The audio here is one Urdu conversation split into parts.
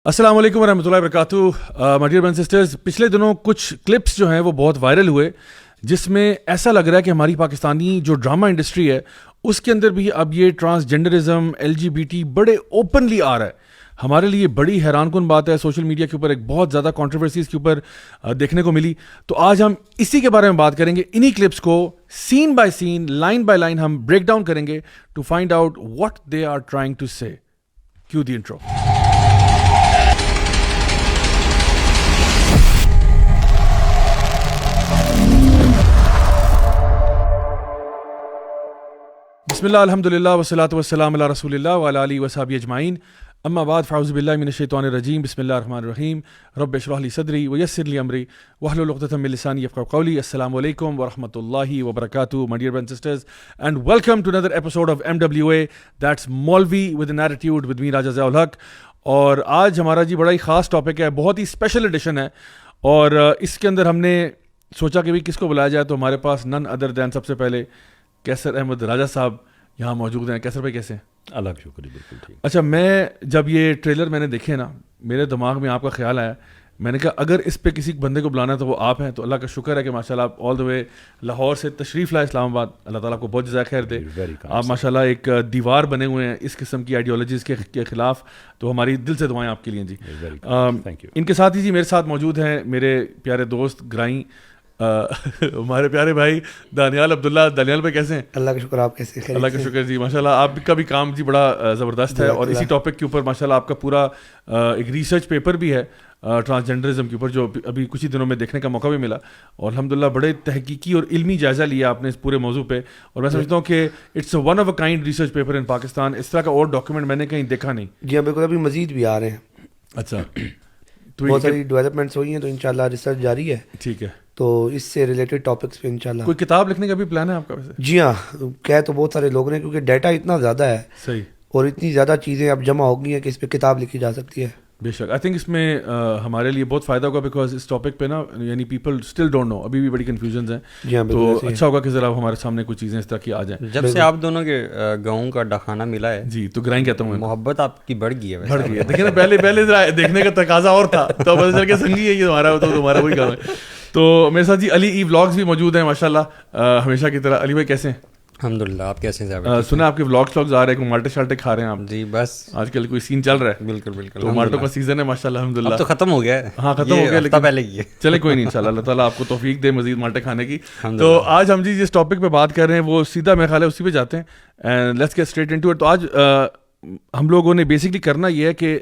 السلام علیکم ورحمۃ اللہ وبرکاتہ. My dear brothers and sisters, پچھلے دنوں کچھ کلپس جو ہیں وہ بہت وائرل ہوئے, جس میں ایسا لگ رہا ہے کہ ہماری پاکستانی جو ڈرامہ انڈسٹری ہے اس کے اندر بھی اب یہ ٹرانسجینڈرزم, LGBT بڑے اوپنلی آ رہا ہے. ہمارے لیے بڑی حیران کن بات ہے. سوشل میڈیا کے اوپر ایک بہت زیادہ کنٹروورسیز کے اوپر دیکھنے کو ملی. تو آج ہم اسی کے بارے میں بات کریں گے. انہی کلپس کو scene by scene, line by line ہم بریک ڈاؤن کریں گے to find out what they are trying to say. Cue the intro. بسم اللہ الحمد للہ والصلاۃ والسلام علی رسول اللہ وعلی آلہ وصحبہ اجمعین. اما بعد فاعوذ باللہ من الشیطان الرجیم. بسم اللہ الرحمن الرحیم. رب اشرح لی صدری ویسر لی امری واحلل عقدۃ من لسانی یفقهوا قولی. السلام علیکم ورحمۃ اللہ وبرکاتہ. My dear brothers and sisters, and welcome to another episode of MWA. That's Maulvi with an attitude with me Raja Zia ul Haq. اور آج ہمارا جی بڑا ہی خاص ٹاپک ہے, بہت ہی اسپیشل ایڈیشن ہے, اور اس کے اندر ہم نے سوچا کہ کس کو بلایا جائے. تو ہمارے پاس نن ادر دین سب سے پہلے کیسر احمد راجہ صاحب یہاں موجود ہیں. کیسر بھائی کیسے ہیں؟ اللہ کا شکر. بالکل ٹھیک. اچھا, میں جب یہ ٹریلر میں نے دیکھے نا, میرے دماغ میں آپ کا خیال آیا. میں نے کہا اگر اس پہ کسی بندے کو بلانا ہے تو وہ آپ ہیں. تو اللہ کا شکر ہے کہ ماشاء اللہ آپ آل دا وے لاہور سے تشریف لائے اسلام آباد. اللہ تعالیٰ آپ کو بہت جزائے خیر دے. آپ ماشاء اللہ ایک دیوار بنے ہوئے ہیں اس قسم کی آئیڈیالوجیز کے خلاف. تو ہماری دل سے دعائیں آپ کے لیے جی. ان کے ساتھ ہی جی میرے ساتھ موجود ہیں میرے پیارے دوست گرائیں, ہمارے پیارے بھائی دانیال عبداللہ. دانیال بھائی کیسے ہیں؟ اللہ کا شکر. آپ کیسے؟ اللہ کا شکر جی. ماشاء اللہ آپ کا بھی کام جی بڑا زبردست ہے, اور اسی ٹاپک کے اوپر ماشاء اللہ آپ کا پورا ایک ریسرچ پیپر بھی ہے ٹرانسجینڈرزم کے اوپر, جو ابھی کچھ ہی دنوں میں دیکھنے کا موقع بھی ملا. اور الحمدللہ بڑے تحقیقی اور علمی جائزہ لیا آپ نے اس پورے موضوع پہ, اور میں سمجھتا ہوں کہ it's one of a kind research paper in Pakistan. اس طرح کا اور ڈاکیومنٹ میں نے کہیں دیکھا نہیں. جی ہاں بالکل. ابھی مزید بھی آ رہے ہیں. اچھا, بہت ساری ڈیولپمنٹس ہوئی ہیں, تو انشاءاللہ ریسرچ جاری ہے. ٹھیک ہے. تو اس سے ریلیٹڈ ٹاپکس پہ انشاءاللہ کوئی کتاب لکھنے کا بھی پلان ہے آپ کا ویسے؟ جی ہاں, کہہ تو بہت سارے لوگ نے, کیونکہ ڈیٹا اتنا زیادہ ہے. صحیح. اور اتنی زیادہ چیزیں اب جمع ہو گئی ہیں کہ اس پہ کتاب لکھی جا سکتی ہے. بے شک. آئی تھنک اس میں ہمارے لیے بہت فائدہ ہوگا, بیکاز اس ٹاپک پہ نا یعنی پیپل اسٹل ڈونٹ نو, ابھی بھی بڑی کنفیوژنز ہیں. جی ہاں تو اچھا ہوگا کہ ذرا ہمارے سامنے کچھ چیزیں اس طرح کی آ جائیں. جب سے آپ دونوں کے گاؤں کا ڈاکخانہ ملا ہے جی, تو گرائیں کہتا ہوں, محبت آپ کی بڑھ گئی ہے. بڑھ گئی ہے. دیکھیں نا, پہلے ذرا دیکھنے کا تقاضا اور تھا, تو پتہ چل کے سنگی ہے یہ تمہارا وہی کام ہے. تو میرے ساتھ جی علی ای ولاگز بھی موجود ہیں ماشاء اللہ ہمیشہ کی طرح. علی بھائی کیسے ہیں؟ الحمدللہ. آپ کیسے ہیں؟ سنا آپ کے ولاگز آ رہے ہیں, مالٹے شالٹے کھا رہے ہیں آپ؟ جی بس آج کل کوئی سین چل رہا ہے. بالکل بالکل. تو مالٹوں کا سیزن ہے ماشاء اللہ الحمد للہ. تو ختم ہو گیا ہے. ہاں ختم ہو گیا, لیکن پہلے کی ہے. چلے کوئی نہیں, ان شاء اللہ اللہ تعالیٰ آپ کو توفیق دے مزید مالٹے کھانے کی. تو آج ہم جی جس ٹاپک پہ بات کر رہے ہیں وہ سیدھا میرا خیال ہے اسی پہ جاتے ہیں, and let's get straight into it. تو آج ہم لوگوں نے بیسکلی کرنا یہ ہے کہ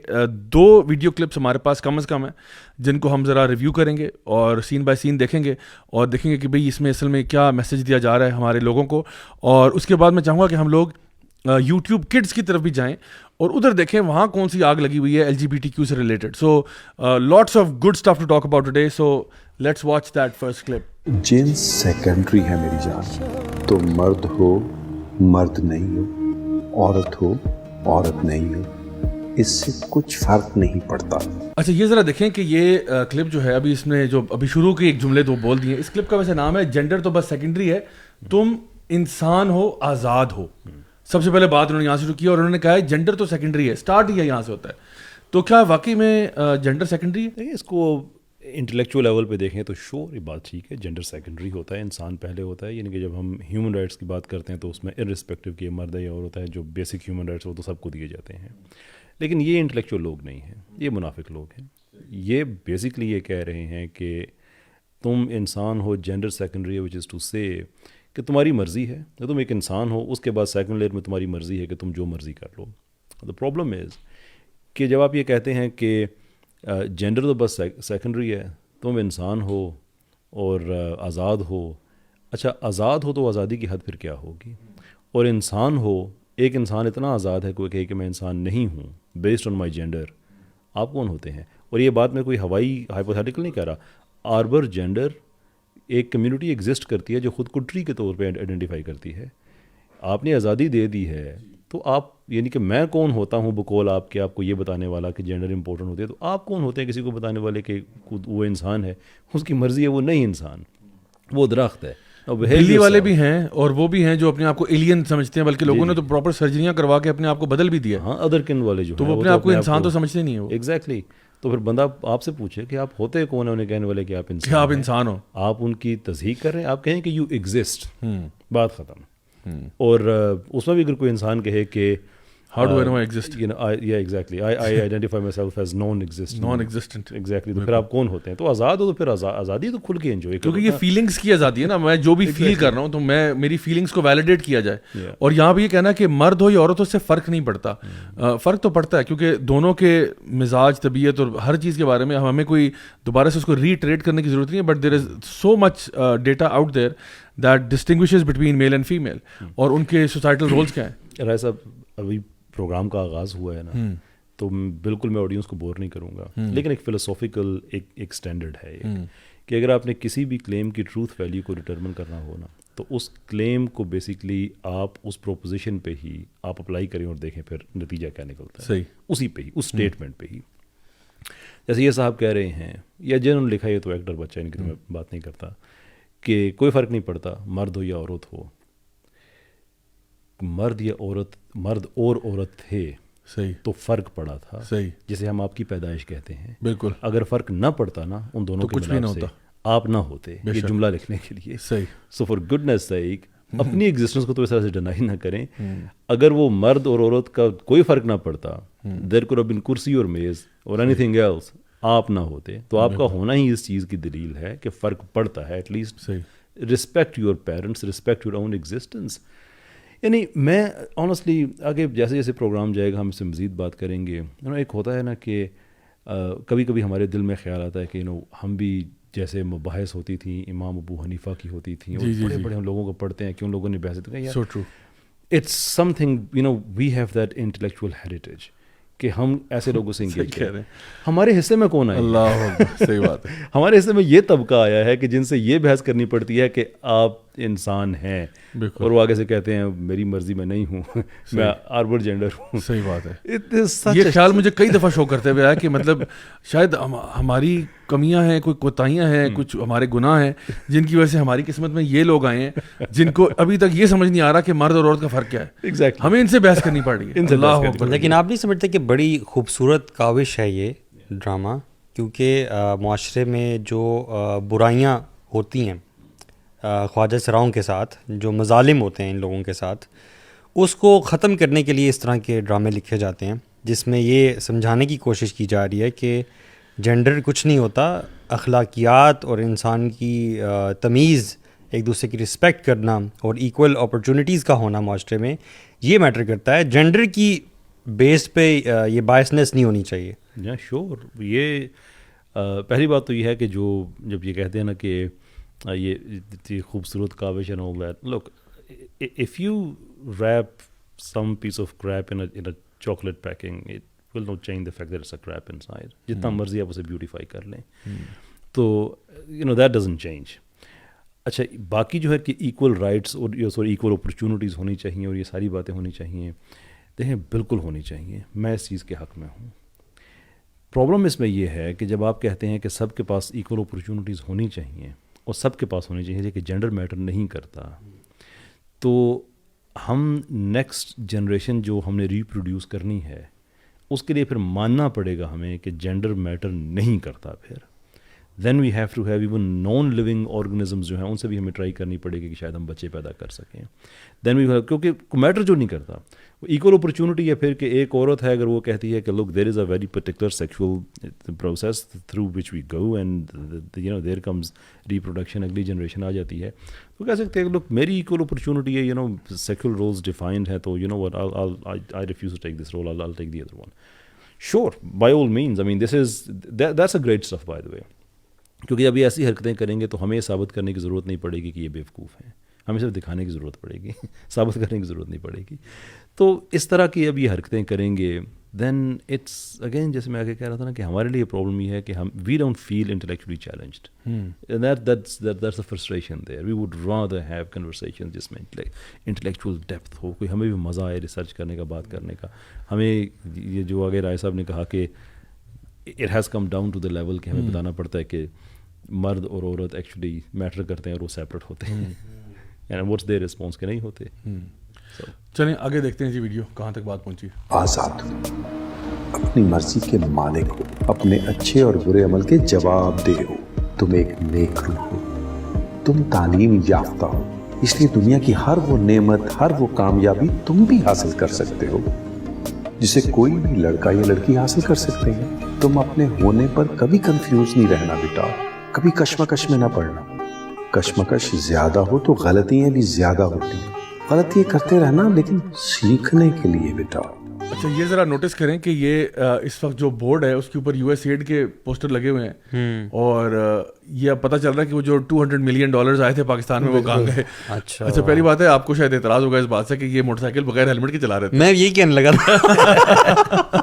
2 ویڈیو کلپس ہمارے پاس کم از کم ہیں, جن کو ہم ذرا ریویو کریں گے اور سین بائی سین دیکھیں گے, اور دیکھیں گے کہ بھئی اس میں اصل میں کیا میسج دیا جا رہا ہے ہمارے لوگوں کو. اور اس کے بعد میں چاہوں گا کہ ہم لوگ یوٹیوب کڈس کی طرف بھی جائیں اور ادھر دیکھیں وہاں کون سی آگ لگی ہوئی ہے LGBTQ سے related. So lots of good stuff to talk about today. So let's watch that first clip. جنس سیکنڈری ہے میری جان, تو مرد ہو مرد نہیں ہو, عورت ہو عورت نہیں ہو, اس سے کچھ فرق نہیں پڑتا. اچھا, یہ ذرا دیکھیں کہ یہ کلپ جو ہے ابھی اس نے جو ابھی شروع کی ایک جملے 2 بول دیے. اس کلپ کا ویسے نام ہے جینڈر تو بس سیکنڈری ہے, تم انسان ہو آزاد ہو. سب سے پہلے بات انہوں نے یہاں سے شروع کی, اور انہوں نے کہا ہے جینڈر تو سیکنڈری ہے, اسٹارٹ ہی یہاں سے ہوتا ہے. تو کیا واقعی میں جینڈر سیکنڈری ہے؟ اس کو انٹلیکچوئل لیول پہ دیکھیں تو شور یہ بات ٹھیک ہے, جینڈر سیکنڈری ہوتا ہے, انسان پہلے ہوتا ہے. یعنی کہ جب ہم ہیومن رائٹس کی بات کرتے ہیں تو اس میں ارسپیکٹو کہ مرد ہے یا عورت ہے, جو بیسک ہیومن رائٹس وہ تو سب کو دیے جاتے ہیں. لیکن یہ انٹلیکچوئل لوگ نہیں ہیں, یہ منافق لوگ ہیں. یہ بیسکلی یہ کہہ رہے ہیں کہ تم انسان ہو, جینڈر سیکنڈری ہے, وچ از ٹو سے کہ تمہاری مرضی ہے, تم ایک انسان ہو, اس کے بعد سیکنڈ لیئر میں تمہاری مرضی ہے کہ تم جو مرضی کر لو. دا پرابلم از کہ جب آپ یہ کہتے ہیں کہ جینڈر تو بس سیکنڈری ہے, تم انسان ہو اور آزاد ہو. اچھا آزاد ہو تو آزادی کی حد پھر کیا ہوگی؟ اور انسان ہو, ایک انسان اتنا آزاد ہے کوئی کہے کہ میں انسان نہیں ہوں بیسڈ آن مائی جینڈر. آپ کون ہوتے ہیں؟ اور یہ بات میں کوئی ہوائی ہائپوتھیٹیکل نہیں کہہ رہا. آربر جینڈر ایک کمیونٹی ایگزسٹ کرتی ہے جو خود کو ٹری کے طور پہ آئیڈینٹیفائی کرتی ہے. آپ نے آزادی دے دی ہے تو آپ یعنی کہ میں کون ہوتا ہوں بقول آپ کے, آپ کو یہ بتانے والا کہ جینڈر امپورٹنٹ ہوتی ہے, تو آپ کون ہوتے ہیں کسی کو بتانے والے کہ وہ انسان ہے, اس کی مرضی ہے, وہ نہیں انسان, وہ درخت ہے. بلی والے بھی ہیں اور وہ بھی ہیں جو اپنے آپ کو ایلین سمجھتے ہیں, بلکہ لوگوں نے تو پراپر سرجریاں کروا کے اپنے آپ کو بدل بھی دیا. ہاں ادر کن والے جو تو وہ اپنے آپ کو انسان تو سمجھتے نہیں ہیں. ایگزیکٹلی. تو پھر بندہ آپ سے پوچھے کہ آپ ہوتے کون ہیں, انہیں کہنے والے کہ آپ انسان ہو, آپ ان کی تصحیح کر رہے ہیں, آپ کہیں کہ یو ایگزسٹ, بات ختم. اور اس میں بھی اگر کوئی انسان کہے کہ how do I know I exist? Yeah, exactly. I identify myself as non-existent. Exactly. تو پھر آپ کون ہوتے ہیں؟ تو آزاد ہو, تو پھر آزادی تو کھل کے انجوائے کرو. کیونکہ یہ فیلنگس کی آزادی ہے نا, میں جو بھی فیل کر رہا ہوں تو میری فیلنگس کو ویلیڈیٹ کیا جائے. اور یہاں بھی یہ کہنا کہ مرد ہو یا عورت ہو, اس سے فرق نہیں پڑتا. فرق تو پڑتا ہے کیونکہ دونوں کے مزاج, طبیعت اور ہر چیز کے بارے میں ہمیں کوئی دوبارہ سے اس کو ریٹریٹ کرنے کی ضرورت نہیں ہے. But there is so much data out there that distinguishes between mile and female, اور ان کے سوسائٹل رولس کیا ہیں. رائے صاحب, ابھی پروگرام کا آغاز ہوا ہے نا, تو بالکل میں آڈینس کو بور نہیں کروں گا, لیکن ایک فلسافیکل ایک اسٹینڈرڈ ہے کہ اگر آپ نے کسی بھی کلیم کی ٹروتھ ویلیو کو ڈٹرمن کرنا ہو نا, تو اس کلیم کو بیسکلی آپ اس پروپوزیشن پہ ہی آپ اپلائی کریں اور دیکھیں پھر نتیجہ کیا نکلتا ہے. صحیح, اسی پہ ہی, اس اسٹیٹمنٹ پہ ہی. جیسے یہ صاحب کہہ رہے ہیں, یا جنہوں نے لکھا ہے تو ایکٹر بچہ, ان کی تو میں بات نہیں کرتا, کہ کوئی فرق نہیں پڑتا مرد ہو یا عورت ہو. مرد یا عورت, مرد اور عورت تھے, صحیح, تو فرق پڑا تھا, صحیح, جسے ہم آپ کی پیدائش کہتے ہیں. بالکل. اگر فرق نہ پڑتا نا ان دونوں کے ملاپ سے, آپ نہ ہوتے. یہ جملہ لکھنے کے لیے. صحیح. سو فار گڈنس سیک اپنی ایگزسٹنس کو تو اس طرح سے ڈینائی نہ کریں. اگر وہ مرد اور عورت کا کوئی فرق نہ پڑتا, دیر کوڈ ہیو بین کرسی اور میز اور اینی تھنگ ایلس, آپ نہ ہوتے, تو آپ کا ہونا ہی اس چیز کی دلیل ہے کہ فرق پڑتا ہے. At least respect your parents, respect your own existence. یعنی میں آنیسٹلی آگے جیسے جیسے پروگرام جائے گا ہم اس سے مزید بات کریں گے. ایک ہوتا ہے نا کہ کبھی کبھی ہمارے دل میں خیال آتا ہے کہ ہم بھی جیسے مباحث ہوتی تھیں امام ابو حنیفہ کی ہوتی تھیں, اور بڑے بڑے ہم لوگوں کو پڑھتے ہیں کہ ان لوگوں نے بحث کی. So true. It's something we have that intellectual heritage کہ ہم ایسے لوگوں سے انگیج کریں. ہمارے حصے میں کون آیا؟ اللہ, صحیح بات ہے. ہمارے حصے میں یہ طبقہ آیا ہے کہ جن سے یہ بحث کرنی پڑتی ہے کہ آپ انسان ہیں, اور وہ آگے سے کہتے ہیں میری مرضی میں نہیں ہوں, میں آربر جینڈر ہوں. صحیح بات ہے. یہ خیال مجھے کئی دفعہ شو کرتے ہوئے آیا کہ مطلب شاید ہماری کمیاں ہیں, کوئی کوتاہیاں ہیں, کچھ ہمارے گناہ ہیں جن کی وجہ سے ہماری قسمت میں یہ لوگ آئے ہیں جن کو ابھی تک یہ سمجھ نہیں آ رہا کہ مرد اور عورت کا فرق کیا ہے. ایگزیکٹلی, ہمیں ان سے بحث کرنی پڑ رہی ہے. لیکن آپ نہیں سمجھتے کہ بڑی خوبصورت کاوش ہے یہ ڈرامہ, کیونکہ معاشرے میں جو برائیاں ہوتی ہیں خواجہ سراؤں کے ساتھ, جو مظالم ہوتے ہیں ان لوگوں کے ساتھ, اس کو ختم کرنے کے لیے اس طرح کے ڈرامے لکھے جاتے ہیں جس میں یہ سمجھانے کی کوشش کی جا رہی ہے کہ جینڈر کچھ نہیں ہوتا, اخلاقیات اور انسان کی تمیز, ایک دوسرے کی رسپیکٹ کرنا اور ایکول اپرچونٹیز کا ہونا معاشرے میں, یہ میٹر کرتا ہے. جینڈر کی بیس پہ یہ بائسنس نہیں ہونی چاہیے. یا شور. یہ پہلی بات تو یہ ہے کہ جو جب یہ کہتے ہیں نا کہ یہ خوبصورت کاوش and all that, look, if you wrap some piece of crap in a chocolate packing, it will not change the fact that it's a crap inside. جتنا مرضی آپ اسے بیوٹیفائی کر لیں, تو that doesn't change. اچھا, باقی جو ہے کہ ایکول رائٹس اور ایکول اپرچونٹیز ہونی چاہیے اور یہ ساری باتیں ہونی چاہیے, دیکھیں بالکل ہونی چاہیے, میں اس چیز کے حق میں ہوں. پرابلم اس میں یہ ہے کہ جب آپ کہتے ہیں کہ سب کے پاس ایکول اپرچونٹیز ہونی چاہیے اور سب کے پاس ہونی چاہیے کہ جینڈر میٹر نہیں کرتا, تو ہم نیکسٹ جنریشن جو ہم نے ریپروڈیوس کرنی ہے اس کے لیے پھر ماننا پڑے گا ہمیں کہ جینڈر میٹر نہیں کرتا. پھر then we have to have even non living organisms جو ہیں ان سے بھی ہمیں ٹرائی کرنی پڑے گی کہ شاید ہم بچے پیدا کر سکیں. دین وی کیونکہ میٹر جو نہیں کرتا وہ ایکول اپرچونٹی ہے. پھر کہ ایک عورت ہے اگر وہ کہتی ہے کہ look there is a very particular sexual process through which we go and there comes reproduction, اگلی جنریشن آ جاتی ہے, تو کہہ سکتے ہیں لک میری ایکول اپرچونٹی ہے, سیکشول رولز ڈیفائنڈ ہے, تو what I refuse to take this role, I'll take the other one. Sure, by all means, I mean that's a great stuff by the way. کیونکہ اب یہ ایسی حرکتیں کریں گے تو ہمیں ثابت کرنے کی ضرورت نہیں پڑے گی کہ یہ بیوقوف ہیں, ہمیں صرف دکھانے کی ضرورت پڑے گی, ثابت کرنے کی ضرورت نہیں پڑے گی. تو اس طرح کی اب یہ حرکتیں کریں گے, دین اٹس اگین جیسے میں آگے کہہ رہا تھا نا کہ ہمارے لیے پرابلم یہ ہے کہ ہم we don't feel intellectually challenged. That's a frustration there. We would rather have conversation جس میں انٹلیکچوئل ڈیپتھ ہو, کوئی ہمیں بھی مزہ آئے ریسرچ کرنے کا, بات کرنے کا. ہمیں یہ جو آگے رائے صاحب نے کہا کہ it has come down to the level کہ ہمیں بتانا پڑتا ہے کہ مرد اور عورت ایکچولی میٹر کرتے ہیں اور وہ سیپریٹ ہوتے ہیں, اینڈ واٹس دیئر رسپانس کہ نہیں ہوتے. چلیں آگے دیکھتے ہیں جی ویڈیو کہاں تک بات پہنچی. آزاد ہو, اپنی مرضی کے مالک ہو, اپنے اچھے اور برے عمل کے جواب دہ ہو. تم ایک نیک روح ہو, تم تعلیم یافتہ ہو, اس لیے دنیا کی ہر وہ نعمت, ہر وہ کامیابی تم بھی حاصل کر سکتے ہو جسے کوئی بھی لڑکا یا لڑکی حاصل کر سکتے ہیں. تم اپنے ہونے پر کبھی کنفیوز نہیں رہنا بیٹا, کبھی کشمکش میں نہ پڑنا. کشمکش زیادہ ہو تو غلطیاں بھی زیادہ ہوتی ہیں. غلطیاں کرتے رہنا لیکن سیکھنے کے لیے بیٹا. اچھا یہ ذرا نوٹس کریں کہ یہ اس وقت جو بورڈ ہے اس کے اوپر USAID کے پوسٹر لگے ہوئے ہیں, اور یہ اب پتہ چل رہا ہے کہ وہ جو $200 ملین آئے تھے پاکستان میں وہ کہاں گئے. اچھا پہلی بات ہے آپ کو شاید اعتراض ہوگا اس بات سے کہ یہ موٹر سائیکل بغیر ہیلمٹ کے چلا رہے تھے. میں یہی کہنے لگا تھا.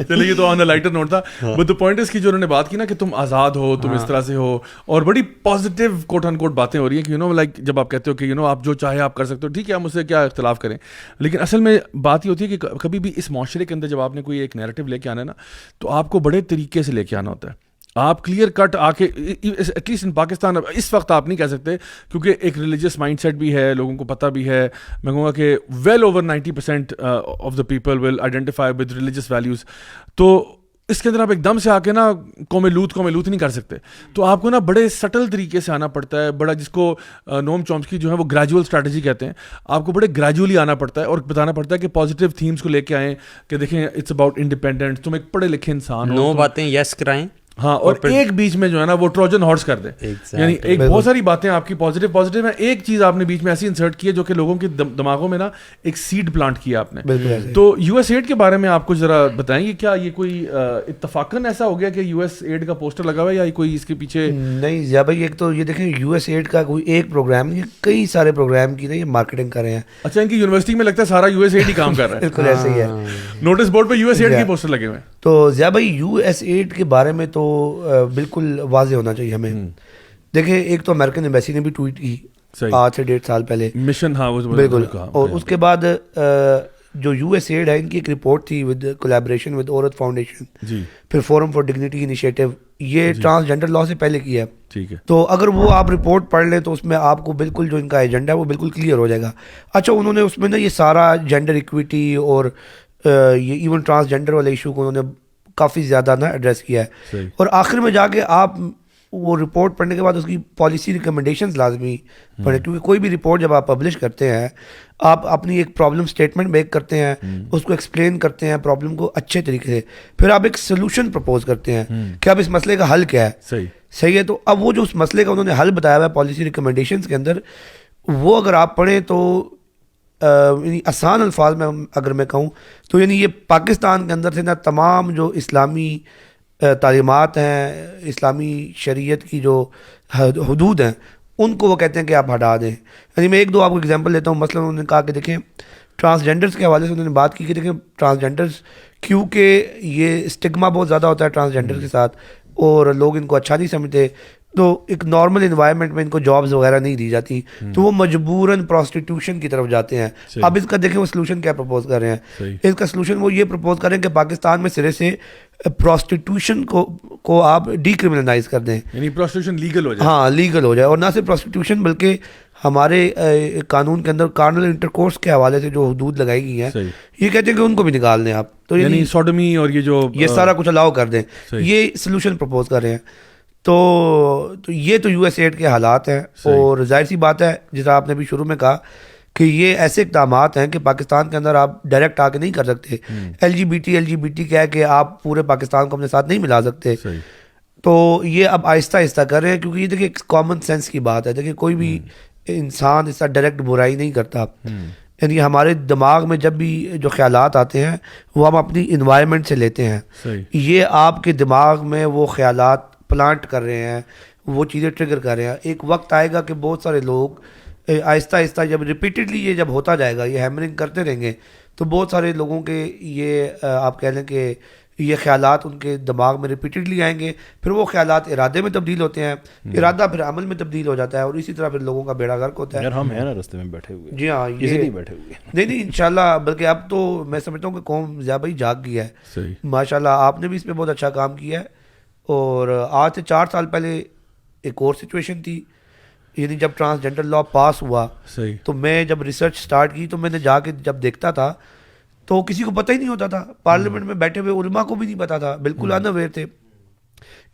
چلیے یہ تو آن لائٹر نوٹ تھا, بٹ دا پوائنٹ اس کی جو انہوں نے بات کی نا کہ تم آزاد ہو, تم اس طرح سے ہو, اور بڑی پازیٹیو کوٹ ان کوٹ باتیں ہو رہی ہیں کہ لائک جب آپ کہتے ہو کہ آپ جو چاہے آپ کر سکتے ہو, ٹھیک ہے ہم اس سے کیا اختلاف کریں, لیکن اصل میں بات یہ ہوتی ہے کہ کبھی بھی اس معاشرے کے اندر جب آپ نے کوئی ایک نیریٹو لے کے آنا ہے نا تو آپ کو بڑے طریقے سے لے کے آنا ہوتا ہے. آپ کلیئر کٹ آ کے ایٹ لیسٹ ان پاکستان اس وقت آپ نہیں کہہ سکتے کیونکہ ایک ریلیجیس مائنڈ سیٹ بھی ہے, لوگوں کو پتہ بھی ہے. میں کہوں گا کہ well over 90% of the people will identify with religious values. تو اس کے اندر آپ ایک دم سے آ کے نا قوم لوط نہیں کر سکتے. تو آپ کو نا بڑے سٹل طریقے سے آنا پڑتا ہے, بڑا جس کو نوم چومسکی جو ہے وہ گریجول اسٹریٹجی کہتے ہیں, آپ کو بڑے گریجولی آنا پڑتا ہے اور بتانا پڑتا ہے کہ پازیٹیو تھیمس کو لے کے آئیں کہ دیکھیں اٹس اباؤٹ انڈیپینڈنس, تم ایک پڑھے لکھے انسان ہو, 9 باتیں یس کرائیں, ہاں, اور ایک بیچ میں جو ہے نا وہ ٹروجن ہارس کر دیں. یعنی ایک بہت ساری باتیں آپ کی پازیٹیو ہیں, ایک چیز آپ نے بیچ میں ایسی انسرٹ کی ہے جو کہ لوگوں کے دماغوں میں نا ایک سیڈ پلانٹ کیا آپ نے. تو USAID کے بارے میں آپ کو ذرا بتائیں گے, کیا یہ کوئی اتفاقاً ایسا ہو گیا کہ USAID کا پوسٹر لگا ہوا ہے یا کوئی اس کے پیچھے؟ نہیں ضیاء بھائی, ایک تو یہ دیکھیں USAID کا کوئی ایک پروگرام نہیں, کئی سارے پروگرام کی نا یہ مارکیٹنگ کر رہے ہیں. اچھا ان کی یونیورسٹی میں لگتا ہے سارا USAID ہی کام کر رہا ہے. بالکل ایسے ہی ہے, نوٹس بورڈ پہ USAID کے پوسٹر لگے ہوئے ہیں. تو ضیاء بھائی USAID کے بارے میں تو بالکل واضح ہونا چاہیے ہمیں. دیکھیں ایک تو امریکن ایمبیسی نے بھی ٹویٹ کی آج سے 1.5 سال پہلے مشن, ہاں بالکل, اور اس کے بعد جو USAID ہے ان کی ایک رپورٹ تھی ود کولیبریشن ود عورت فاؤنڈیشن, پھر فورم فار ڈگنیٹی انیشیٹو, یہ ٹرانسجینڈر لا سے پہلے کی ہے. ٹھیک ہے, تو اگر وہ آپ رپورٹ پڑھ لیں تو اس میں آپ کو بالکل جو ان کا ایجنڈا ہے وہ بالکل کلیئر ہو جائے گا. اچھا انہوں نے اس میں نا یہ سارا جینڈر ایکویٹی اور یہ ایون ٹرانسجینڈر والے ایشو کو انہوں نے کافی زیادہ نا ایڈریس کیا ہے. اور آخر میں جا کے آپ وہ رپورٹ پڑھنے کے بعد اس کی پالیسی ریکمنڈیشنز لازمی پڑھیں, کیونکہ کوئی بھی رپورٹ جب آپ پبلش کرتے ہیں آپ اپنی ایک پرابلم اسٹیٹمنٹ میک کرتے ہیں, اس کو ایکسپلین کرتے ہیں پرابلم کو اچھے طریقے سے, پھر آپ ایک سولوشن پرپوز کرتے ہیں کہ اب اس مسئلے کا حل کیا ہے. صحیح ہے, تو اب وہ جو اس مسئلے کا انہوں نے حل بتایا ہوا ہے پالیسی ریکمنڈیشنز کے اندر, وہ اگر آپ پڑھیں تو یعنی آسان الفاظ میں اگر میں کہوں تو یعنی یہ پاکستان کے اندر سے نا تمام جو اسلامی تعلیمات ہیں, اسلامی شریعت کی جو حدود ہیں, ان کو وہ کہتے ہیں کہ آپ ہٹا دیں. یعنی میں ایک دو آپ کو ایگزامپل لیتا ہوں. مثلا انہوں نے کہا کہ دیکھیں ٹرانسجینڈرز کے حوالے سے انہوں نے بات کی کہ دیکھیں ٹرانسجینڈرز کیونکہ یہ اسٹگما بہت زیادہ ہوتا ہے ٹرانسجینڈر کے ساتھ اور لوگ ان کو اچھا نہیں سمجھتے, تو ایک نارمل انوائرمنٹ میں ان کو جابز وغیرہ نہیں دی جاتی, تو وہ مجبوراً پروسٹیٹیوشن کی طرف جاتے ہیں. اب اس کا دیکھیں وہ سلوشن کیا پرپوز کر رہے ہیں. اس کا سلوشن وہ یہ پرپوز کر رہے ہیں کہ پاکستان میں سرے سے پروسٹیٹیوشن کو آپ ڈی کرمنلائز کر دیں, یعنی پروسٹیٹیوشن لیگل ہو جائے. ہاں لیگل ہو جائے, اور نہ صرف پروسٹیٹیوشن بلکہ ہمارے قانون کے اندر کارنل انٹرکورس کے حوالے سے جو حدود لگائی گئی ہیں یہ کہتے ہیں کہ ان کو بھی نکال دیں آپ, تو یعنی سوڈمی اور یہ سارا کچھ الاؤ کر دیں. یہ سلوشن پرپوز کر رہے ہیں. تو یہ تو USAID کے حالات ہیں, اور ظاہر سی بات ہے جیسا آپ نے بھی شروع میں کہا کہ یہ ایسے اقدامات ہیں کہ پاکستان کے اندر آپ ڈائریکٹ آ کے نہیں کر سکتے. LGBT کیا ہے کہ آپ پورے پاکستان کو اپنے ساتھ نہیں ملا سکتے. تو یہ اب آہستہ آہستہ کر رہے ہیں, کیونکہ یہ دیکھیں کامن سینس کی بات ہے. دیکھیں کوئی بھی انسان اس طرح ڈائریکٹ برائی نہیں کرتا. یعنی ہمارے دماغ میں جب بھی جو خیالات آتے ہیں وہ ہم اپنی انوائرمنٹ سے لیتے ہیں. یہ آپ کے دماغ میں وہ خیالات پلانٹ کر رہے ہیں, وہ چیزیں ٹریگر کر رہے ہیں. ایک وقت آئے گا کہ بہت سارے لوگ آہستہ آہستہ جب ریپیٹڈلی یہ جب ہوتا جائے گا, یہ ہیمرنگ کرتے رہیں گے, تو بہت سارے لوگوں کے یہ آپ کہہ لیں کہ یہ خیالات ان کے دماغ میں ریپیٹڈلی آئیں گے. پھر وہ خیالات ارادے میں تبدیل ہوتے ہیں, ارادہ پھر عمل میں تبدیل ہو جاتا ہے, اور اسی طرح پھر لوگوں کا بیڑا غرق ہوتا ہے. یار ہم ہیں نا راستے میں بیٹھے ہوئے. جی ہاں, یہ بیٹھے ہوئے نہیں انشاءاللہ, بلکہ اب تو میں سمجھتا ہوں کہ قوم ضیاء بھائی جاگ گیا ہے. ماشاءاللہ آپ نے بھی اس پہ بہت اچھا کام کیا ہے. اور آج سے 4 سال پہلے ایک اور سچویشن تھی. یعنی جب ٹرانسجینڈر لا پاس ہوا صحیح. تو میں جب ریسرچ سٹارٹ کی تو میں نے جا کے جب دیکھتا تھا تو کسی کو پتہ ہی نہیں ہوتا تھا. پارلیمنٹ میں بیٹھے ہوئے علماء کو بھی نہیں پتا تھا, بالکل اناویئر تھے.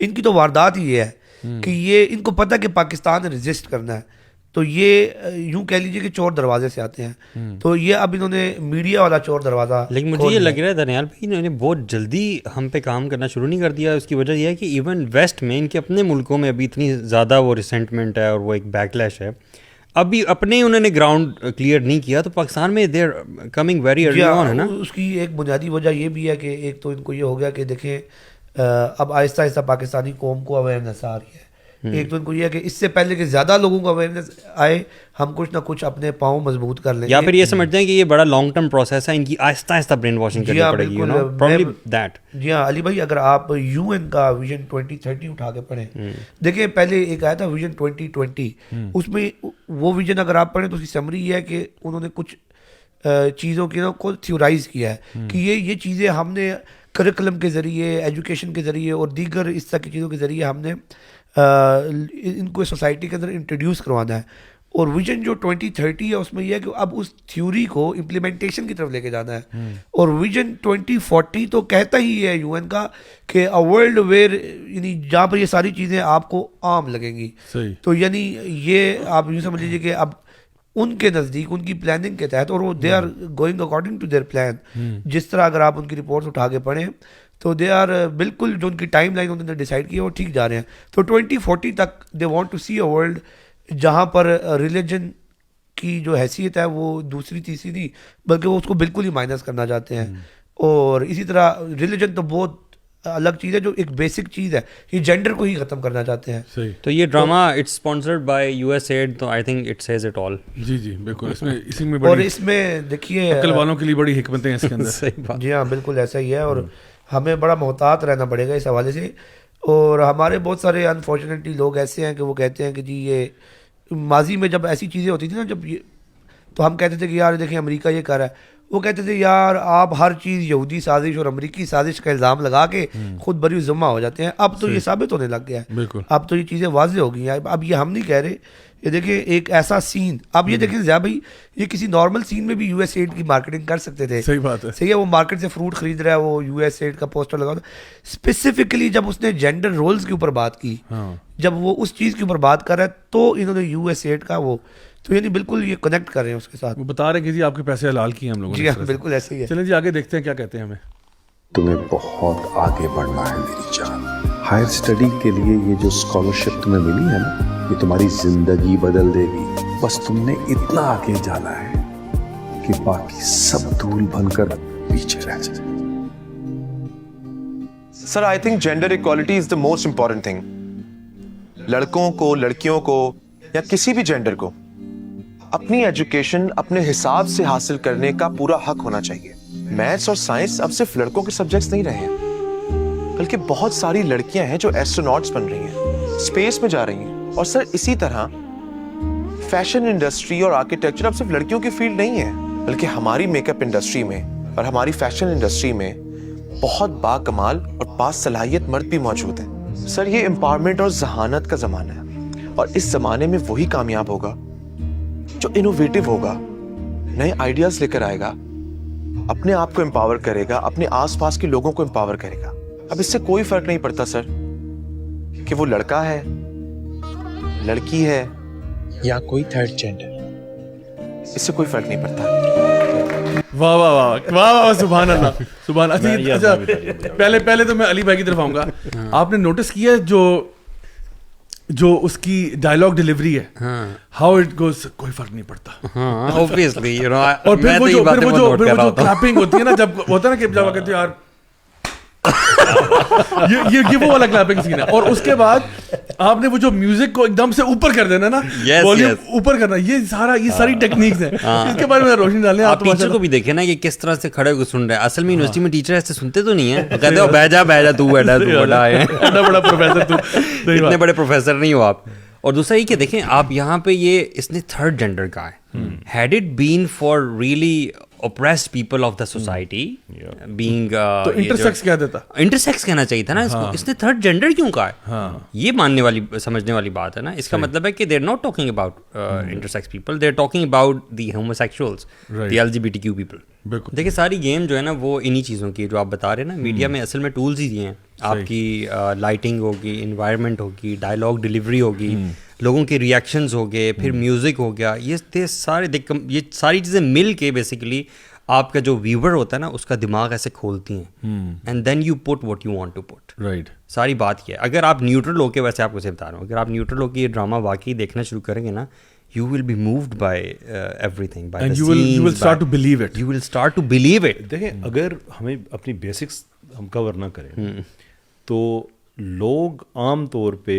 ان کی تو واردات ہی یہ ہے کہ یہ ان کو پتہ کہ پاکستان نے رجسٹ کرنا ہے, تو یہ یوں کہہ لیجیے کہ چور دروازے سے آتے ہیں. تو یہ اب انہوں نے میڈیا والا چور دروازہ. لیکن مجھے یہ لگ رہا ہے دانیال بھائی انہوں نے بہت جلدی ہم پہ کام کرنا شروع نہیں کر دیا. اس کی وجہ یہ ہے کہ ایون ویسٹ میں ان کے اپنے ملکوں میں ابھی اتنی زیادہ وہ ریسنٹمنٹ ہے اور وہ ایک بیک لیش ہے. ابھی اپنے انہوں نے گراؤنڈ کلیئر نہیں کیا, تو پاکستان میں دیر کمنگ ویری ارلی آن ہے نا. اس کی ایک بنیادی وجہ یہ بھی ہے کہ ایک تو ان کو یہ ہو گیا کہ دیکھیں اب آہستہ آہستہ پاکستانی قوم کو اویئرنیس آ رہی ہے. ایک تو ان کو یہ ہے کہ اس سے پہلے کہ زیادہ لوگوں کو اویئرنیس آئے ہم کچھ نہ کچھ اپنے پاؤں مضبوط کر لیں. یا پھر یہ سمجھتے ہیں کہ یہ بڑا لانگ ٹرم پروسیس ہے, ان کی آہستہ آہستہ برین واشنگ کرنی پڑے گی, پرابلی دیٹ. جی ہاں علی بھائی, اگر آپ یو این کا ویژن 2030 اٹھا کے پڑھیں, دیکھیں پہلے ایک آیا تھا ویژن 2020, اس میں وہ ویژن اگر آپ پڑھیں تو اس کی سمری یہ ہے کہ انہوں نے کچھ چیزوں کی کو تھیورائز کیا ہے کہ یہ چیزیں ہم نے کریکولم کے ذریعے, ایجوکیشن کے ذریعے اور دیگر اس طرح کی چیزوں کے ذریعے ہم نے ان کو سوسائٹی کے اندر انٹروڈیوس کروانا ہے. اور ویژن جو 2030 ہے اس میں یہ ہے کہ اب اس تھیوری کو امپلیمنٹیشن کی طرف لے کے جانا ہے. اور ویژن 2040 تو کہتا ہی ہے یو این کا کہ اے ورلڈ ویئر, یعنی جہاں پر یہ ساری چیزیں آپ کو عام لگیں گی. تو یعنی یہ آپ یوں سمجھ لیجیے کہ اب ان کے نزدیک ان کی پلاننگ کے تحت, اور وہ they are going according to their plan, جس طرح اگر آپ ان کی رپورٹس اٹھا کے پڑھیں تو دے آر بالکل جو ان کی ٹائم لائن انہوں نے ڈیسائیڈ کی ہے وہ ٹھیک جا رہے ہیں. تو 2040 تک they want to see a world جہاں پر ریلیجن کی جو حیثیت ہے وہ دوسری تیسری نہیں بلکہ وہ اس کو بالکل ہی مائنس کرنا چاہتے ہیں. اور اسی طرح ریلیجن تو بہت الگ چیز ہے, جو ایک بیسک چیز ہے, یہ جینڈر کو ہی ختم کرنا چاہتے ہیں. تو یہ drama it's sponsored by U S aid, تو I think it says it all. جی جی بالکل, اس میں اسی میں اور اس میں دیکھیے عقل والوں کے لیے بڑی حکمتیں ہیں اس کے اندر. صحیح بات. جی ہاں بالکل ایسا ہی ہے, اور ہمیں بڑا محتاط رہنا پڑے گا اس حوالے سے. اور ہمارے بہت سارے انفارچونیٹلی لوگ ایسے ہیں کہ وہ کہتے ہیں کہ جی یہ ماضی میں جب ایسی چیزیں ہوتی تھیں نا, جب یہ تو ہم کہتے تھے کہ یار دیکھیں امریکہ یہ کر رہا ہے, وہ کہتے تھے یار آپ ہر چیز یہودی سازش اور امریکی سازش کا الزام لگا کے خود بری ذمہ ہو جاتے ہیں. اب تو یہ ثابت ہونے لگ گیا ہے, بالکل اب تو یہ چیزیں واضح ہو گئی ہیں. اب یہ ہم نہیں کہہ رہے, یہ دیکھیں ایک ایسا سین, اب یہ دیکھیں ضیاء بھائی یہ کسی نارمل سین میں بھی یو ایس ایڈ کی مارکیٹنگ کر سکتے تھے. صحیح بات ہے, صحیح ہے, وہ مارکیٹ سے فروٹ خرید رہا ہے, وہ یو ایس ایڈ کا پوسٹر لگا. اسپیسیفکلی جب اس نے جینڈر رولز کے اوپر بات کی, جب وہ اس چیز کے اوپر بات کر رہا ہے تو انہوں نے یو ایس ایڈ کا وہ, تو یعنی بالکل یہ کنیکٹ کر رہے ہیں اس کے ساتھ. وہ بتا رہے کہ جی آپ کے پیسے حلال کیے ہم لوگوں نے. جی ہاں بالکل ایسے ہی ہے. چلیں جی آگے دیکھتے ہیں کیا کہتے ہیں ہمیں. تمہیں بہت آگے بڑھنا ہے میری جان. ہائر اسٹڈی کے لیے یہ جو اسکالرشپ تمہیں ملی ہے نا, یہ تمہاری زندگی بدل دے گی. بس تم نے اتنا آگے جانا ہے کہ باقی سب دھول بن کر پیچھے رہ جائے. Sir I think gender equality is the most important thing. لڑکوں کو, لڑکیوں کو یا کسی بھی جینڈر کو اپنی ایجوکیشن اپنے حساب سے حاصل کرنے کا پورا حق ہونا چاہیے. میتھس اور سائنس اب صرف لڑکوں کے سبجیکٹس نہیں رہے ہیں, بلکہ بہت ساری لڑکیاں ہیں جو ایسٹروناٹس بن رہی ہیں, اسپیس میں جا رہی ہیں. اور سر اسی طرح فیشن انڈسٹری اور آرکیٹیکچر اب صرف لڑکیوں کی فیلڈ نہیں ہے, بلکہ ہماری میک اپ انڈسٹری میں اور ہماری فیشن انڈسٹری میں بہت با کمال اور باصلاحیت مرد بھی موجود ہیں. سر یہ امپاورمنٹ اور ذہانت کا زمانہ ہے, اور اس زمانے میں وہی کامیاب ہوگا جو انوویٹو ہوگا, نئے آئیڈیاز لے کر آئے گا, اپنے آپ کو امپاور کرے گا, اپنے آس پاس کے لوگوں کو امپاور کرے گا. اب اس سے کوئی فرق نہیں پڑتا سر کہ وہ لڑکا ہے, لڑکی ہے یا کوئی تھرڈ جینڈر, اس سے کوئی فرق نہیں پڑتا. واہ واہ واہ واہ واہ, سبحان اللہ سبحان اللہ. اچھا پہلے تو میں علی بھائی کی طرف آؤں گا. آپ نے نوٹس کیا جو اس کی ڈائلاگ ڈیلیوری ہے, ہاؤ اٹ گوز, کوئی فرق نہیں پڑتا. obviously you know, اور پھر وہ جو کلیپنگ ہوتی ہے نا, جب ہوتا ہے نا کہ جب کہتے ہیں یار یہ وہ والا کلیپنگ سین ہے, اور اس کے بعد آپ نے وہ جو میوزک کو ایک دم سے اوپر کر دینا نا, والیوم اوپر کرنا, یہ ساری ٹیکنیکس ہیں. اس کے بارے میں روشنی ڈالیں. آپ ٹیچر کو بھی دیکھیں نا کہ کس طرح سے کھڑے ہو کے سن رہے ہیں. اصل میں یونیورسٹی میں ٹیچر ایسے سنتے تو نہیں ہیں, کہتے ہو بیٹھا تو بیٹھا ہے, بڑا پروفیسر تو اتنے بڑے پروفیسر نہیں ہو آپ. اور دوسرا یہ کہ دیکھیں آپ یہاں پہ یہ اس نے تھرڈ جینڈر کا ہے, had it been for really oppressed people of the society being تو انٹرسیکس کیا دیتا, انٹرسیکس کہنا چاہیے تھا نا اس کو, اس نے تھرڈ جینڈر کیوں کہا ہے؟ یہ ماننے والی سمجھنے والی بات ہے نا. اس کا مطلب ہے کہ they are not talking about intersex people, they are talking about the homosexuals, the LGBTQ people. دیکھیں ساری گیم جو ہے نا وہ انہی چیزوں کی جو آپ بتا رہے ہیں نا, میڈیا میں اصل میں ٹولز ہی دیے ہیں. آپ کی لائٹنگ ہوگی, انوائرمنٹ ہوگی, ڈائلاگ ڈلیوری ہوگی, لوگوں کے ریئیکشنز ہو گئے, پھر میوزک ہو گیا, یہ ساری چیزیں مل کے بیسیکلی آپ کا جو ویور ہوتا ہے نا اس کا دماغ ایسے کھولتی ہیں, and then you put what you want to put. Right, ساری بات یہ ہے. اگر آپ نیوٹرل ہو کے, ویسے آپ کو سے بتا رہا ہوں, اگر آپ نیوٹرل ہو کے یہ ڈرامہ واقعی دیکھنا شروع کریں گے نا, you will be moved by everything, by and the you will start to believe it. You will start to believe it. دیکھیں اگر ہمیں اپنی بیسکس ہم کور نہ کریں تو لوگ عام طور پہ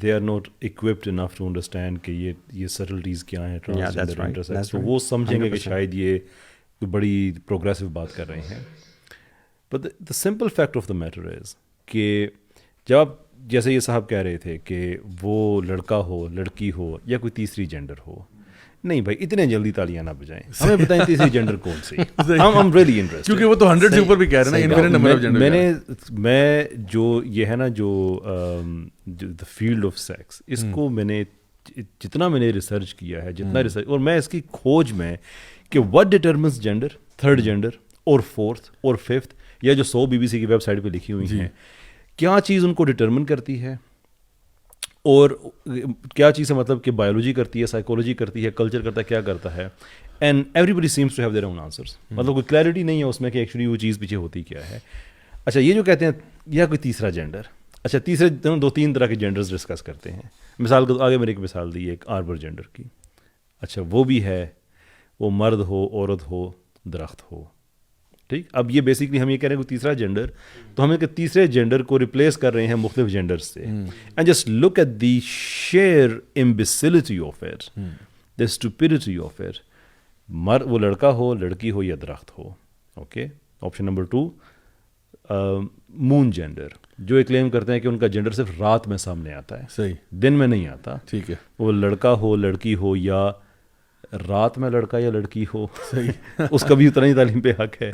they are not equipped enough to understand کہ یہ سٹلٹیز کیا ہیں ٹرانسجینڈر انٹرسیکس, تو وہ سمجھیں گے کہ شاید یہ کوئی بڑی پروگریسو بات کر رہے ہیں. But the simple fact of the matter is کہ جب آپ جیسے یہ صاحب کہہ رہے تھے کہ وہ لڑکا ہو, لڑکی ہو, یا کوئی تیسری جینڈر ہو, نہیں بھائی اتنے جلدی تالیاں نہ بجائیں, ہمیں بتائیں تیسری جینڈر کون سی. I'm really interested, کیونکہ وہ تو 100 سے اوپر بھی کہہ رہے ہیں نا, infinite number of gender. میں جو یہ ہے نا جو the field of sex, اس کو میں نے جتنا میں نے ریسرچ کیا ہے, جتنا ریسرچ, اور میں اس کی کھوج میں کہ what determines gender, third gender اور فورتھ اور ففتھ, یا جو 100 BBC کی ویب سائٹ پہ لکھی ہوئی ہیں, کیا چیز ان کو ڈٹرمن کرتی ہے, اور کیا چیز ہے مطلب کہ بایولوجی کرتی ہے, سائیکولوجی کرتی ہے, کلچر کرتا ہے, کیا کرتا ہے, and everybody seems to have their own answers. مطلب کوئی کلیئرٹی نہیں ہے اس میں کہ ایکچولی وہ چیز پیچھے ہوتی کیا ہے. اچھا یہ جو کہتے ہیں یا کوئی تیسرا جینڈر, اچھا تیسرے 2-3 طرح کے جینڈرز ڈسکس کرتے ہیں. مثال کے آگے میں نے ایک مثال دی, ایک آربر جینڈر کی. اچھا وہ بھی ہے, وہ مرد ہو, عورت ہو, درخت ہو, ٹھیک. اب یہ بیسکلی ہم یہ کہہ رہے ہیں کہ تیسرا جینڈر, تو ہم ایک تیسرے جینڈر کو ریپلیس کر رہے ہیں مختلف جینڈر سے. And just look at the sheer imbecility of it, the stupidity of it. وہ لڑکا ہو, لڑکی ہو, یا درخت ہو. Okay, option number 2 moon gender, جو یہ کلیم کرتے ہیں کہ ان کا جینڈر صرف رات میں سامنے آتا ہے, صحیح, دن میں نہیں آتا. ٹھیک ہے, وہ لڑکا ہو, لڑکی ہو, یا رات میں لڑکا یا لڑکی ہو, اس کا بھی اتنا ہی تعلیم پہ حق ہے.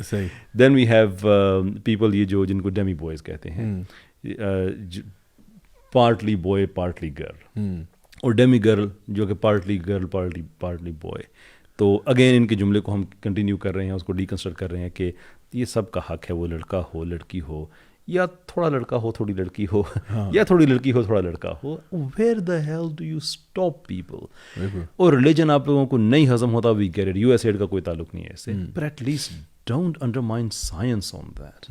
دین وی ہیو پیپل یہ جو جن کو ڈیمی بوائز کہتے ہیں, پارٹلی بوائے پارٹلی گرل, اور ڈیمی گرل جو کہ پارٹلی گرل پارٹلی بوائے. تو اگین ان کے جملے کو ہم کنٹینیو کر رہے ہیں, اس کو ڈیکنسٹرکٹ کر رہے ہیں کہ یہ سب کا حق ہے, وہ لڑکا ہو, لڑکی ہو, یا تھوڑا لڑکا ہو تھوڑی لڑکی ہو, یا تھوڑی لڑکی ہو تھوڑا لڑکا ہو. Where the hell do you stop people? اور ریلیجن آپ لوگوں کو نہیں ہضم ہوتا, وی گیٹ اٹ, USA کا کوئی تعلق نہیں ہے اس سے, but at least don't undermine science on that.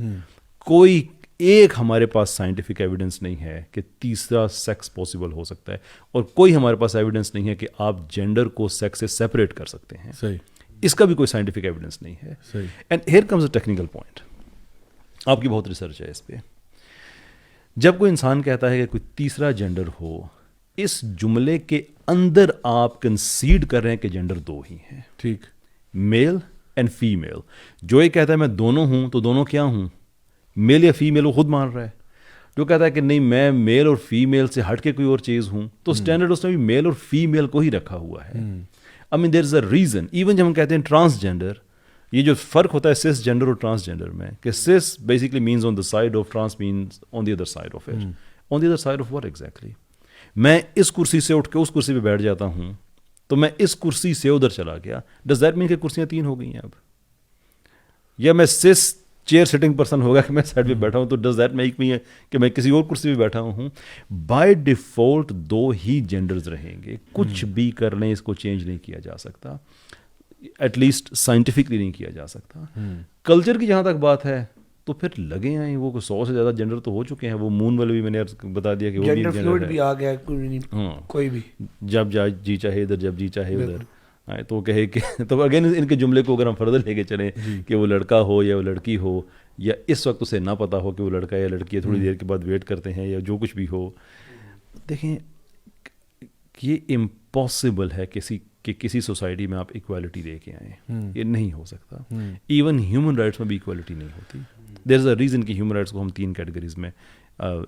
کوئی ایک ہمارے پاس سائنٹیفک ایویڈنس نہیں ہے کہ تیسرا سیکس پاسبل ہو سکتا ہے, اور کوئی ہمارے پاس ایویڈنس نہیں ہے کہ آپ جینڈر کو سیکس سے سیپریٹ کر سکتے ہیں. صحیح, اس کا بھی کوئی سائنٹیفک ایویڈنس نہیں ہے. And here comes a technical point, آپ کی بہت ریسرچ ہے اس پہ. جب کوئی انسان کہتا ہے کہ کوئی تیسرا جینڈر ہو, اس جملے کے اندر آپ کنسیڈ کر رہے ہیں کہ جینڈر 2 ہی ہیں. ٹھیک, میل اینڈ فیمیل. جو یہ کہتا ہے میں دونوں ہوں, تو دونوں کیا ہوں, میل یا فیمیل, وہ خود مان رہا ہے. جو کہتا ہے کہ نہیں میں میل اور فیمیل سے ہٹ کے کوئی اور چیز ہوں, تو اسٹینڈرڈ اس نے بھی میل اور فیمیل کو ہی رکھا ہوا ہے. I mean there is a reason. Even جب ہم کہتے ہیں ٹرانسجینڈر, یہ جو فرق ہوتا ہے سس جینڈر اور ٹرانسجینڈر میں, کہ cis basically means on the side of, trans means on the other side of it. On the other side of what exactly? میں اس کرسی سے اٹھ کے اس کرسی پہ بیٹھ جاتا ہوں, تو میں اس کرسی سے ادھر چلا گیا, ڈز دیٹ مین کہ کرسیاں 3 ہو گئی ہیں اب؟ یا میں سس چیئر سٹنگ پرسن ہوگا کہ میں سائڈ پہ بیٹھا ہوں, تو ڈز دیٹ میک می کہ میں کسی اور کرسی پہ بیٹھا ہوں؟ بائی ڈیفالٹ 2 ہی جینڈرز رہیں گے, کچھ بھی کر لیں اس کو چینج نہیں کیا جا سکتا, ایٹ لیسٹ سائنٹیفکلی نہیں کیا جا سکتا. کلچر کی جہاں تک بات ہے, تو پھر لگے ہیں وہ 100 سے زیادہ جینڈر تو ہو چکے ہیں. وہ مون والے بھی میں نے بتا دیا کہ وہ بھی جینڈر بھی آ گیا, کوئی بھی جب جی چاہے ادھر, جب جی چاہے ادھر, تو کہے کہ تو اگین ان کے جملے کو اگر ہم فردر لے کے چلیں کہ وہ لڑکا ہو یا وہ لڑکی ہو, یا اس وقت اسے نہ پتہ ہو کہ وہ لڑکا یا لڑکی ہے, تھوڑی دیر کے بعد ویٹ کرتے ہیں, یا جو کچھ بھی ہو. دیکھیں یہ امپاسبل ہے کہ کسی سوسائٹی میں آپ ایکویلٹی دے کے آئیں, یہ نہیں ہو سکتا. ایون ہیومن رائٹس میں بھی ایکویلٹی نہیں ہوتی. دیر از اے ریزن کہ ہیومن رائٹس کو ہم 3 کیٹیگریز میں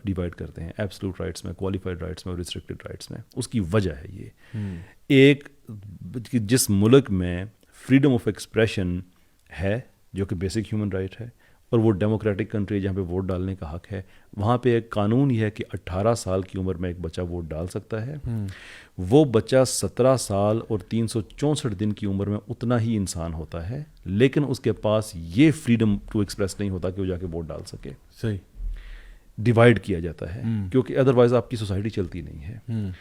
ڈیوائڈ کرتے ہیں, ایبسلوٹ رائٹس میں, کوالیفائڈ رائٹس میں, اور ریسٹرکٹیڈ رائٹس میں. اس کی وجہ ہے یہ, ایک جس ملک میں فریڈم آف ایکسپریشن ہے جو کہ بیسک ہیومن رائٹ ہے, اور وہ ڈیموکریٹک کنٹری جہاں پہ ووٹ ڈالنے کا حق ہے, وہاں پہ ایک قانون یہ ہے کہ 18 سال کی عمر میں ایک بچہ ووٹ ڈال سکتا ہے. وہ بچہ 17 سال اور 364 دن کی عمر میں اتنا ہی انسان ہوتا ہے, لیکن اس کے پاس یہ فریڈم ٹو ایکسپریس نہیں ہوتا کہ وہ جا کے ووٹ ڈال سکے. صحیح. ڈیوائڈ کیا جاتا ہے کیونکہ ادروائز آپ کی سوسائٹی چلتی نہیں ہے.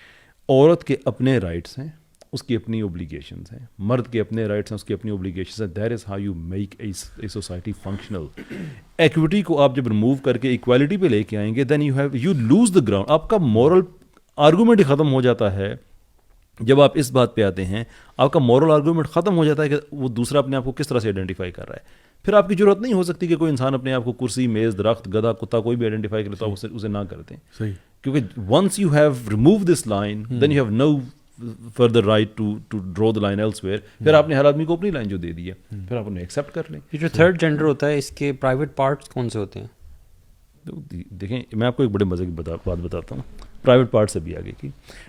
عورت کے اپنے رائٹس ہیں, اس کی اپنی اوبلیگیشنز ہیں, مرد کے اپنے رائٹس ہیں, اس کی اپنی اوبلیگیشنز ہیں. That is how you make a society functional. Equity کو آپ جب ریموو کر کے ایکویلٹی پہ لے کے آئیں گے, then you lose the ground. آپ کا مورل آرگومنٹ ہی ختم ہو جاتا ہے. جب آپ اس بات پہ آتے ہیں, آپ کا مورل آرگومنٹ ختم ہو جاتا ہے کہ وہ دوسرا اپنے آپ کو کس طرح سے آئیڈینٹیفائی کر رہا ہے. پھر آپ کی ضرورت نہیں ہو سکتی کہ کوئی انسان اپنے آپ کو کرسی, میز, درخت, گدھا, کتا کوئی بھی آئیڈینٹیفائی کرے تو آپ اسے نہ کرتے. صحیح. کیونکہ once you have remove this line then you have no further right to draw the line elsewhere. پھر آپ نے ہر آدمی کو اپنی لائن جو دے دی ہے, پھر آپ انہیں ایکسیپٹ کر لیں. یہ جو تھرڈ جینڈر ہوتا ہے اس کے پرائیویٹ پارٹس کون سے ہوتے ہیں؟ دیکھیں, میں آپ کو ایک بڑے مزے کی بات بتاتا ہوں, پرائیویٹ پارٹ سے بھی آگے کی.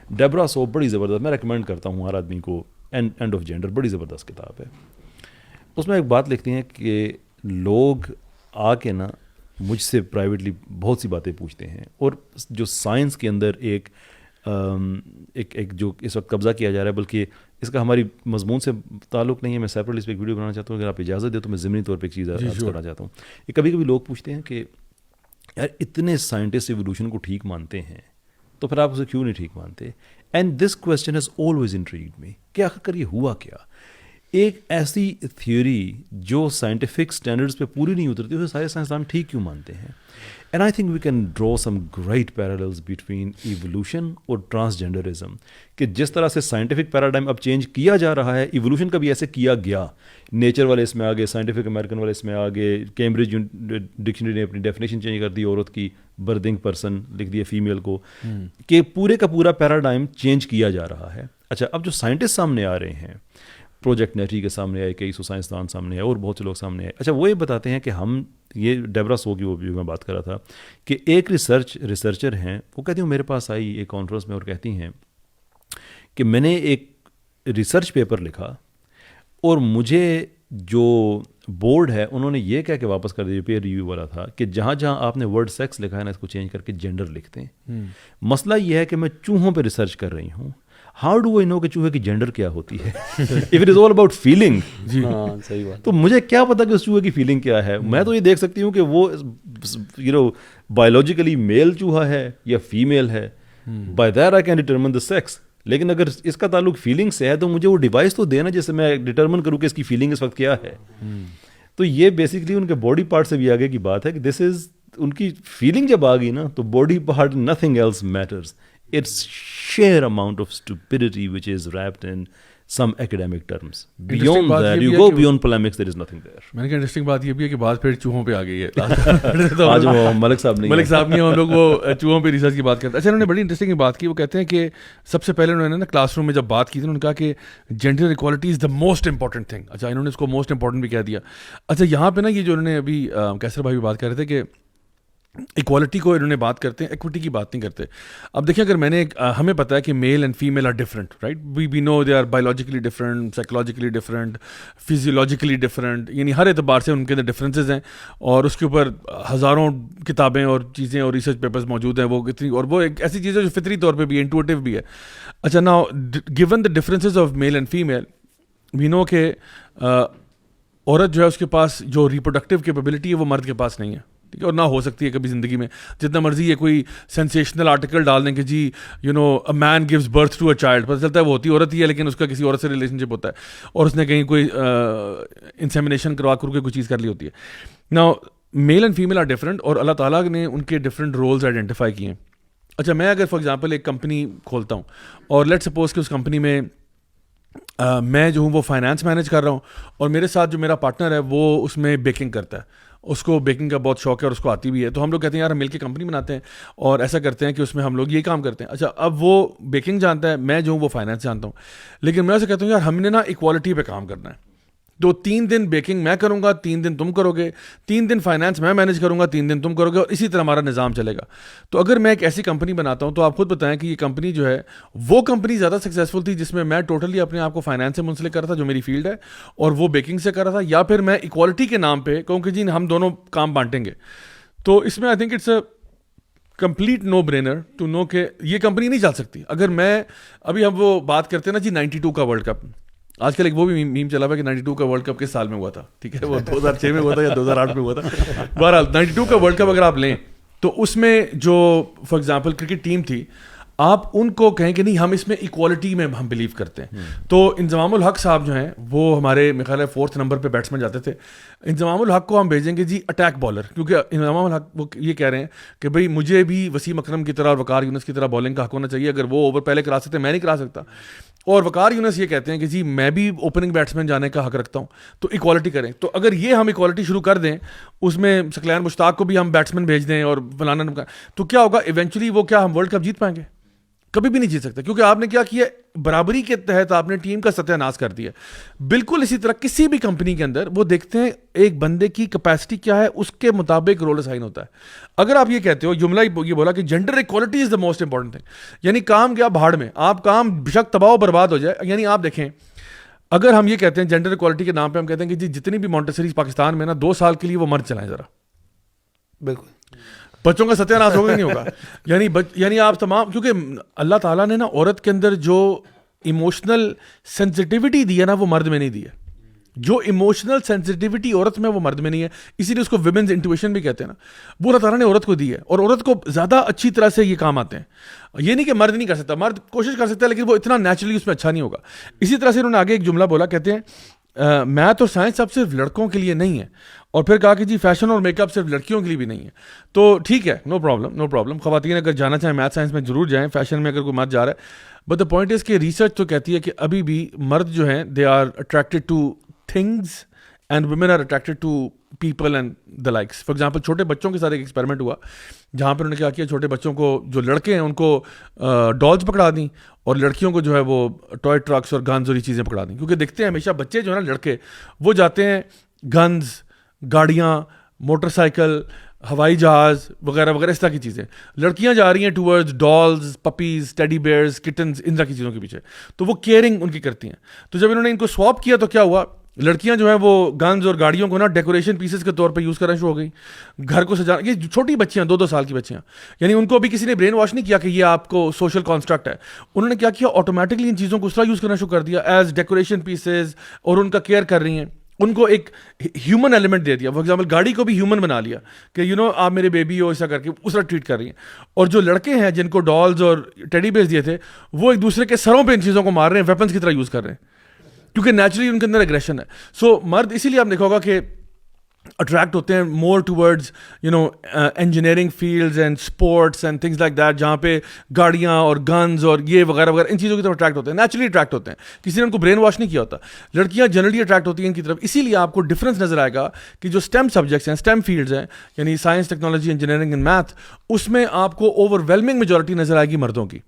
ڈیبرا سوپ بڑی زبردست, میں ریکمینڈ کرتا ہوں ہر آدمی کو, اینڈ آف جینڈر, بڑی زبردست کتاب ہے. اس میں ایک بات لکھتی ہیں کہ لوگ آ کے نا مجھ سے پرائیویٹلی بہت سی باتیں پوچھتے ہیں, اور جو سائنس کے اندر ایک جو اس وقت قبضہ کیا جا رہا ہے, بلکہ اس کا ہماری مضمون سے تعلق نہیں ہے, میں سیپریٹلی اس پہ ایک ویڈیو بنانا چاہتا ہوں, اگر آپ اجازت دیں تو میں ضمنی طور پہ ایک چیز عرض کرنا چاہتا ہوں. کہ کبھی کبھی لوگ پوچھتے ہیں کہ یار اتنے سائنٹسٹ ایوولوشن کو ٹھیک مانتے ہیں تو پھر آپ اسے کیوں نہیں ٹھیک مانتے. And this question has always intrigued me کہ آخر یہ ہوا کیا. ایک ایسی تھیوری جو سائنٹیفک اسٹینڈرڈس پہ پوری نہیں اترتی اسے سارے سائنسدان ٹھیک کیوں مانتے ہیں. And I think we can draw some great parallels between evolution اور ٹرانسجینڈرزم, کہ جس طرح سے سائنٹیفک پیراڈائم اب چینج کیا جا رہا ہے, ایوولوشن کا بھی ایسے کیا گیا. نیچر والے اس میں آگے, سائنٹیفک امریکن والے اس میں آگے, کیمبرج ڈکشنری نے اپنی ڈیفینیشن چینج کر دی, عورت کی برتھنگ پرسن لکھ دیا فیمیل کو, کہ پورے کا پورا پیراڈائم چینج کیا جا رہا ہے. اچھا, اب جو سائنٹسٹ سامنے آ رہے ہیں, پروجیکٹ نیٹری کے سامنے آئے, کئی سائنسدان سامنے آئے, اور بہت سے لوگ سامنے آئے. اچھا, وہ یہ بتاتے ہیں کہ ہم, یہ ڈیبرا سو کی وہ بھی میں بات کر رہا تھا, کہ ایک ریسرچر ہیں, وہ کہتی ہوں میرے پاس آئی ایک کانفرنس میں اور کہتی ہیں کہ میں نے ایک ریسرچ پیپر لکھا اور مجھے جو بورڈ ہے انہوں نے یہ کہہ کے واپس کر دیا, پیئر ریویو والا تھا, کہ جہاں جہاں آپ نے ورڈ سیکس لکھا ہے نا اس کو چینج کر کے جینڈر لکھتے ہیں. مسئلہ یہ ہے کہ میں چوہوں پہ ریسرچ کر رہی ہوں. ہاؤ ڈو آئی نو کہ چوہے کی جینڈر کیا ہوتی ہے؟ If it is all about feeling, صحیح بات, تو مجھے کیا پتا کہ اس چوہے کی فیلنگ کیا ہے. میں تو یہ دیکھ سکتی ہوں کہ وہ بایولوجیکلی میل چوہا ہے یا فیمیل ہے, by that I can determine the sex. لیکن اگر اس کا تعلق فیلنگ سے ہے تو مجھے وہ ڈیوائس تو دینا جس سے میں ڈیٹرمن کروں کہ اس کی فیلنگ اس وقت کیا ہے. تو یہ بیسکلی ان کے باڈی پارٹ سے بھی آگے کی بات ہے کہ دس از, ان کی فیلنگ جب آ گئی نا تو body part nothing else matters. It's sheer amount of stupidity which is wrapped in some academic terms. Beyond that, you go beyond polemics, there is nothing there. میں نے کہا انٹرسٹنگ بات یہ بھی ہے کہ بات پھر چوہوں پہ آ گئی ہے. آج وہ ملک صاحب نہیں, ہم لوگ وہ چوہوں پہ ریسرچ کی بات کرتے ہیں. اچھا, انہوں نے بڑی انٹرسٹنگ بات کی. وہ کہتے ہیں کہ سب سے پہلے انہوں نے نا کلاس روم میں جب بات کی تھی, انہوں نے کہا کہ gender equality is the most important thing. اچھا, انہوں نے اس کو موسٹ امپورٹنٹ بھی کہہ دیا. اچھا, یہاں پہ نا یہ جو انہوں نے ابھی کیسر بھائی بھی بات کر رہے تھے کہ ایکوالٹی کو انہوں نے بات کرتے ہیں, ایکوٹی کی بات نہیں کرتے. اب دیکھیں, اگر میں نے ہمیں پتا ہے کہ male and female are different, right, we know they are biologically different, psychologically different, physiologically different, یعنی ہر اعتبار سے ان کے اندر ڈفرینسز ہیں, اور اس کے اوپر ہزاروں کتابیں اور چیزیں اور ریسرچ پیپرز موجود ہیں. وہ کتنی, اور وہ ایک ایسی چیز ہے جو فطری طور پہ بھی انٹویٹیو بھی ہے. اچھا, نا given the differences of male and female, we know کہ عورت جو ہے اس کے پاس جو ریپروڈکٹیو کیپیبلٹی ہے وہ مرد کے پاس نہیں ہے, ٹھیک ہے, اور نہ ہو سکتی ہے کبھی زندگی میں. جتنا مرضی ہے کوئی سینسیشنل آرٹیکل ڈال دیں کہ جی a man gives birth to a child, پتہ چلتا ہے وہ ہوتی عورت ہی ہے لیکن اس کا کسی عورت سے ریلیشن شپ ہوتا ہے, اور اس نے کہیں کوئی انسیمینیشن کروا کر کے کوئی چیز کر لی ہوتی ہے. نا male and female are different, اور اللہ تعالیٰ نے ان کے ڈفرنٹ رولز آئیڈینٹیفائی کیے ہیں. اچھا, میں اگر فار ایگزامپل ایک کمپنی کھولتا ہوں, اور لیٹ سپوز کہ اس کمپنی میں میں جو ہوں وہ فائنانس مینیج کر رہا ہوں, اور میرے ساتھ جو میرا پارٹنر ہے وہ اس میں بیکنگ کرتا ہے, اس کو بیکنگ کا بہت شوق ہے اور اس کو آتی بھی ہے. تو ہم لوگ کہتے ہیں یار ہم مل کے کمپنی بناتے ہیں اور ایسا کرتے ہیں کہ اس میں ہم لوگ یہ کام کرتے ہیں. اچھا, اب وہ بیکنگ جانتا ہے, میں جو ہوں وہ فائنانس جانتا ہوں, لیکن میں اسے کہتا ہوں یار ہم نے نا ایکوالٹی پہ کام کرنا ہے, تو 3 دن بیکنگ میں کروں گا, 3 دن تم کرو گے, 3 دن فائنانس میں مینیج کروں گا, 3 دن تم کرو گے, اور اسی طرح ہمارا نظام چلے گا. تو اگر میں ایک ایسی کمپنی بناتا ہوں تو آپ خود بتائیں کہ یہ کمپنی جو ہے وہ کمپنی زیادہ سکسیزفل تھی جس میں ٹوٹلی اپنے آپ کو فائنانس سے منسلک کر رہا تھا جو میری فیلڈ ہے, اور وہ بیکنگ سے کر رہا تھا, یا پھر میں ایکوالٹی کے نام پہ کہوں کہ جی ہم دونوں کام بانٹیں گے. تو اس میں I think it's a complete no brainer to know کہ یہ کمپنی نہیں چل سکتی. اگر میں ابھی ہم وہ بات کرتے ہیں نا جی 92 کا ورلڈ کپ, آج کل ایک وہ بھی میم چلا ہوا ہے کہ 92 کا ورلڈ کپ کس سال میں ہوا تھا, ٹھیک ہے, وہ 2006 میں ہوا تھا یا 2008 میں ہوا تھا. بہرحال 92 کا ورلڈ کپ اگر آپ لیں تو اس میں جو فار ایگزامپل کرکٹ ٹیم تھی, آپ ان کو کہیں کہ نہیں ہم اس میں ایکوالٹی میں ہم بلیو کرتے ہیں. تو انضمام الحق صاحب جو ہیں وہ ہمارے میرے خیال ہے 4th نمبر پہ بیٹسمین جاتے تھے. انضمام الحق کو ہم بھیجیں گے جی اٹیک بالر, کیونکہ انضمام الحق وہ یہ کہہ رہے ہیں کہ بھائی مجھے بھی وسیم اکرم کی طرح اور وقار یونس کی طرح بالنگ کا حق ہونا چاہیے. اگر وہ اوور پہلے کرا سکتے میں نہیں کرا سکتا. اور وقار یونس یہ کہتے ہیں کہ جی میں بھی اوپننگ بیٹسمین جانے کا حق رکھتا ہوں, تو ایکوالٹی کریں. تو اگر یہ ہم ایکوالٹی شروع کر دیں, اس میں ثقلین مشتاق کو بھی ہم بیٹسمین بھیج دیں اور فلانا, تو کیا ہوگا ایونچولی وہ کیا ہم ورلڈ کپ جیت پائیں گے؟ کبھی بھی نہیں جیت سکتے, کیونکہ آپ نے کیا کیا, برابری کے تحت آپ نے ٹیم کا ستیہ ناش کر دیا. بالکل اسی طرح کسی بھی کمپنی کے اندر وہ دیکھتے ہیں ایک بندے کی کیپیسٹی کیا ہے, اس کے مطابق رول اسائن ہوتا ہے. اگر آپ یہ کہتے ہو, جملہ یہ بولا کہ gender equality is the most important thing, یعنی کام گیا بھاڑ میں, آپ کام بشک تباہ و برباد ہو جائے. یعنی آپ دیکھیں اگر ہم یہ کہتے ہیں جینڈر ایکوالٹی کے نام پہ ہم کہتے ہیں کہ جی جتنی بھی مونٹیسریز پاکستان میں نا 2 سال کے لیے وہ مرد چلائیں ذرا, بالکل بچوں کا ستیہ ناش ہوگا نہیں ہوگا. یعنی آپ تمام, کیونکہ اللہ تعالیٰ نے نا عورت کے اندر جو ایموشنل سینسٹیوٹی دی ہے نا وہ مرد میں نہیں دی ہے. جو ایموشنل سینسٹیوٹی عورت میں وہ مرد میں نہیں ہے, اسی لیے اس کو ویمنز انٹویشن بھی کہتے ہیں نا, وہ اللہ تعالیٰ نے عورت کو دی ہے, اور عورت کو زیادہ اچھی طرح سے یہ کام آتے ہیں. یہ نہیں کہ مرد نہیں کر سکتا, مرد کوشش کر سکتا ہے لیکن وہ اتنا نیچرلی اس میں اچھا نہیں ہوگا. اسی طرح سے انہوں نے آگے ایک جملہ بولا, کہتے ہیں میتھ اور سائنس اب صرف لڑکوں کے لیے نہیں ہے, اور پھر کہا کہ جی فیشن اور میک اپ صرف لڑکیوں کے لیے بھی نہیں ہے. تو ٹھیک ہے, نو پرابلم, خواتین اگر جانا چاہیں میتھ سائنس میں ضرور جائیں, فیشن میں اگر کوئی مرد جا رہا ہے. بٹ دا پوائنٹ از کہ ریسرچ تو کہتی ہے کہ ابھی بھی مرد جو ہیں they are attracted to things and women are attracted to people and the likes. For example چھوٹے بچوں کے ساتھ ایک ایکسپیریمنٹ ہوا جہاں پہ انہوں نے کیا کیا, چھوٹے بچوں کو جو لڑکے ہیں ان کو ڈالز پکڑا دیں, اور لڑکیوں کو جو ہے وہ ٹوائے ٹرکس اور گنز اور یہ چیزیں پکڑا دیں. کیونکہ دیکھتے ہیں ہمیشہ بچے جو ہے نا لڑکے وہ جاتے ہیں گنز, گاڑیاں, موٹر سائیکل, ہوائی جہاز وغیرہ وغیرہ اس طرح کی چیزیں. لڑکیاں جا رہی ہیں towards dolls, puppies, teddy bears, kittens, ان طرح کی چیزوں کے پیچھے. تو وہ کیئرنگ ان کی کرتی ہیں. تو جب انہوں نے ان کو سواپ کیا تو کیا ہوا, لڑکیاں جو ہیں وہ گنز اور گاڑیوں کو نا ڈیکوریشن پیسز کے طور پہ یوز کرنا شروع ہو گئی, گھر کو سجانا. یہ چھوٹی بچیاں 2 سال کی بچیاں, یعنی ان کو ابھی کسی نے برین واش نہیں کیا کہ یہ آپ کو سوشل کانسٹرکٹ ہے. انہوں نے کیا کیا, آٹومیٹکلی ان چیزوں کو اس طرح یوز کرنا شروع کر دیا ایز ڈیکوریشن پیسز, اور ان کا کیئر کر رہی ہیں, ان کو ایک ہیومن ایلیمنٹ دے دیا. فار ایگزامپل گاڑی کو بھی ہیومن بنا لیا کہ آپ میرے بیبی ہو, ایسا کر کے اس طرح ٹریٹ کر رہی ہیں. اور جو لڑکے ہیں جن کو ڈالز اور ٹیڈی بیئرز دیے تھے, وہ ایک دوسرے کے سروں پہ ان چیزوں کو مار رہے ہیں, ویپنس کی طرح یوز کر رہے ہیں, کیونکہ نیچرلی ان کے اندر ایگریشن ہے. سو مرد اسی لیے آپ دیکھا ہوگا کہ اٹریکٹ ہوتے ہیں more towards engineering fields and sports and things like that, جہاں پہ گاڑیاں اور گنز اور یہ وغیرہ وغیرہ ان چیزوں کی طرف اٹریکٹ ہوتے ہیں, نیچرلی اٹریکٹ ہوتے ہیں, کسی نے ان کو برین واش نہیں کیا ہوتا. لڑکیاں جنرلی اٹریکٹ ہوتی ہیں ان کی طرف. اسی لیے آپ کو ڈفرینس نظر آئے گا کہ جو اسٹیم سبجیکٹس ہیں, اسٹیم فیلڈز ہیں, یعنی science, technology, engineering and math, اس میں آپ کو اوور ویلمنگ میجورٹی نظر آئے گی مردوں کی.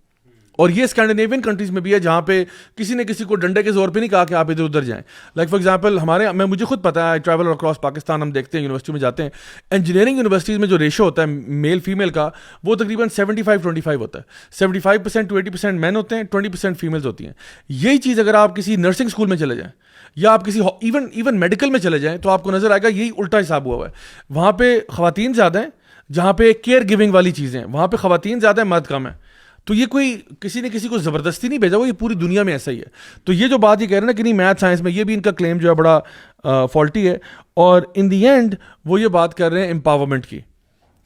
اور یہ اسکینڈینیوین کنٹریز میں بھی ہے جہاں پہ کسی نے کسی کو ڈنڈے کے زور پہ نہیں کہا کہ آپ ادھر ادھر جائیں. لائک فار ایگزامپل مجھے خود پتا ہے, آئی ٹریول اکراس پاکستان, ہم دیکھتے ہیں یونیورسٹی میں جاتے ہیں, انجینئرنگ یونیورسٹیز میں جو ریشو ہوتا ہے میل فیمیل کا وہ تقریباً 75-25 ہوتا ہے. 75% to 80% مین ہوتے ہیں, 20% فیمیلز ہوتی ہیں. یہی چیز اگر آپ کسی نرسنگ اسکول میں چلے جائیں یا آپ کسی ایون میڈیکل میں چلے جائیں تو آپ کو نظر آئے گا یہی الٹا حساب ہوا ہوا ہے. وہاں پہ خواتین زیادہ ہیں, جہاں پہ کیئر گیونگ والی چیزیں وہاں پہ خواتین زیادہ ہیں, مرد کم ہیں. تو یہ کوئی کسی نے کسی کو زبردستی نہیں بھیجا ہوا, یہ پوری دنیا میں ایسا ہی ہے. تو یہ جو بات یہ کہہ رہے ہیں نا کہ نہیں میتھ سائنس میں, یہ بھی ان کا کلیم جو ہے بڑا فالٹی ہے. اور ان دی اینڈ وہ یہ بات کر رہے ہیں امپاورمنٹ کی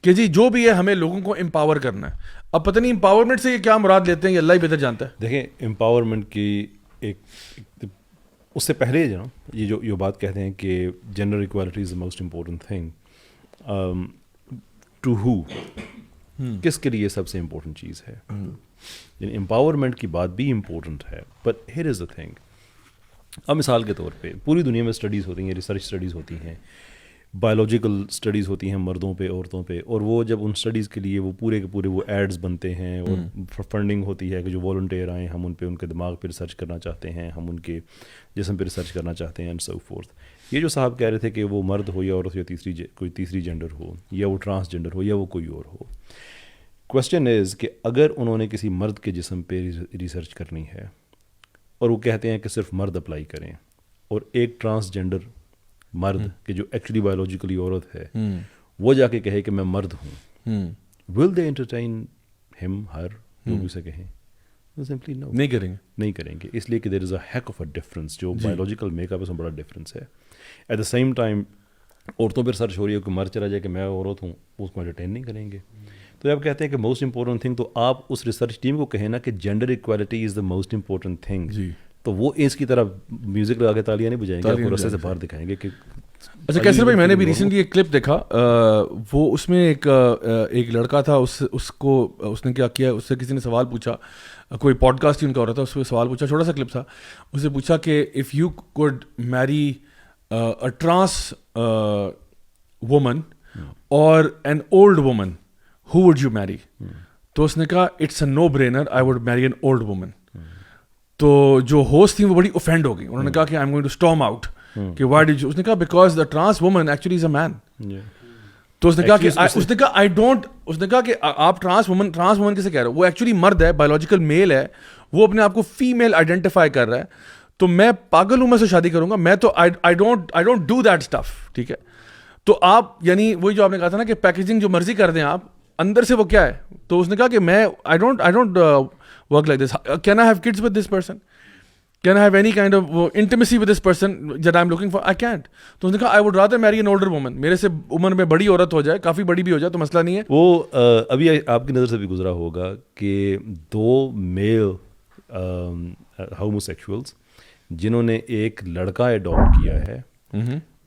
کہ جی جو بھی ہے ہمیں لوگوں کو امپاور کرنا ہے. اب پتہ نہیں امپاورمنٹ سے یہ کیا مراد لیتے ہیں, یہ اللہ ہی بہتر جانتا ہے. دیکھیں امپاورمنٹ کی ایک اس سے پہلے جو یہ جو بات کہتے ہیں کہ gender equality is the most important thing, to who, کس کے لیے سب سے امپورٹنٹ چیز ہے. یعنی امپاورمنٹ کی بات بھی امپورٹنٹ ہے, but here is the thing. اب مثال کے طور پہ پوری دنیا میں اسٹڈیز ہوتی ہیں, ریسرچ اسٹڈیز ہوتی ہیں, بایولوجیکل اسٹڈیز ہوتی ہیں مردوں پہ عورتوں پہ, اور وہ جب ان اسٹڈیز کے لیے وہ پورے کے پورے وہ ایڈز بنتے ہیں اور فنڈنگ ہوتی ہے کہ جو والنٹیئر آئیں, ہم ان پہ ان کے دماغ پہ ریسرچ کرنا چاہتے ہیں, ہم ان کے جسم پہ ریسرچ کرنا چاہتے ہیں اینڈ سو فورتھ. یہ جو صاحب کہہ رہے تھے کہ وہ مرد ہو یا عورت یا کوئی تیسری جینڈر ہو یا وہ ٹرانسجینڈر ہو یا وہ کوئی اور ہو, کوشچن از کہ اگر انہوں نے کسی مرد کے جسم پہ ریسرچ کرنی ہے اور وہ کہتے ہیں کہ صرف مرد اپلائی کریں, اور ایک ٹرانسجینڈر مرد کہ جو ایکچولی بایولوجیکلی عورت ہے وہ جا کے کہے کہ میں مرد ہوں, ول دے انٹرٹین ہم ہر جو بھی اسے کہیں؟ سمپلی نو, نہیں کریں گے, اس لیے کہ دیر is a heck of a difference. جو بایولوجیکل میک اپ ہے اس میں بڑا ڈفرینس ہے. ایٹ دا سیم ٹائم عورتوں پہ ریسرچ ہو رہی ہے کہ مرد چلا جائے کہ میں عورت ہوں, اس کو انٹرٹین نہیں کریں گے. تو جب کہتے ہیں کہ موسٹ امپورٹنٹ تھنگ, تو آپ اس ریسرچ ٹیم کو کہیں نا کہ gender equality is the most important thing, تو وہ اس کی طرح میوزک لگا کے تالیاں نہیں بجائیں گے, آپ کو رستے سے باہر دکھائیں گے کہ. اچھا کیسر بھائی, میں نے بھی ریسنٹلی ایک کلپ دیکھا, وہ اس میں ایک لڑکا تھا, اس کو اس نے کیا کیا, اس سے کسی نے سوال پوچھا, کوئی پوڈ کاسٹ ہی ان کا ہو رہا تھا, اس پہ سوال پوچھا, چھوٹا سا کلپ تھا, اس سے پوچھا کہ if you could marry a trans woman or an old woman, who would you marry؟ تو اس نے کہا it's a no brainer, I would marry an old woman. تو جو ہوسٹ تھیں وہ بڑی اوفینڈ ہو گئی, انہوں نے کہا کہ I am going to storm out, کہ وائی ڈڈ یو, اس نے کہا because the trans woman actually is a man. تو اس نے کہا کہ اس نے کہا آئی ڈونٹ, اس نے کہا کہ آپ ٹرانس وومن کسے کہہ رہے ہو, وہ ایکچولی مرد ہے, بایولوجیکل میل ہے, وہ اپنے آپ کو فیمیل آئیڈینٹیفائی کر رہا ہے, تو میں پاگل ہوں, میں سے شادی کروں گا, میں تو I don't do that stuff. ٹھیک ہے, تو آپ یعنی وہی جو آپ نے کہا تھا نا کہ پیکیجنگ جو مرضی کر دیں آپ, اندر سے وہ کیا ہے. تو اس نے کہا کہ میں I don't work like this. Can I have kids with this person, can I have any kind of intimacy with this person that I am looking for, I can't. تو اس نے کہا آئی ووڈ رادر میری این اولڈر وومن, میرے سے عمر میں بڑی عورت ہو جائے, کافی بڑی بھی ہو جائے تو مسئلہ نہیں ہے. وہ ابھی آپ کی نظر سے بھی گزرا ہوگا کہ 2 میل ہوموسیکشولز جنہوں نے ایک لڑکا اڈاپٹ کیا ہے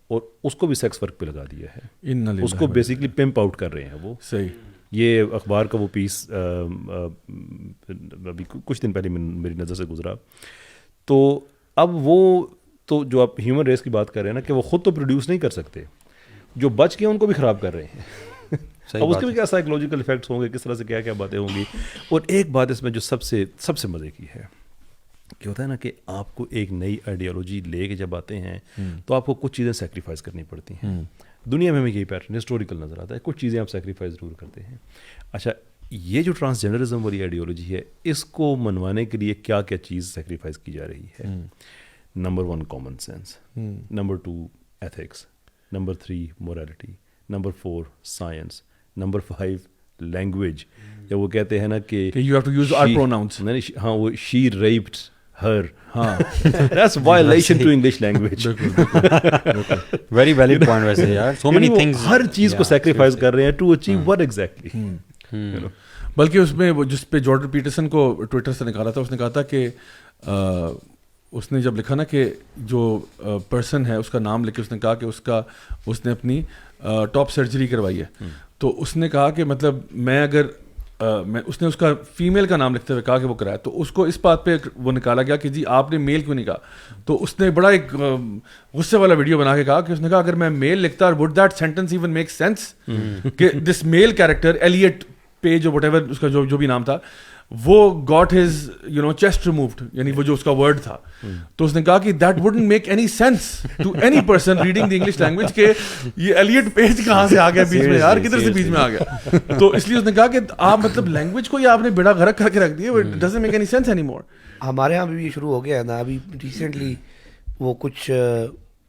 اور اس کو بھی سیکس ورک پہ لگا دیا ہے, اس کو بیسکلی پمپ آؤٹ کر رہے ہیں وہ. صحیح, یہ اخبار کا وہ پیس ابھی کچھ دن پہلے میری نظر سے گزرا. تو اب وہ تو جو آپ ہیومن ریس کی بات کر رہے ہیں نا کہ وہ خود تو پروڈیوس نہیں کر سکتے, جو بچ کے ان کو بھی خراب کر رہے ہیں. اب اس کے بھی کیا سائیکولوجیکل افیکٹس ہوں گے, کس طرح سے کیا کیا باتیں ہوں گی. اور ایک بات اس میں جو سب سے مزے کی ہے کہ ہوتا ہے نا کہ آپ کو ایک نئی آئیڈیالوجی لے کے جب آتے ہیں تو آپ کو کچھ چیزیں سیکریفائز کرنی پڑتی ہیں. دنیا میں ہمیں یہی پیٹرن ہسٹوریکل نظر آتا ہے, کچھ چیزیں آپ سیکریفائز ضرور کرتے ہیں. اچھا, یہ جو ٹرانسجینڈرزم والی آئیڈیالوجی ہے, اس کو منوانے کے لیے کیا کیا چیز سیکریفائز کی جا رہی ہے؟ Number 1 common sense, number 2 ethics, number 3 morality, number 4 science, number 5 language. یا وہ کہتے ہیں نا کہ you have to use our pronouns. ہاں, وہ she raped her, that's violation to English language. Very valid point ویسے یار, so many things. ہر چیز کو سیکریفائز کر رہے ہیں to achieve what exactly. بلکہ اس میں جس پہ جارڈن پیٹرسن کو ٹویٹر سے نکالا تھا, اس نے کہا تھا کہ اس نے جب لکھا نا کہ جو پرسن ہے اس کا نام لکھ کے اس نے کہا کہ اس نے اپنی ٹاپ سرجری کروائی ہے. تو اس نے کہا کہ مطلب میں اگر اس نے اس کا فیمیل کا نام لکھتے ہوئے کہا کہ وہ کرایا, تو اس کو اس بات پہ وہ نکالا گیا کہ جی آپ نے میل کیوں نہیں کہا. تو اس نے بڑا ایک غصے والا ویڈیو بنا کے کہا کہ اس نے کہا اگر میں میل لکھتا, would that sentence even make sense, کہ دس میل کیریکٹر ایلیٹ پیج اور وٹ ایور اس کا جو بھی نام تھا, وہ گاٹ ہز چیسٹ ریمووڈ, یعنی وہ جو اس کا ورڈ تھا. تو اس نے کہا کہ that wouldn't make any sense to any person reading the English language کہ یہ ایلیٹ پیج کہاں سے آ گیا بیچ میں یار, کدھر سے بیچ میں آ گیا. تو اس لیے اس نے کہا کہ آپ مطلب لینگویج کو یہ آپ نے بیڑا غرق کر کے رکھ دیا, it doesn't make any sense any more. ہمارے یہاں بھی یہ شروع ہو گیا ہے نا ابھی ریسنٹلی, وہ کچھ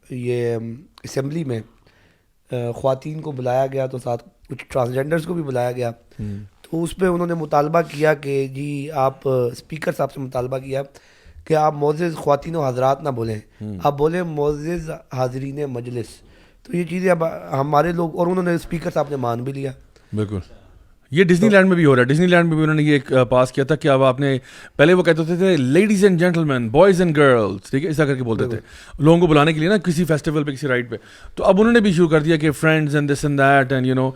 یہ اسمبلی میں خواتین کو بلایا گیا, تو ساتھ کچھ ٹرانسجینڈرز کو بھی بلایا گیا. تو اس پہ انہوں نے مطالبہ کیا کہ جی آپ اسپیکر صاحب سے مطالبہ کیا کہ آپ معزز خواتین و حضرات نہ بولیں, آپ بولیں معزز حاضرین مجلس. تو یہ چیزیں اب ہمارے لوگ, اور انہوں نے اسپیکر صاحب نے مان بھی لیا. بالکل, یہ ڈزنی لینڈ میں بھی ہو رہا ہے. ڈزنی لینڈ میں بھی انہوں نے یہ ایک پاس کیا تھا کہ اب آپ نے پہلے وہ کہتے تھے ladies and gentleman boys and girls, ٹھیک ہے, ایسا کر کے بولتے تھے لوگوں کو بلانے کے لیے نا کسی فیسٹیول پہ کسی رائڈ پہ. تو اب انہوں نے بھی شروع کر دیا کہ friends and this and that and you know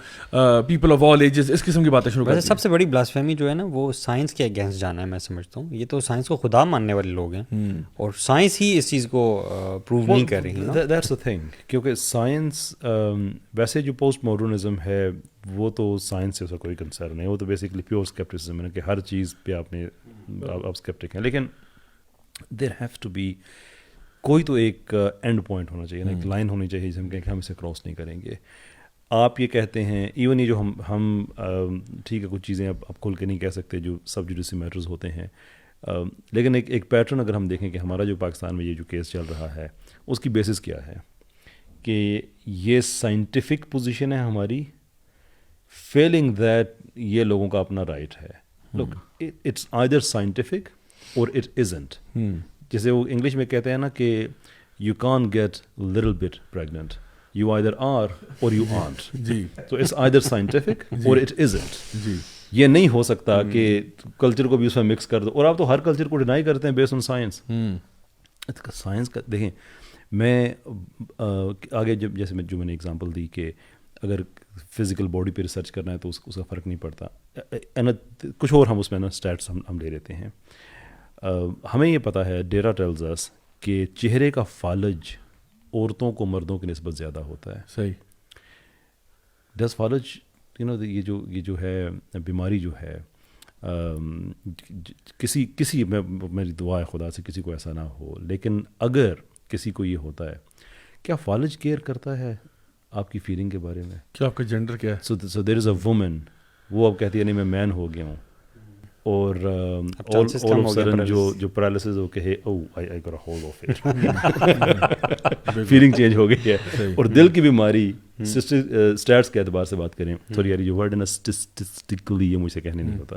people of all ages, اس قسم کی باتیں شروع کر دی. سب سے بڑی بلاسفیمی جو ہے نا وہ سائنس کے اگینسٹ جانا ہے, میں سمجھتا ہوں. یہ تو سائنس کو خدا ماننے والے لوگ ہیں اور سائنس ہی اس چیز کو پروو نہیں کر رہی ہے. دیٹس دا تھنگ, کیونکہ سائنس ویسے جو پوسٹ ماڈرنزم ہے وہ تو سائنس سے اس کا کوئی کنسرن نہیں, وہ تو بیسکلی پیور اسکیپٹسزم ہے کہ ہر چیز پہ آپ اسکیپٹک ہیں. لیکن دیر ہیو ٹو بی کوئی تو ایک اینڈ پوائنٹ ہونا چاہیے نا, ایک لائن ہونی چاہیے جس ہم کہیں کہ ہم اسے کراس نہیں کریں گے. آپ یہ کہتے ہیں ایون یہ جو ہم ٹھیک ہے کچھ چیزیں اب کھل کے نہیں کہہ سکتے جو سب جوڈیشل میٹرز ہوتے ہیں, لیکن ایک پیٹرن اگر ہم دیکھیں کہ ہمارا جو پاکستان میں یہ جو کیس چل رہا ہے اس کی بیسس کیا ہے کہ یہ سائنٹیفک پوزیشن ہے ہماری, فیلنگ دیٹ یہ لوگوں کا اپنا رائٹ ہے. لک it's either scientific or it isn't. جیسے وہ انگلش میں کہتے ہیں نا کہ you can't get little bit pregnant, you either are or you aren't. جی, تو it's either scientific or it isn't. جی, یہ نہیں ہو سکتا کہ کلچر کو بھی اس میں مکس کر دو, اور آپ تو ہر کلچر کو ڈینائی کرتے ہیں بیس آن سائنس. سائنس کا دیکھیں, میں آگے جب جیسے میں نے اگزامپل دی کہ اگر فزیکل باڈی پہ ریسرچ کرنا ہے تو اس کا فرق نہیں پڑتا. کچھ اور ہم اس میں نا اسٹیٹس ہم لے لیتے ہیں. ہمیں یہ پتہ ہے, ڈیٹا ٹیلز اس کہ چہرے کا فالج عورتوں کو مردوں کی نسبت زیادہ ہوتا ہے. صحیح. ڈز فالج یہ جو ہے بیماری جو ہے, کسی میری دعا ہے خدا سے کسی کو ایسا نہ ہو, لیکن اگر کسی کو یہ ہوتا ہے, کیا فالج کیئر کرتا ہے آپ کی فیلنگ کے بارے میں؟ کیا آپ کا جینڈر کیا ہے؟ سو دیر از اے وومن, وہ اب کہتی ہے نہیں میں مین ہو گیا ہوں, اور all of a sudden جو پیرالسس ہو کہ oh I got a whole of it, feeling change ہو گئی ہے. اور دل کی بیماری اسٹیٹس کے اعتبار سے بات کریں, سوری یار یہ ورڈ ہے نا اسٹیسٹکلی, یہ مجھ سے کہنے نہیں ہوتا,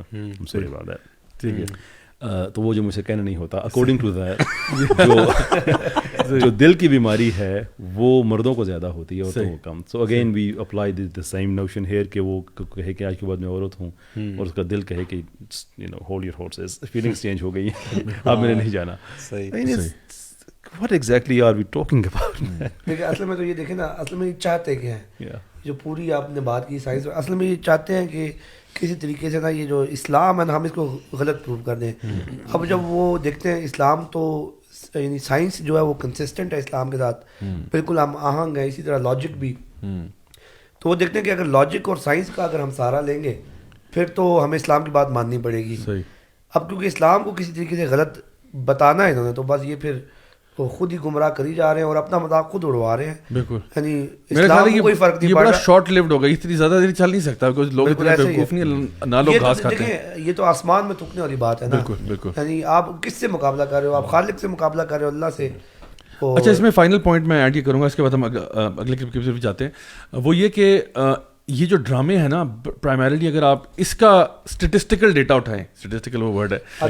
سوری بات ہے, ٹھیک ہے, تو وہ جو مجھ سے کہنا نہیں ہوتا, اکارڈنگ ٹو دیٹ جو دل کی بیماری ہے وہ مردوں کو زیادہ ہوتی ہے عورتوں کو کم. So again we apply the same notion here کہ وہ کہے کہ آج کے بعد میں عورت ہوں, اور اس کا دل کہے کہ you know hold your horses, feelings change ہو گئی ہیں, آپ میں نے نہیں جانا. What exactly are we talking about? دیکھیں اصل میں تو یہ دیکھیں نا, اصل میں یہ چاہتے کیا ہیں, جو پوری آپ نے بات کی سائنس, اصل میں یہ چاہتے ہیں کہ کسی طریقے سے نا یہ جو اسلام ہے نا ہم اس کو غلط پروو کر دیں. اب جب وہ دیکھتے ہیں اسلام تو یعنی سائنس جو ہے وہ کنسسٹنٹ ہے اسلام کے ساتھ, بالکل ہم آہنگ ہے, اسی طرح لاجک بھی. تو وہ دیکھتے ہیں کہ اگر لاجک اور سائنس کا اگر ہم سہارا لیں گے پھر تو ہمیں اسلام کی بات ماننی پڑے گی. اب کیونکہ اسلام کو کسی طریقے سے غلط بتانا ہے انہوں نے, تو بس یہ پھر وہ خود ہی گمراہ کری جا رہے ہیں اور اپنا مذاق خود اڑوا رہے ہیں. بالکل, یعنی اسلام کو کوئی فرق نہیں پڑ رہا. یہ بڑا شارٹ لیوڈ ہو گئی, اتنی زیادہ دیر چل نہیں سکتا, لوگ اتنے بیوقوف نہیں, نہ لوگ گھاس کھاتے ہیں. یہ تو آسمان میں تھوکنے والی بات ہے نا. بالکل بالکل, یعنی آپ کس سے مقابلہ کر رہے ہو, آپ خالق سے مقابلہ کر رہے ہو, اللہ سے. اچھا, اس میں فائنل پوائنٹ میں ایڈ یہ کروں گا, اس کے بعد ہم اگلے کلپ کی طرف جاتے ہیں. وہ یہ کہ یہ جو ڈرامے ہیں نا پرائمریلی اگر آپ اس کا اسٹیٹسٹیکل ڈیٹا اٹھائیں, اسٹیٹسٹیکل وہ ورڈ ہے, ہاں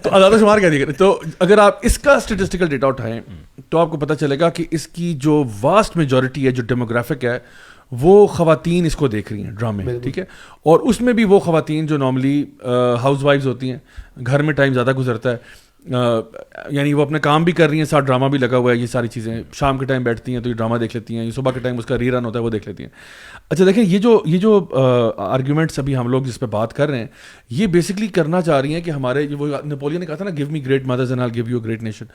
تو اعداد و شمار کہہ دیے, تو اگر آپ اس کا اسٹیٹسٹیکل ڈیٹا اٹھائیں تو آپ کو پتہ چلے گا کہ اس کی جو واسٹ میجورٹی ہے, جو ڈیموگرافک ہے, وہ خواتین اس کو دیکھ رہی ہیں ڈرامے, ٹھیک ہے. اور اس میں بھی وہ خواتین جو نارملی ہاؤس وائفز ہوتی ہیں, گھر میں ٹائم زیادہ گزرتا ہے, یعنی وہ اپنے کام بھی کر رہی ہیں, ساتھ ڈرامہ بھی لگا ہوا ہے, یہ ساری چیزیں شام کے ٹائم بیٹھتی ہیں تو یہ ڈرامہ دیکھ لیتی ہیں, یہ صبح کے ٹائم اس کا ری رن ہوتا ہے وہ دیکھ لیتی ہیں. اچھا دیکھیں, یہ جو آرگیومنٹس ابھی ہم لوگ جس پہ بات کر رہے ہیں, یہ بیسکلی کرنا چاہ رہی ہیں کہ ہمارے وہ نیپولین نے کہا تھا نا, give me great mothers and I will give you great nation.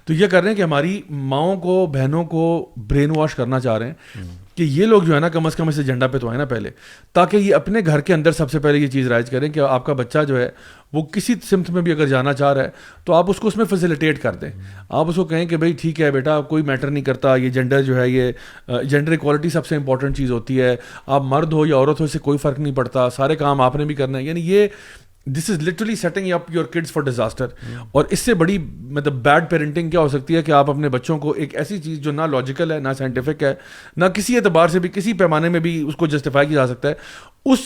تو یہ کر رہے ہیں کہ ہماری ماؤں کو, بہنوں کو برین واش کرنا چاہ رہے ہیں کہ یہ لوگ جو ہے نا کم از کم اس ایجنڈا پہ تو آئے نا پہلے, تاکہ یہ اپنے گھر کے اندر سب سے پہلے یہ چیز رائج کریں کہ آپ کا بچہ جو ہے وہ کسی سمت میں بھی اگر جانا چاہ رہا ہے تو آپ اس کو اس میں فیسیلیٹیٹ کر دیں. آپ اس کو کہیں کہ بھائی ٹھیک ہے بیٹا, کوئی میٹر نہیں کرتا, یہ جینڈر جو ہے, یہ جینڈر ایکوالٹی سب سے امپورٹنٹ چیز ہوتی ہے, آپ مرد ہو یا عورت ہو اس سے کوئی فرق نہیں پڑتا, سارے کام آپ نے بھی کرنا ہے. یعنی یہ this is literally setting up your kids for disaster. اور اس سے بڑی مطلب بیڈ پیرنٹنگ کیا ہو سکتی ہے کہ آپ اپنے بچوں کو ایک ایسی چیز جو نہ لاجیکل ہے, نہ سائنٹیفک ہے, نہ کسی اعتبار سے بھی, کسی پیمانے میں بھی اس کو جسٹیفائی کیا جا سکتا ہے, اس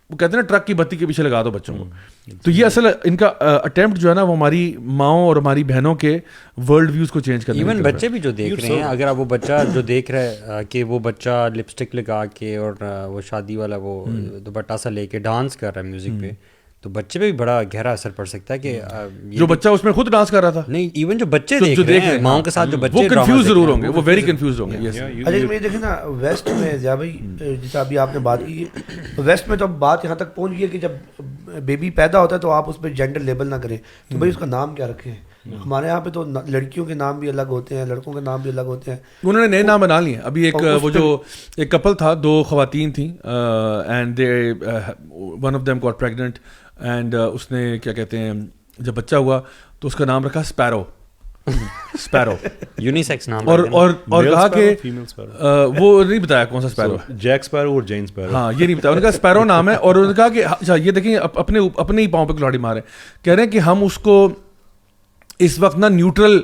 وہ کہتے ہیں نا ٹرک کی بتی کے پیچھے لگا دو بچوں کو. تو یہ اصل ان کا اٹیمپٹ جو ہے نا وہ ہماری ماؤں اور ہماری بہنوں کے ورلڈ ویوز کو چینج کرنے. ایون بچے بھی جو دیکھ رہے ہیں, اگر آپ وہ بچہ جو دیکھ رہا ہے کہ وہ بچہ لپسٹک لگا کے اور وہ شادی والا وہ دوپٹہ سا لے کے ڈانس کر رہا ہے میوزک پہ, تو بچے پہ بھی بڑا گہرا اثر پڑ سکتا ہے کہ جو بچہ اس میں خود ڈانس کر رہا تھا, نہیں ایون جو بچے دیکھ رہے ہیں ماؤں کے ساتھ, جو بچے وہ کنفیوز ضرور ہوں گے, وہ ویری کنفیوز ہوں گے. اچھا یہ دیکھیں نا ویسٹ میں ضیاء بھائی, جیسا ابھی آپ نے بات کی, ویسٹ میں تو اب بات یہاں تک پہنچ گئی ہے کہ جب بیبی پیدا ہوتا ہے تو آپ اس پہ جینڈر لیبل نہ کریں, تو بھائی اس کا نام کیا رکھیں. ہمارے یہاں پہ تو لڑکیوں کے نام بھی الگ ہوتے ہیں, لڑکوں کے نام بھی الگ ہوتے ہیں, انہوں نے نئے نام بنا لیے. ابھی ایک وہ جو ایک کپل تھا, 2 خواتین تھیں, and they one of them got pregnant, and اس نے کیا کہتے ہیں جب بچہ ہوا تو اس کا نام رکھا اسپیرو. اسپیرو یونیسیکس نام, اور کہا کہ وہ نہیں بتایا کون سا اسپیرو, جیک اسپیرو اور جین اسپیرو, ہاں یہ نہیں بتایا. انہوں نے کہا اسپیرو نام ہے, اور انہوں نے کہا کہ اچھا یہ دیکھیں اپنے ہی پاؤں پہ کلاڑی مارے, کہہ رہے ہیں کہ ہم اس کو اس وقت نا نیوٹرل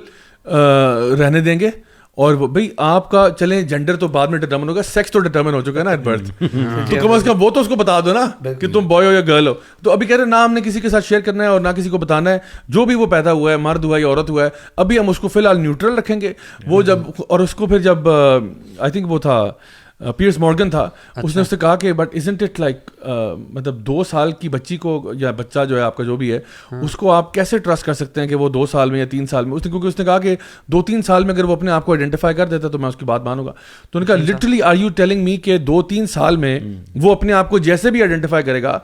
رہنے دیں گے, اور بھائی آپ کا چلیں جینڈر تو بعد میں ڈٹرمن ہوگا, سیکس تو ڈٹرمن ہو چکا ہے نا ایٹ برتھ, تو کم از کم وہ تو اس کو بتا دو نا کہ تم بوائے ہو یا گرل ہو. تو ابھی کہہ رہے ہیں نہ ہم نے کسی کے ساتھ شیئر کرنا ہے اور نہ کسی کو بتانا ہے, جو بھی وہ پیدا ہوا ہے, مرد ہوا ہے یا عورت ہوا ہے, ابھی ہم اس کو فی الحال نیوٹرل رکھیں گے. وہ جب, اور اس کو پھر جب آئی تھنک وہ تھا پیئرس مورگن تھا, اس نے اس سے کہا کہ بٹ ازنٹ اٹ لائک مطلب 2 سال کی بچی کو یا بچہ جو ہے آپ کا جو بھی ہے اس کو آپ کیسے ٹرسٹ کر سکتے ہیں کہ وہ 2 سال میں یا 3 سال میں, کیونکہ اس نے کہا کہ 2-3 سال میں اگر وہ اپنے آپ کو آئیڈینٹیفائی کر دیتا تو میں اس کی بات مانوں گا. تو انہوں نے کہا literally are you telling me کہ 2-3 سال میں وہ اپنے آپ کو جیسے بھی آئیڈینٹیفائی کرے گا,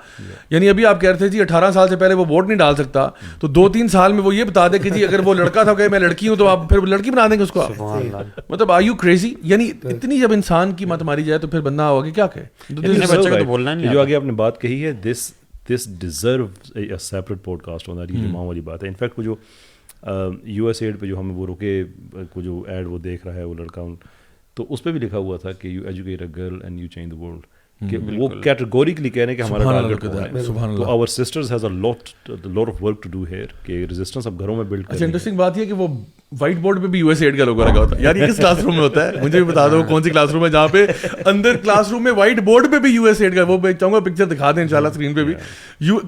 یعنی ابھی آپ کہہ رہے تھے جی 18 سال سے پہلے وہ ووٹ نہیں ڈال سکتا, تو 2-3 سال میں وہ یہ بتا دے کہ جی اگر وہ لڑکا تھا کہ میں لڑکی ہوں, تو آپ پھر لڑکی بنا دیں گے اس کو. مطلب آر یو کریزی, یعنی اتنی جب انسان کی مت ماری جائے تو پھر بندہ ہوگا کیا کہ جو آگے آپ نے بات کہی ہے, this deserve a separate podcast ہونا, یہ ماں والی بات ہے. انفیکٹ وہ جو یو ایس ایڈ پہ جو ہمیں وہ رکے کو جو ایڈ وہ دیکھ رہا ہے وہ لڑکا, تو اس پہ بھی لکھا ہوا تھا کہ you educate a girl and you change the world, کہ وہ کیٹیگوریکلی کہہ رہے ہیں کہ ہمارا ٹارگیٹ کون ہے. تو our sisters has a lot of work to do here, کہ ریزسٹنس اب گھروں میں بلڈ کریں. اچھا انٹرسٹنگ بات یہ کہ وہ وائٹ بورڈ پہ بھی یو ایس ایڈ کا لوگو لگا ہوتا ہے. یار یہ کس کلاس روم میں ہوتا ہے, مجھے بھی بتا دو کون سی کلاس روم ہے جہاں پہ اندر کلاس روم میں وائٹ بورڈ پہ بھی یو ایس ایڈ کا, وہ میں چاہوں گا پکچر دکھا دیں انشاءاللہ اسکرین پہ بھی,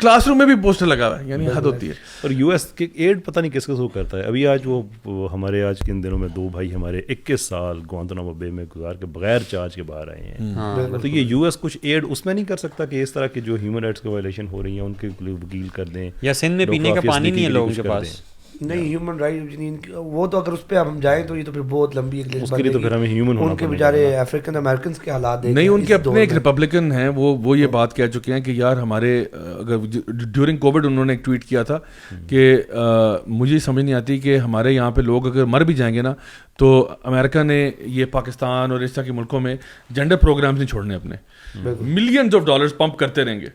کلاس روم میں بھی پوسٹر لگا ہوا ہے, یعنی حد ہوتی ہے. اور یو ایس کے ایڈ پتہ نہیں کس کو کرتا ہے. ابھی آج وہ ہمارے آج کے ان دنوں میں 2 بھائی ہمارے 21 سال گوانتانامو بے میں گزار کے بغیر چارج کے باہر آئے ہیں. تو یہ یو ایس کچھ ایڈ اس میں نہیں کر سکتا کہ اس طرح کی جو ہیومن رائٹس کی وائلیشن ہو رہی ہیں ان کے وکیل کر دیں, یا سندھ میں پینے کا پانی نہیں ہے لوگوں کے پاس. نہیں ہیومن رائٹ وہ تو اگر اس پہ ہم جائیں تو یہ تو پھر بہت لمبی ایک لسٹ, اس کے لیے تو پھر ہمیں ہیومن ہونا ان کے بیچارے افریقن امریکنس کے حالات نہیں, ان کے اپنے ایک ریپبلکن ہیں وہ یہ بات کہہ چکے ہیں کہ یار ہمارے اگر ڈیورنگ کووڈ انہوں نے ایک ٹویٹ کیا تھا کہ مجھے سمجھ نہیں آتی کہ ہمارے یہاں پہ لوگ اگر مر بھی جائیں گے نا تو امریکہ نے یہ پاکستان اور اس طرح کے ملکوں میں جینڈر پروگرامز نہیں چھوڑنے اپنے, ملینز آف ڈالرز پمپ کرتے رہیں گے.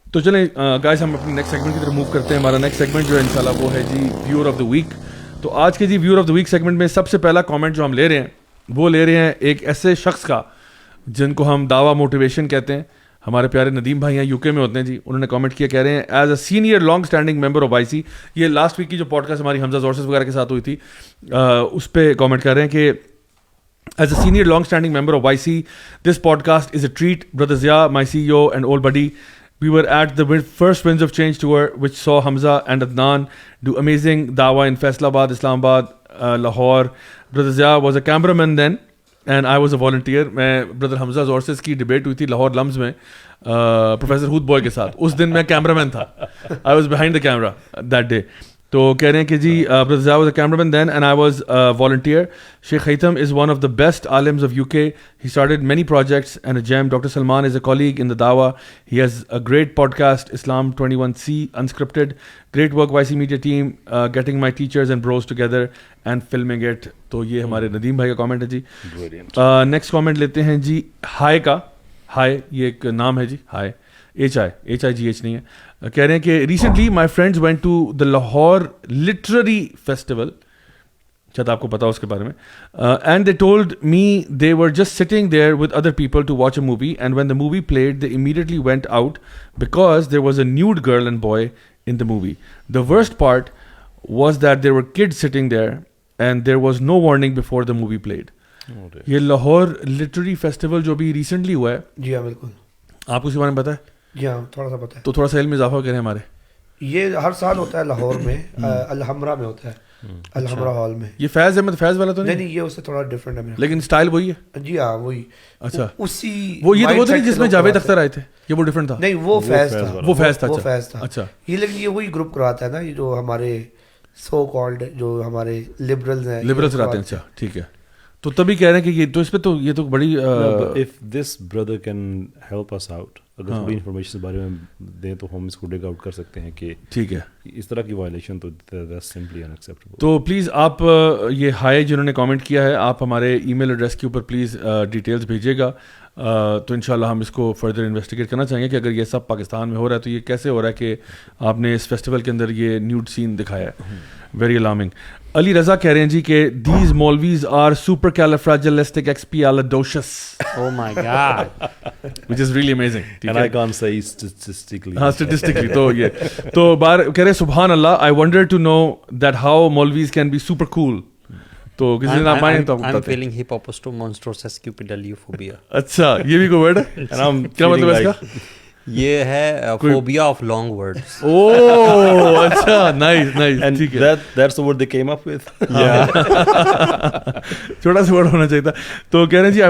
تو چلیں گائز ہم اپنی نیکسٹ سیگمنٹ کی طرف موو کرتے ہیں. ہمارا نیکسٹ سیگمنٹ جو ہے انشاءاللہ وہ ہے جی ویور آف دا ویک. تو آج کے جی viewer of the week segment میں سب سے پہلا کامنٹ جو ہم لے رہے ہیں وہ لے رہے ہیں ایک ایسے شخص کا جن کو ہم دعویٰ موٹیویشن کہتے ہیں, ہمارے پیارے ندیم بھائی ہیں, یو کے میں ہوتے ہیں جی. انہوں نے کامنٹ کیا, کہہ رہے ہیں as a senior long standing member of I C, یہ لاسٹ ویک کی جو پوڈ کاسٹ ہماری حمزہ زورسز وغیرہ کے ساتھ ہوئی تھی اس پہ کامنٹ کر رہے ہیں کہ as a senior long standing member of YC, this podcast is a treat. Brother Zia, my CEO and old buddy, we were at the first Winds of Change tour, which saw Hamza and Adnan do amazing dawah in Faisalabad, Islamabad, Lahore. Brother Zia was a cameraman then, and I was a volunteer. میں brother Hamza Zorses کی ڈیبیٹ ہوئی تھی لاہور لمز میں پروفیسر ہود بوائے کے ساتھ. اس دن میں کیمرہ مین تھا, I was behind the camera that day. تو کہہ رہے ہیں کہ جی brother Zia was a cameraman then and I was a volunteer. Sheikh Haitham is one of the best alims of UK. He started many projects and a gem. Dr. Salman is a colleague in the Dawah. He has a great podcast, Islam 21C, Unscripted. Great work YC Media team, getting my teachers and bros together and filming it. تو یہ ہمارے ندیم بھائی کا کامنٹ ہے جی. نیکسٹ کامنٹ لیتے ہیں جی ہائے کا. ہائے یہ ایک نام ہے جی, ہائے HIGH نہیں ہے. کہہ رہے ہیں کہ recently my friends went to the Lahore literary festival, شاید آپ کو پتا ہو اس کے بارے میں, and they told me they were just sitting there with other people to watch a movie, and when the movie played they immediately went out because there was a nude girl and boy in the movie. The worst part was that there were kid sitting there and there was no warning before the movie played. یہ لاہور لٹریری فیسٹیول جو بھی ریسنٹلی ہوا ہے, جی ہاں بالکل, آپ کو اس کے بارے میں پتا ہے؟ جی ہاں تھوڑا سا پتہ ہے. تو تھوڑا سا علم میں اضافہ کریں ہمارے. یہ ہر سال ہوتا ہے لاہور میں, الحمرہ میں ہوتا ہے, الحمرہ ہال میں. یہ فیض احمد فیض والا تو نہیں نہیں؟ نہیں, یہ اس سے تھوڑا ڈفرینٹ ہے میرا. لیکن اسٹائل وہی ہے. جی ہاں وہی. اچھا اسی وہ یہ تو وہ نہیں جس میں جاوید اختر آئے تھے, یہ وہ ڈفرینٹ تھا. نہیں وہ فیض تھا. وہ فیض تھا. وہ فیض تھا. اچھا یہ لیکن یہ وہی گروپ کرواتا ہے نا, یہ جو ہمارے سو کالڈ جو ہمارے لبرلز ہیں, لبرلز رہتے ہیں. اچھا ٹھیک ہے. تو تبھی کہہ رہے ہیں کہ یہ تو اس پہ تو یہ تو بڑی if this brother can help us out, اگر تھوڑی انفارمیشن اس بارے میں دیں تو ہم اس کو ڈگ آؤٹ کر سکتے ہیں کہ ٹھیک ہے اس طرح کی وائلیشن تو that's simply unacceptable. تو پلیز آپ یہ ہائے جنہوں نے کامنٹ کیا ہے, آپ ہمارے ای میل ایڈریس کے اوپر پلیز ڈیٹیلز بھیجیے گا, تو انشاءاللہ ہم اس کو فردر انویسٹیگیٹ کرنا چاہیں گے کہ اگر یہ سب پاکستان میں ہو رہا ہے تو یہ کیسے ہو رہا ہے کہ آپ نے اس فیسٹیول کے اندر یہ نیوڈ سین دکھایا ہے. Very alarming. علی رضا کہہ رہے ہیں جی کہ these maulvis are supercalifragilisticexpialidocious. Oh my God. which is really amazing. And I can't say statistically. ہاں statistically تو یہ تو بار کہہ رہے سبحان اللہ, I wonder to know that how Maulvis can be super cool. تو کسی دن آپ آئیں تو آپ I'm بتاتے ہیں. feeling hippopotamonstrosesquipedaliophobia. اچھا یہ بھی کوئی ورڈ ہے, کیا مطلب ہے اس کا؟ یہ ہے phobia of long words. اوہ اچھا, نائس نائس, And ٹھیک ہے. that's the word they came up with. چھوٹا سا ورڈ ہونا چاہیے تھا. تو کہہ رہے ہیں جی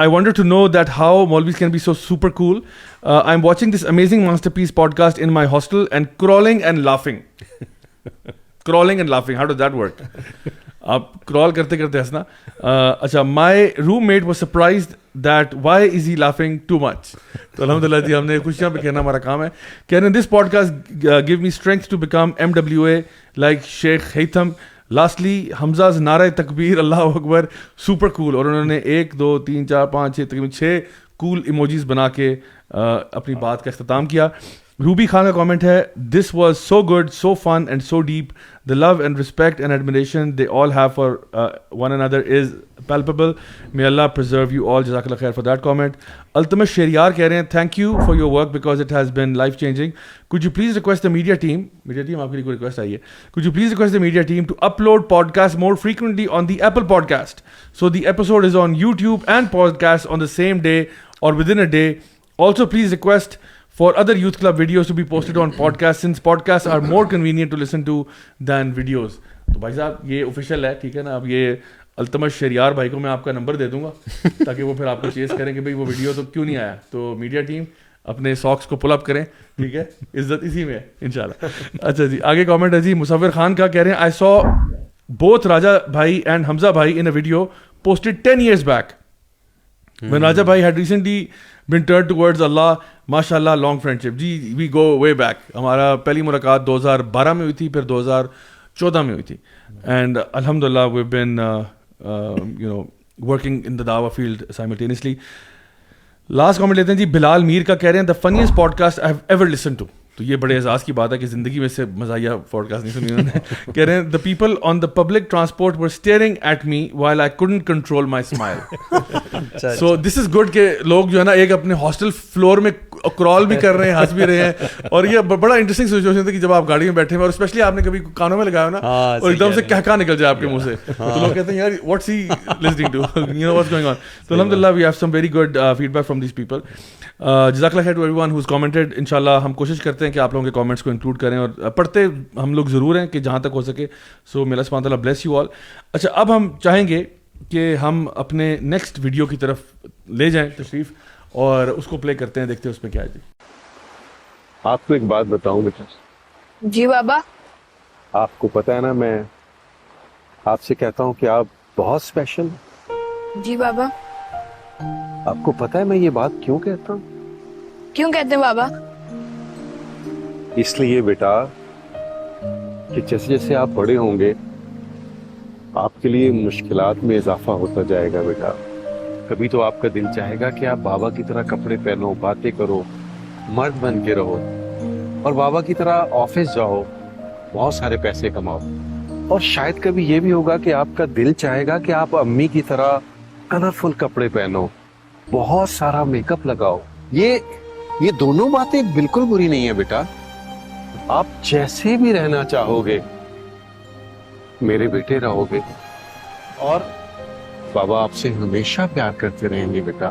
I wonder to know that how Maulvis can be so super cool. I'm watching this amazing masterpiece podcast in my hostel and crawling and laughing. Crawling and laughing. How does that work? آپ کرال کرتے کرتے ہنسنا. اچھا, my roommate was surprised that why is he laughing too much. تو الحمدللہ جی ہم نے خوشیاں پہ کہنا ہمارا کام ہے. کہہ رہے ہیں this podcast give me strength to become MWA like Sheikh Haytham. Lastly, حمزہ نعرہ تکبیر اللہ اکبر سپر کول, اور انہوں نے 1 2 3 4 5 6 تقریباً 6 کول ایموجیز بنا کے اپنی بات کا اختتام کیا. روبی خان کا کامنٹ ہے, this was so good, so fun and so deep, the love and respect and admiration they all have for one another is palpable. May Allah preserve you all. Jazakallah khair for that comment. Ultimate Sheriyar keh rahe hain, thank you for your work because it has been life changing. Could you please request the media team aapke liye koi request aayi hai, could you please request the media team to upload podcasts more frequently on the Apple podcast so the episode is on YouTube and podcast on the same day or within a day. Also please request for other youth club videos to be posted on podcasts since podcasts are more convenient to listen to than videos. تو بھائی صاحب یہ آفیشیل ہے, ٹھیک ہے نا. اب یہ التمش شہریار بھائی کو میں آپ کا نمبر دے دوں گا تاکہ وہ پھر آپ کو چیز کریں کہ بھائی وہ ویڈیو تو کیوں نہیں آیا. تو میڈیا ٹیم اپنے ساکس کو پل اپ کریں, ٹھیک ہے, عزت اسی میں ہے انشاءاللہ. اچھا جی آگے کامنٹ ہے جی مصور خان کا, کہہ رہے ہیں I saw both راجا بھائی and حمزہ بھائی in a video posted 10 years back when Raja bhai had recently been turned towards Allah. MashaAllah, long friendship. G we go way back. ہمارا پہلی ملاقات 2012 میں ہوئی تھی, پھر 2014 میں ہوئی تھی, and alhamdulillah we've been working in the dawah field simultaneously. Last comment لیتے ہیں جی بلال میر کا, کہہ رہے ہیں the funniest podcast I have ever listened to. تو یہ بڑے اعزاز کی بات ہے کہ زندگی میں سے مزاحیہ پوڈ کاسٹ نہیں سنی انہوں نے. کہہ رہے ہیں the people on the public transport were staring at me while I couldn't control my smile. So this is good کہ لوگ جو ہے نا ایک اپنے ہاسٹل فلور میں کرال بھی کر رہے ہیں, ہنس بھی رہے ہیں, اور یہ بڑا انٹرسٹنگ سچویشن تھا کہ جب آپ گاڑی میں بیٹھے ہیں اور اسپیشلی آپ نے کبھی کانوں میں لگایا نا اور ایک دم سے کہکا نکل جائے آپ کے منہ سے, تو لوگ کہتے ہیں یار what's he listening to, you know what's going on. تو الحمدللہ we have some very good feedback from these people. جزاک اللہ خیر to everyone who's commented. انشاءاللہ ہم کوشش کرتے ہیں کہ آپ لوگوں کے کامنٹس کو انکلوڈ کریں, اور پڑھتے ہم لوگ ضرور ہیں کہ جہاں تک ہو سکے. سو میرا سبحانہ تعالیٰ بلیس یو آل. اچھا اب ہم چاہیں گے کہ ہم اپنے نیکسٹ ویڈیو کی طرف لے جائیں تشریف, اور اس کو پلے کرتے ہیں, دیکھتے ہیں اس میں کیا ہے. جی آپ کو ایک بات بتاؤں بیٹا. جی بابا. آپ کو پتا ہے نا, میں آپ سے کہتا ہوں کہ آپ بہت اسپیشل. جی بابا. آپ کو پتا ہے میں یہ بات کیوں کہتا ہوں؟ کیوں کہتے ہیں بابا؟ اس لیے بیٹا کہ جیسے جیسے آپ بڑے ہوں گے آپ کے لیے مشکلات میں اضافہ ہوتا جائے گا بیٹا. کبھی تو آپ کا دل چاہے گا کہ آپ بابا کی طرح کپڑے پہنو, باتیں کرو, مرد بن کے رہو, اور بابا کی طرح آفس جاؤ, بہت سارے پیسے کماؤ. اور شاید کبھی یہ بھی ہوگا کہ آپ کا دل چاہے گا کہ آپ امی کی طرح کلرفل کپڑے پہنو, بہت سارا میک اپ لگاؤ. یہ دونوں باتیں بالکل بری نہیں ہے بیٹا. آپ جیسے بھی رہنا چاہو گے میرے بیٹے رہو گے, اور بابا آپ سے ہمیشہ پیار کرتے رہیں گے بیٹا.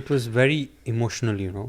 it was very emotional, you know.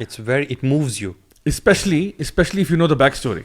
It moves you. especially if you know the back story.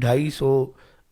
250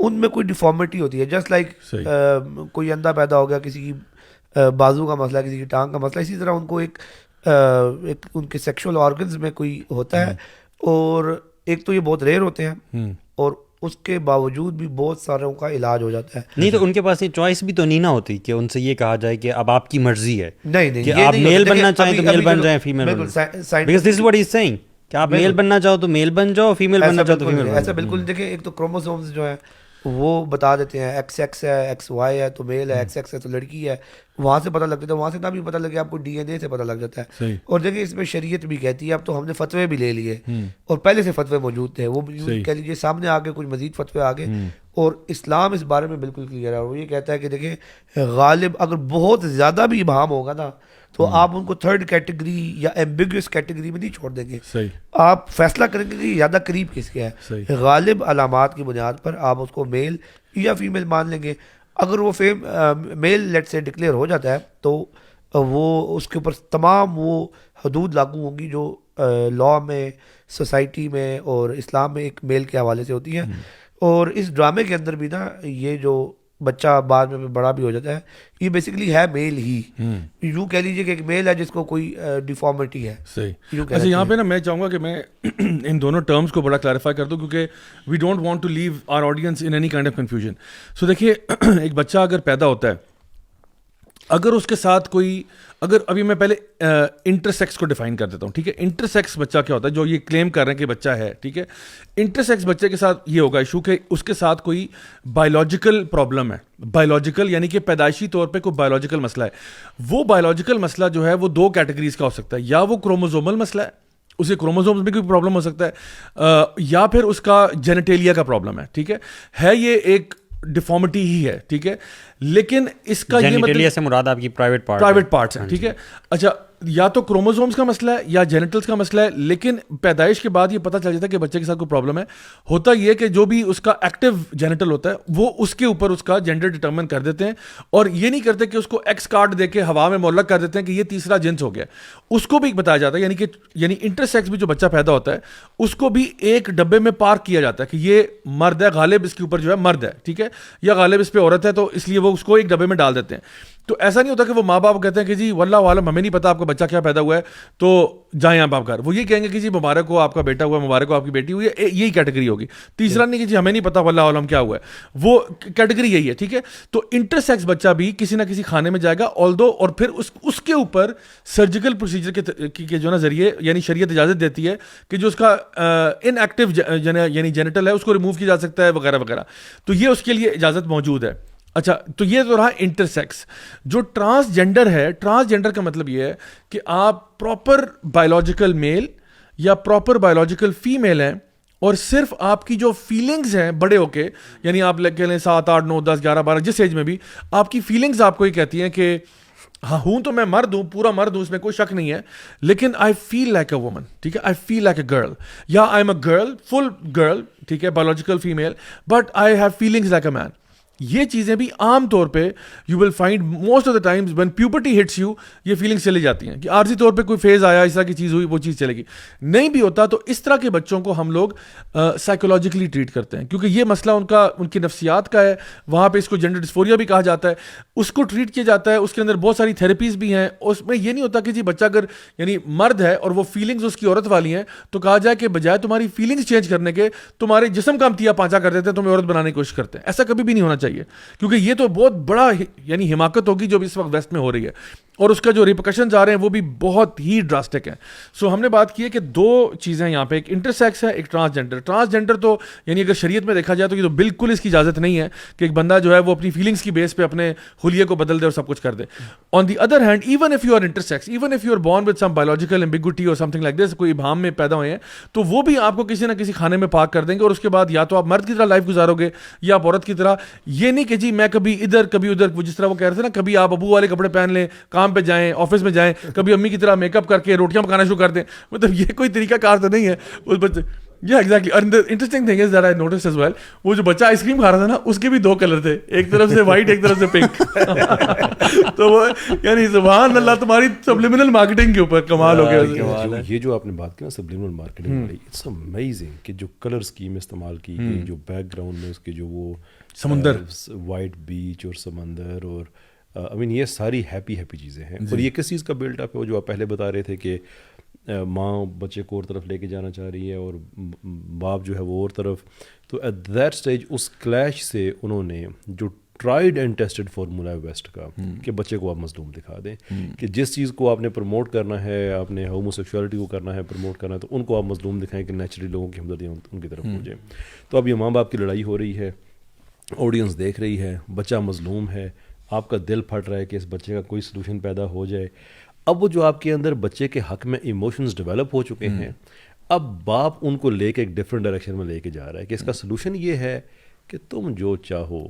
ان میں کوئی ڈیفارمیٹی ہوتی ہے. جسٹ لائک کوئی اندھا پیدا ہو گیا, کسی کی بازو کا مسئلہ, کسی کی ٹانگ کا مسئلہ, اسی طرح ان کو ایک ان کے سیکشول آرگنز میں کوئی ہوتا ہے, اور ایک تو یہ بہت ریئر ہوتے ہیں, اور اس کے باوجود بھی بہت ساروں کا علاج ہو جاتا ہے. نہیں تو ان کے پاس یہ چوائس بھی تو نہیں نہ ہوتی کہ ان سے یہ کہا جائے کہ اب آپ کی مرضی ہے, نہیں کہ آپ میل بننا چاہیں تو میل بن جائیں, فیمیل بن جائیں, because this is what he is saying کہ آپ میل بننا چاہو تو میل بن جاؤ, فیمیل بننا چاہو تو فیمیل بن جاؤ. ایسا بالکل دیکھیں, ایک تو کروموسومز جو ہیں وہ بتا دیتے ہیں, ایکس ایکس ہے, ایکس وائی ہے تو میل ہے, ایکس ایکس ہے تو لڑکی ہے, وہاں سے پتہ لگ جاتا ہے, وہاں سے نہ بھی پتہ لگے آپ کو ڈی این اے سے پتہ لگ جاتا ہے. اور دیکھیں اس میں شریعت بھی کہتی ہے, اب تو ہم نے فتوے بھی لے لیے, اور پہلے سے فتوے موجود تھے, وہ کہہ لیجیے سامنے آگے کچھ مزید فتوے آگے, اور اسلام اس بارے میں بالکل کلیئر ہے. وہ یہ کہتا ہے کہ دیکھیں غالب اگر بہت زیادہ بھی ابہام ہوگا نا تو آپ ان کو تھرڈ کیٹیگری یا ایمبیگوس کیٹیگری میں نہیں چھوڑ دیں گے, آپ فیصلہ کریں گے کہ زیادہ قریب کس کے ہے. غالب علامات کی بنیاد پر آپ اس کو میل یا فیمیل مان لیں گے. اگر وہ میل لیٹ سے ڈکلیئر ہو جاتا ہے تو وہ اس کے اوپر تمام وہ حدود لاگو ہوں گی جو لاء میں, سوسائٹی میں اور اسلام میں ایک میل کے حوالے سے ہوتی ہیں. اور اس ڈرامے کے اندر بھی نا یہ جو بچہ بعد میں بڑا بھی ہو جاتا ہے, یہ بیسیکلی ہے میل ہی, یوں کہہ لیجیے کہ ایک میل ہے جس کو کوئی ڈیفارمیٹی ہے. صحیح. اچھا یہاں پہ نا میں چاہوں گا کہ میں ان دونوں ٹرمز کو بڑا کلیریفائی کر دوں, کیونکہ we don't want to leave our audience in any kind of confusion. So دیکھیے ایک بچہ اگر پیدا ہوتا ہے, اگر اس کے ساتھ کوئی, اگر ابھی میں پہلے انٹرسیکس کو ڈیفائن کر دیتا ہوں, ٹھیک ہے. انٹرسیکس بچہ کیا ہوتا ہے, جو یہ کلیم کر رہے ہیں کہ بچہ ہے, ٹھیک ہے. انٹرسیکس بچے کے ساتھ یہ ہوگا ایشو کہ اس کے ساتھ کوئی بایولوجیکل پرابلم ہے, بایولوجیکل یعنی کہ پیدائشی طور پہ کوئی بایولوجیکل مسئلہ ہے. وہ بایولوجیکل مسئلہ جو ہے وہ دو کیٹیگریز کا ہو سکتا ہے, یا وہ کروموزومل مسئلہ ہے, اسے کروموزومز میں کوئی پرابلم ہو سکتا ہے, یا پھر اس کا جینیٹیلیا کا پرابلم ہے, ٹھیک ہے یہ ایک ڈیفارمیٹی ہی ہے, ٹھیک ہے. لیکن اس کا یہ مطلب سے مراد آپ کی پرائیویٹ پارٹس ہیں, ٹھیک ہے. اچھا یا تو کروموزومز کا مسئلہ ہے یا جینیٹلز کا مسئلہ ہے, لیکن پیدائش کے بعد یہ پتہ چل جاتا ہے کہ بچے کے ساتھ کوئی پرابلم ہے. ہوتا یہ کہ جو بھی اس کا ایکٹیو جینیٹل ہوتا ہے وہ اس کے اوپر اس کا جینڈر ڈٹرمن کر دیتے ہیں, اور یہ نہیں کرتے کہ اس کو ایکس کارڈ دے کے ہوا میں معلق کر دیتے ہیں کہ یہ تیسرا جنس ہو گیا. اس کو بھی بتایا جاتا ہے, یعنی انٹرسیکس بھی جو بچہ پیدا ہوتا ہے اس کو بھی ایک ڈبے میں پارک کیا جاتا ہے کہ یہ مرد ہے, غالب اس کے اوپر جو ہے مرد ہے, ٹھیک ہے, یا غالب اس پہ عورت ہے, تو اس لیے وہ اس کو ایک ڈبے میں ڈال دیتے ہیں. تو ایسا نہیں ہوتا کہ وہ ماں باپ کہتے ہیں کہ جی واللہ عالم ہمیں نہیں پتا آپ کا بچہ کیا پیدا ہوا ہے تو جائیں آپ گھر. وہ یہ کہیں گے کہ جی مبارک ہو آپ کا بیٹا ہوا ہے, مبارک ہو آپ کی بیٹی ہوئی ہے, یہی کیٹیگری ہوگی. تیسرا نہیں کہ جی ہمیں نہیں پتا واللہ عالم کیا ہوا ہے, وہ کیٹیگری یہی ہے, ٹھیک ہے. تو انٹرسیکس بچہ بھی کسی نہ کسی کھانے میں جائے گا, اور پھر اس کے اوپر سرجیکل پروسیجر کے جو نا ذریعے, یعنی شریعت اجازت دیتی ہے کہ جو اس کا ان ایکٹیو یعنی جینیٹل ہے اس کو ریموو کیا جا سکتا ہے وغیرہ وغیرہ, تو یہ اس کے لیے اجازت موجود ہے. اچھا تو یہ تو رہا انٹرسیکس. جو ٹرانسجینڈر ہے, ٹرانسجینڈر کا مطلب یہ ہے کہ آپ پراپر بایولوجیکل میل یا پراپر بایولوجیکل فیمیل ہیں, اور صرف آپ کی جو فیلنگز ہیں بڑے ہو کے, یعنی آپ کہہ لیں 7, 8, 9, 10, 11, 12 جس ایج میں بھی آپ کی فیلنگز آپ کو یہ کہتی ہیں کہ ہاں ہوں تو میں مرد ہوں, پورا مرد ہوں, اس میں کوئی شک نہیں ہے, لیکن آئی فیل لائک اے وومن, ٹھیک ہے, آئی فیل لائک اے گرل, یا I am a girl, full girl, ٹھیک ہے, biological female, but I have feelings like a man. یہ چیزیں بھی عام طور پہ you will find most of the times when puberty hits you, یہ فیلنگس چلی جاتی ہیں کہ عارضی طور پہ کوئی فیز آیا, اس طرح کی چیز ہوئی, وہ چیز چلے گی. نہیں بھی ہوتا تو اس طرح کے بچوں کو ہم لوگ سائیکولوجیکلی ٹریٹ کرتے ہیں, کیونکہ یہ مسئلہ ان کی نفسیات کا ہے. وہاں پہ اس کو جینڈر ڈسفوریا بھی کہا جاتا ہے, اس کو ٹریٹ کیا جاتا ہے. اس کے اندر بہت ساری تھیراپیز بھی ہیں. اس میں یہ نہیں ہوتا کہ جی بچہ اگر یعنی مرد ہے اور وہ فیلنگز اس کی عورت والی ہیں تو کہا جائے کہ بجائے تمہاری فیلنگز چینج کرنے کے تمہارے جسم کا امتیا پانچا کر دیتے ہیں, تمہیں عورت بنانے کی کوشش کرتے ہیں. ایسا کبھی بھی نہیں ہونا چاہیے, کیونکہ یہ تو بہت بڑا یعنی حماقت ہوگی جو اس وقت ویسٹ میں ہو رہی ہے, اور اس کا جو ریپرکشنز آ رہے ہیں وہ بھی بہت ہی ڈراسٹک ہیں. سو ہم نے بات کی ہے کہ دو چیزیں یہاں پہ, ایک انٹرسیکس ہے, ایک ٹرانسجینڈر. ٹرانسجینڈر تو یعنی اگر شریعت میں دیکھا جائے تو یہ تو بالکل اس کی اجازت نہیں ہے کہ ایک بندہ جو ہے وہ اپنی فیلنگس کی بیس پہ اپنے حلیے کو بدل دے اور سب کچھ کر دے. On the other hand, even if you are intersex, even if you are born with some biological ambiguity اور سم تھنگ لائک دس, کوئی ابہام میں پیدا ہوئے ہیں, تو وہ بھی آپ کو کسی نہ کسی کھانے میں پاک کر دیں گے, اور اس کے بعد یا تو آپ مرد کی طرح لائف گزارو گے یا آپ عورت کی طرح. یہ نہیں کہ جی میں کبھی ادھر کبھی ادھر, جس طرح وہ کہہ رہے تھے نا, کبھی آپ ابو والے کپڑے پہن لیں, کام پہ جائیں, آفس میں جائیں, کبھی امی کی طرح میک اپ کر کے روٹیاں پکانا شروع کر دیں. مطلب یہ کوئی طریقہ کار تو نہیں ہے. Yeah, exactly. And the interesting thing is that I noticed as well, وہ جو بچہ آئس کریم کھا رہا تھا نا, اس کے بھی 2 کلر تھے, ایک طرف سے وائٹ, ایک طرف سے پنک. تو وہ یعنی سبحان اللہ, تمہاری سبلیمنل مارکیٹنگ کے اوپر کمال ہو گیا. یہ جو آپ نے بات کی نا سبلیمنل مارکیٹنگ والی, اٹس امیزنگ کہ جو کلر اسکیم استعمال کی گئی, جو بیک گراؤنڈ میں اس کے جو وہ سمندر, وائٹ بیچ اور سمندر, اور آئی مین یہ ساری ہیپی چیزیں ہیں. اور یہ کس چیز کا بلڈ اپ ہے, وہ جو آپ پہلے بتا رہے تھے کہ ماں بچے کو اور طرف لے کے جانا چاہ رہی ہے اور باپ جو ہے وہ اور طرف. تو ایٹ دیٹ اسٹیج اس کلیش سے انہوں نے جو ٹرائیڈ اینڈ ٹیسٹڈ فارمولا ہے ویسٹ کا, کہ بچے کو آپ مظلوم دکھا دیں, کہ جس چیز کو آپ نے پروموٹ کرنا ہے, آپ نے ہومو سیکشوالٹی کو کرنا ہے, پروموٹ کرنا ہے, تو ان کو آپ مظلوم دکھائیں کہ نیچرلی لوگوں کی ہمدردی ان کی طرف ہو جائے. تو اب یہ ماں باپ کی لڑائی ہو رہی ہے, آڈینس دیکھ رہی ہے, بچہ مظلوم ہے, آپ کا دل پھٹ رہا ہے کہ اس بچے کا کوئی سلوشن پیدا ہو جائے. اب وہ جو آپ کے اندر بچے کے حق میں ایموشنز ڈیولپ ہو چکے ہیں, اب باپ ان کو لے کے ایک ڈفرینٹ ڈائریکشن میں لے کے جا رہا ہے کہ اس کا سلوشن یہ ہے کہ تم جو چاہو,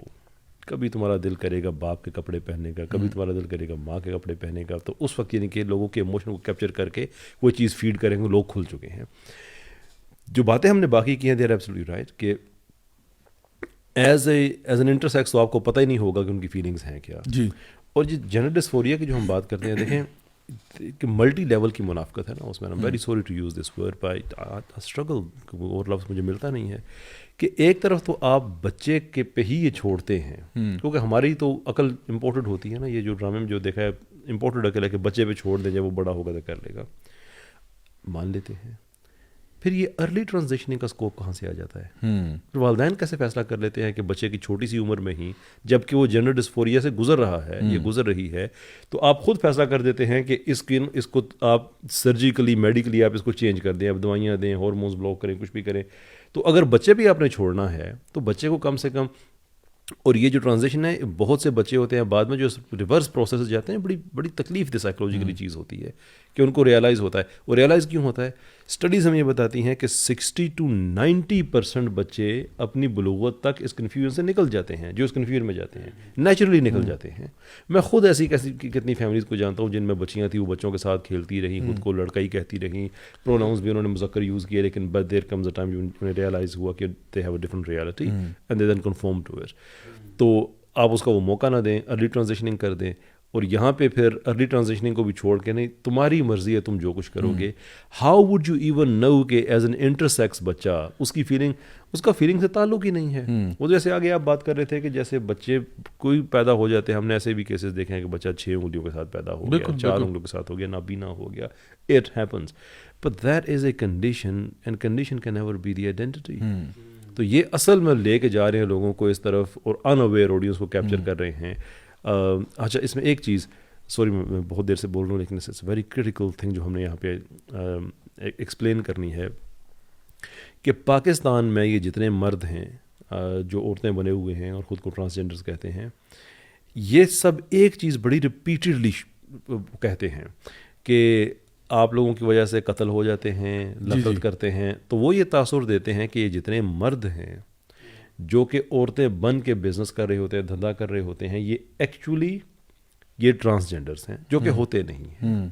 کبھی تمہارا دل کرے گا باپ کے کپڑے پہننے کا, کبھی تمہارا دل کرے گا ماں کے کپڑے پہننے کا. تو اس وقت یعنی کہ لوگوں کے ایموشن کو کیپچر کر کے وہ چیز فیڈ کریں گے, لوگ کھل چکے ہیں. جو باتیں ہم نے باقی کی ہیں دے آر ایبسلیٹلی رائٹ, کہ ایز این انٹرسیکس تو آپ کو پتہ ہی نہیں ہوگا کہ ان کی فیلنگس ہیں کیا. جی. اور یہ جینڈر ڈسفوریا کی جو ہم بات کرتے ہیں, دیکھیں کہ ملٹی لیول کی منافقت ہے نا اس میں. I am very sorry to use this word but struggle, اور لفظ مجھے ملتا نہیں ہے, کہ ایک طرف تو آپ بچے کے پہ ہی یہ چھوڑتے ہیں, کیونکہ ہماری تو عقل امپورٹڈ ہوتی ہے نا, یہ جو ڈرامے میں جو دیکھا ہے امپورٹڈ عقل ہے کہ بچے پہ چھوڑ دیں, جب وہ بڑا ہوگا تو کر لے گا, مان لیتے ہیں. پھر یہ ارلی ٹرانزیشننگ کا اسکوپ کہاں سے آ جاتا ہے؟ والدین کیسے فیصلہ کر لیتے ہیں کہ بچے کی چھوٹی سی عمر میں ہی, جب کہ وہ جینڈر ڈسفوریا سے گزر رہا ہے, یہ گزر رہی ہے, تو آپ خود فیصلہ کر دیتے ہیں کہ اس کو آپ سرجیکلی میڈیکلی آپ اس کو چینج کر دیں, آپ دوائیاں دیں, ہارمونز بلاک کریں, کچھ بھی کریں. تو اگر بچے بھی آپ نے چھوڑنا ہے تو بچے کو کم سے کم, اور یہ جو ٹرانزیشن ہے, بہت سے بچے ہوتے ہیں بعد میں جو ریورس پروسیس جاتے ہیں, بڑی تکلیف دہ سائیکولوجیکلی چیز ہوتی ہے کہ ان کو ریئلائز ہوتا ہے. اور ریئلائز کیوں ہوتا ہے؟ اسٹڈیز ہمیں یہ بتاتی ہیں کہ 60 to 90% بچے اپنی بلوغت تک اس کنفیوژن سے نکل جاتے ہیں, جو اس کنفیوژن میں جاتے ہیں نیچرلی نکل جاتے ہیں. میں خود ایسی کتنی فیملیز کو جانتا ہوں جن میں بچیاں تھیں, وہ بچوں کے ساتھ کھیلتی رہیں, خود کو لڑکا ہی کہتی رہیں, پروناؤنس بھی انہوں نے مذکر یوز کیے, لیکن but there comes a time انہیں ریئلائز ہوا کہ they have a different reality and they then confirm to it. تو آپ اس کا وہ موقع نہ دیں, ارلی ٹرانزیشننگ کر دیں. اور یہاں پہ پھر ارلی ٹرانزیشننگ کو بھی چھوڑ کے, نہیں تمہاری مرضی ہے, تم جو کچھ کرو گے. How would you even know کہ ایز این انٹرسیکس بچہ, اس کی فیلنگ, اس کا فیلنگ سے تعلق ہی نہیں ہے. وہ جیسے آگے آپ بات کر رہے تھے کہ جیسے بچے کوئی پیدا ہو جاتے ہیں, ہم نے ایسے بھی کیسز دیکھے ہیں کہ بچہ 6 انگلیوں کے ساتھ پیدا ہو گیا, 4 انگلیوں کے ساتھ ہو گیا, نابینا ہو گیا. It happens, but that is a condition and condition can never be the identity. تو یہ اصل میں لے کے جا رہے ہیں لوگوں کو اس طرف, اور ان اویئر آڈینس کو کیپچر کر رہے ہیں. اچھا, اس میں ایک چیز, سوری میں بہت دیر سے بول رہا ہوں, لیکن اٹس ویری کریٹیکل تھنگ جو ہم نے یہاں پہ ایکسپلین کرنی ہے, کہ پاکستان میں یہ جتنے مرد ہیں جو عورتیں بنے ہوئے ہیں اور خود کو ٹرانسجینڈرز کہتے ہیں, یہ سب ایک چیز بڑی ریپیٹڈلی کہتے ہیں کہ آپ لوگوں کی وجہ سے قتل ہو جاتے ہیں, نفرت کرتے ہیں. تو وہ یہ تاثر دیتے ہیں کہ یہ جتنے مرد ہیں جو کہ عورتیں بن کے بزنس کر رہے ہوتے ہیں, دھندا کر رہے ہوتے ہیں, یہ ایکچولی یہ ٹرانسجینڈرز ہیں, جو کہ ہوتے نہیں ہیں.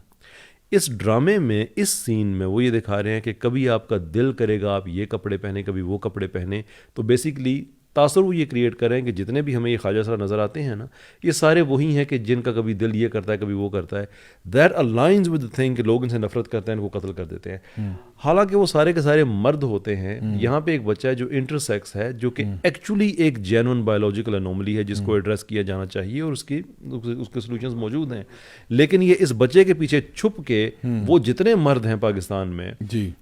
اس ڈرامے میں, اس سین میں وہ یہ دکھا رہے ہیں کہ کبھی آپ کا دل کرے گا آپ یہ کپڑے پہنیں, کبھی وہ کپڑے پہنیں. تو بیسیکلی تاثر وہ یہ کریٹ کریں کہ جتنے بھی ہمیں یہ خواجہ سرا نظر آتے ہیں نا, یہ سارے وہی ہیں کہ جن کا کبھی دل یہ کرتا ہے, کبھی وہ کرتا ہے. دیٹ الائنز ود تھنگ کہ لوگ ان سے نفرت کرتے ہیں, ان کو قتل کر دیتے ہیں. حالانکہ وہ سارے کے سارے مرد ہوتے ہیں. یہاں پہ ایک بچہ ہے جو انٹرسیکس ہے, جو کہ ایکچولی ایک جینون بایولوجیکل انوملی ہے جس کو ایڈریس کیا جانا چاہیے, اور اس کے سولوشنز موجود ہیں. لیکن یہ اس بچے کے پیچھے چھپ کے وہ جتنے مرد ہیں پاکستان میں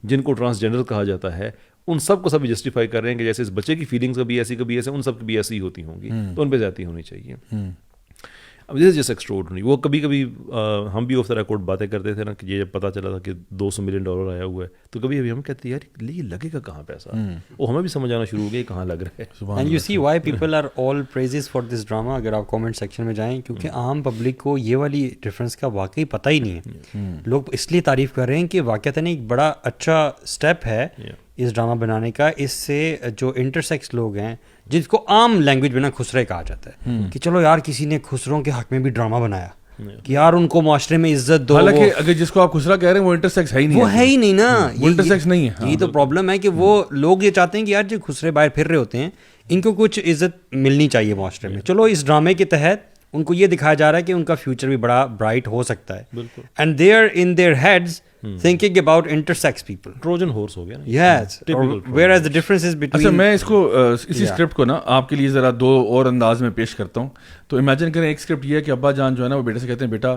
جن کو ٹرانسجینڈر کہا جاتا ہے, ان سب کو سبھی جسٹیفائی کر رہے ہیں کہ جیسے اس بچے کی فیلنگس کبھی ایسی, کبھی ایسے, ان سب کی بھی ایسی ہوتی ہوں گی, تو ان پہ زیادتی ہونی چاہیے. اب دس از جسٹ ایکسٹراڈنری. وہ کبھی کبھی ہم بھی آف دا ریکارڈ باتیں کرتے تھے نا کہ یہ جب پتہ چلا تھا کہ $200 ملین آیا ہوا ہے, تو کبھی ابھی ہم کہتے ہیں یار یہ لگے گا کہاں پیسہ, وہ ہمیں بھی سمجھ آنا شروع ہو گیا کہاں لگ رہا ہے. And you see why people are all praises for this drama. اگر آپ کامنٹ سیکشن میں جائیں, کیونکہ عام پبلک کو یہ والی ڈفرینس کا واقعی پتہ ہی نہیں ہے. لوگ اس لیے تعریف کر رہے ہیں کہ واقعتاً ایک بڑا اچھا اسٹیپ ہے اس ڈرامہ بنانے کا. اس سے جو انٹرسیکس لوگ ہیں, جس کو عام لینگویج میں نا خسرے کہا جاتا ہے, کہ چلو یار کسی نے خسروں کے حق میں بھی ڈرامہ بنایا, کہ یار ان کو معاشرے میں عزت دو. حالانکہ اگر جس کو آپ خسرا کہہ رہے ہیں وہ انٹرسیکس ہے ہی نہیں, وہ ہے ہی نہیں نا, وہ انٹرسیکس نہیں ہے. یہی تو پرابلم ہے کہ وہ لوگ یہ چاہتے ہیں کہ یار جو خسرے باہر پھر رہے ہوتے ہیں ان کو کچھ عزت ملنی چاہیے معاشرے میں. چلو اس ڈرامے کے تحت ان کو یہ دکھایا جا رہا ہے کہ ان کا فیوچر بھی بڑا برائٹ ہو سکتا ہے, and they are in their heads thinking about intersex people. Trojan horse ہو گیا نا. Yes. Whereas the difference is between. اچھا میں اس کو اسی اسکرپٹ کو نا آپ کے لیے ذرا دو اور انداز میں پیش کرتا ہوں. تو امیجن کریں ایک اسکرپٹ یہ ہے کہ ابا جان جو ہے نا وہ بیٹے سے کہتے ہیں بیٹا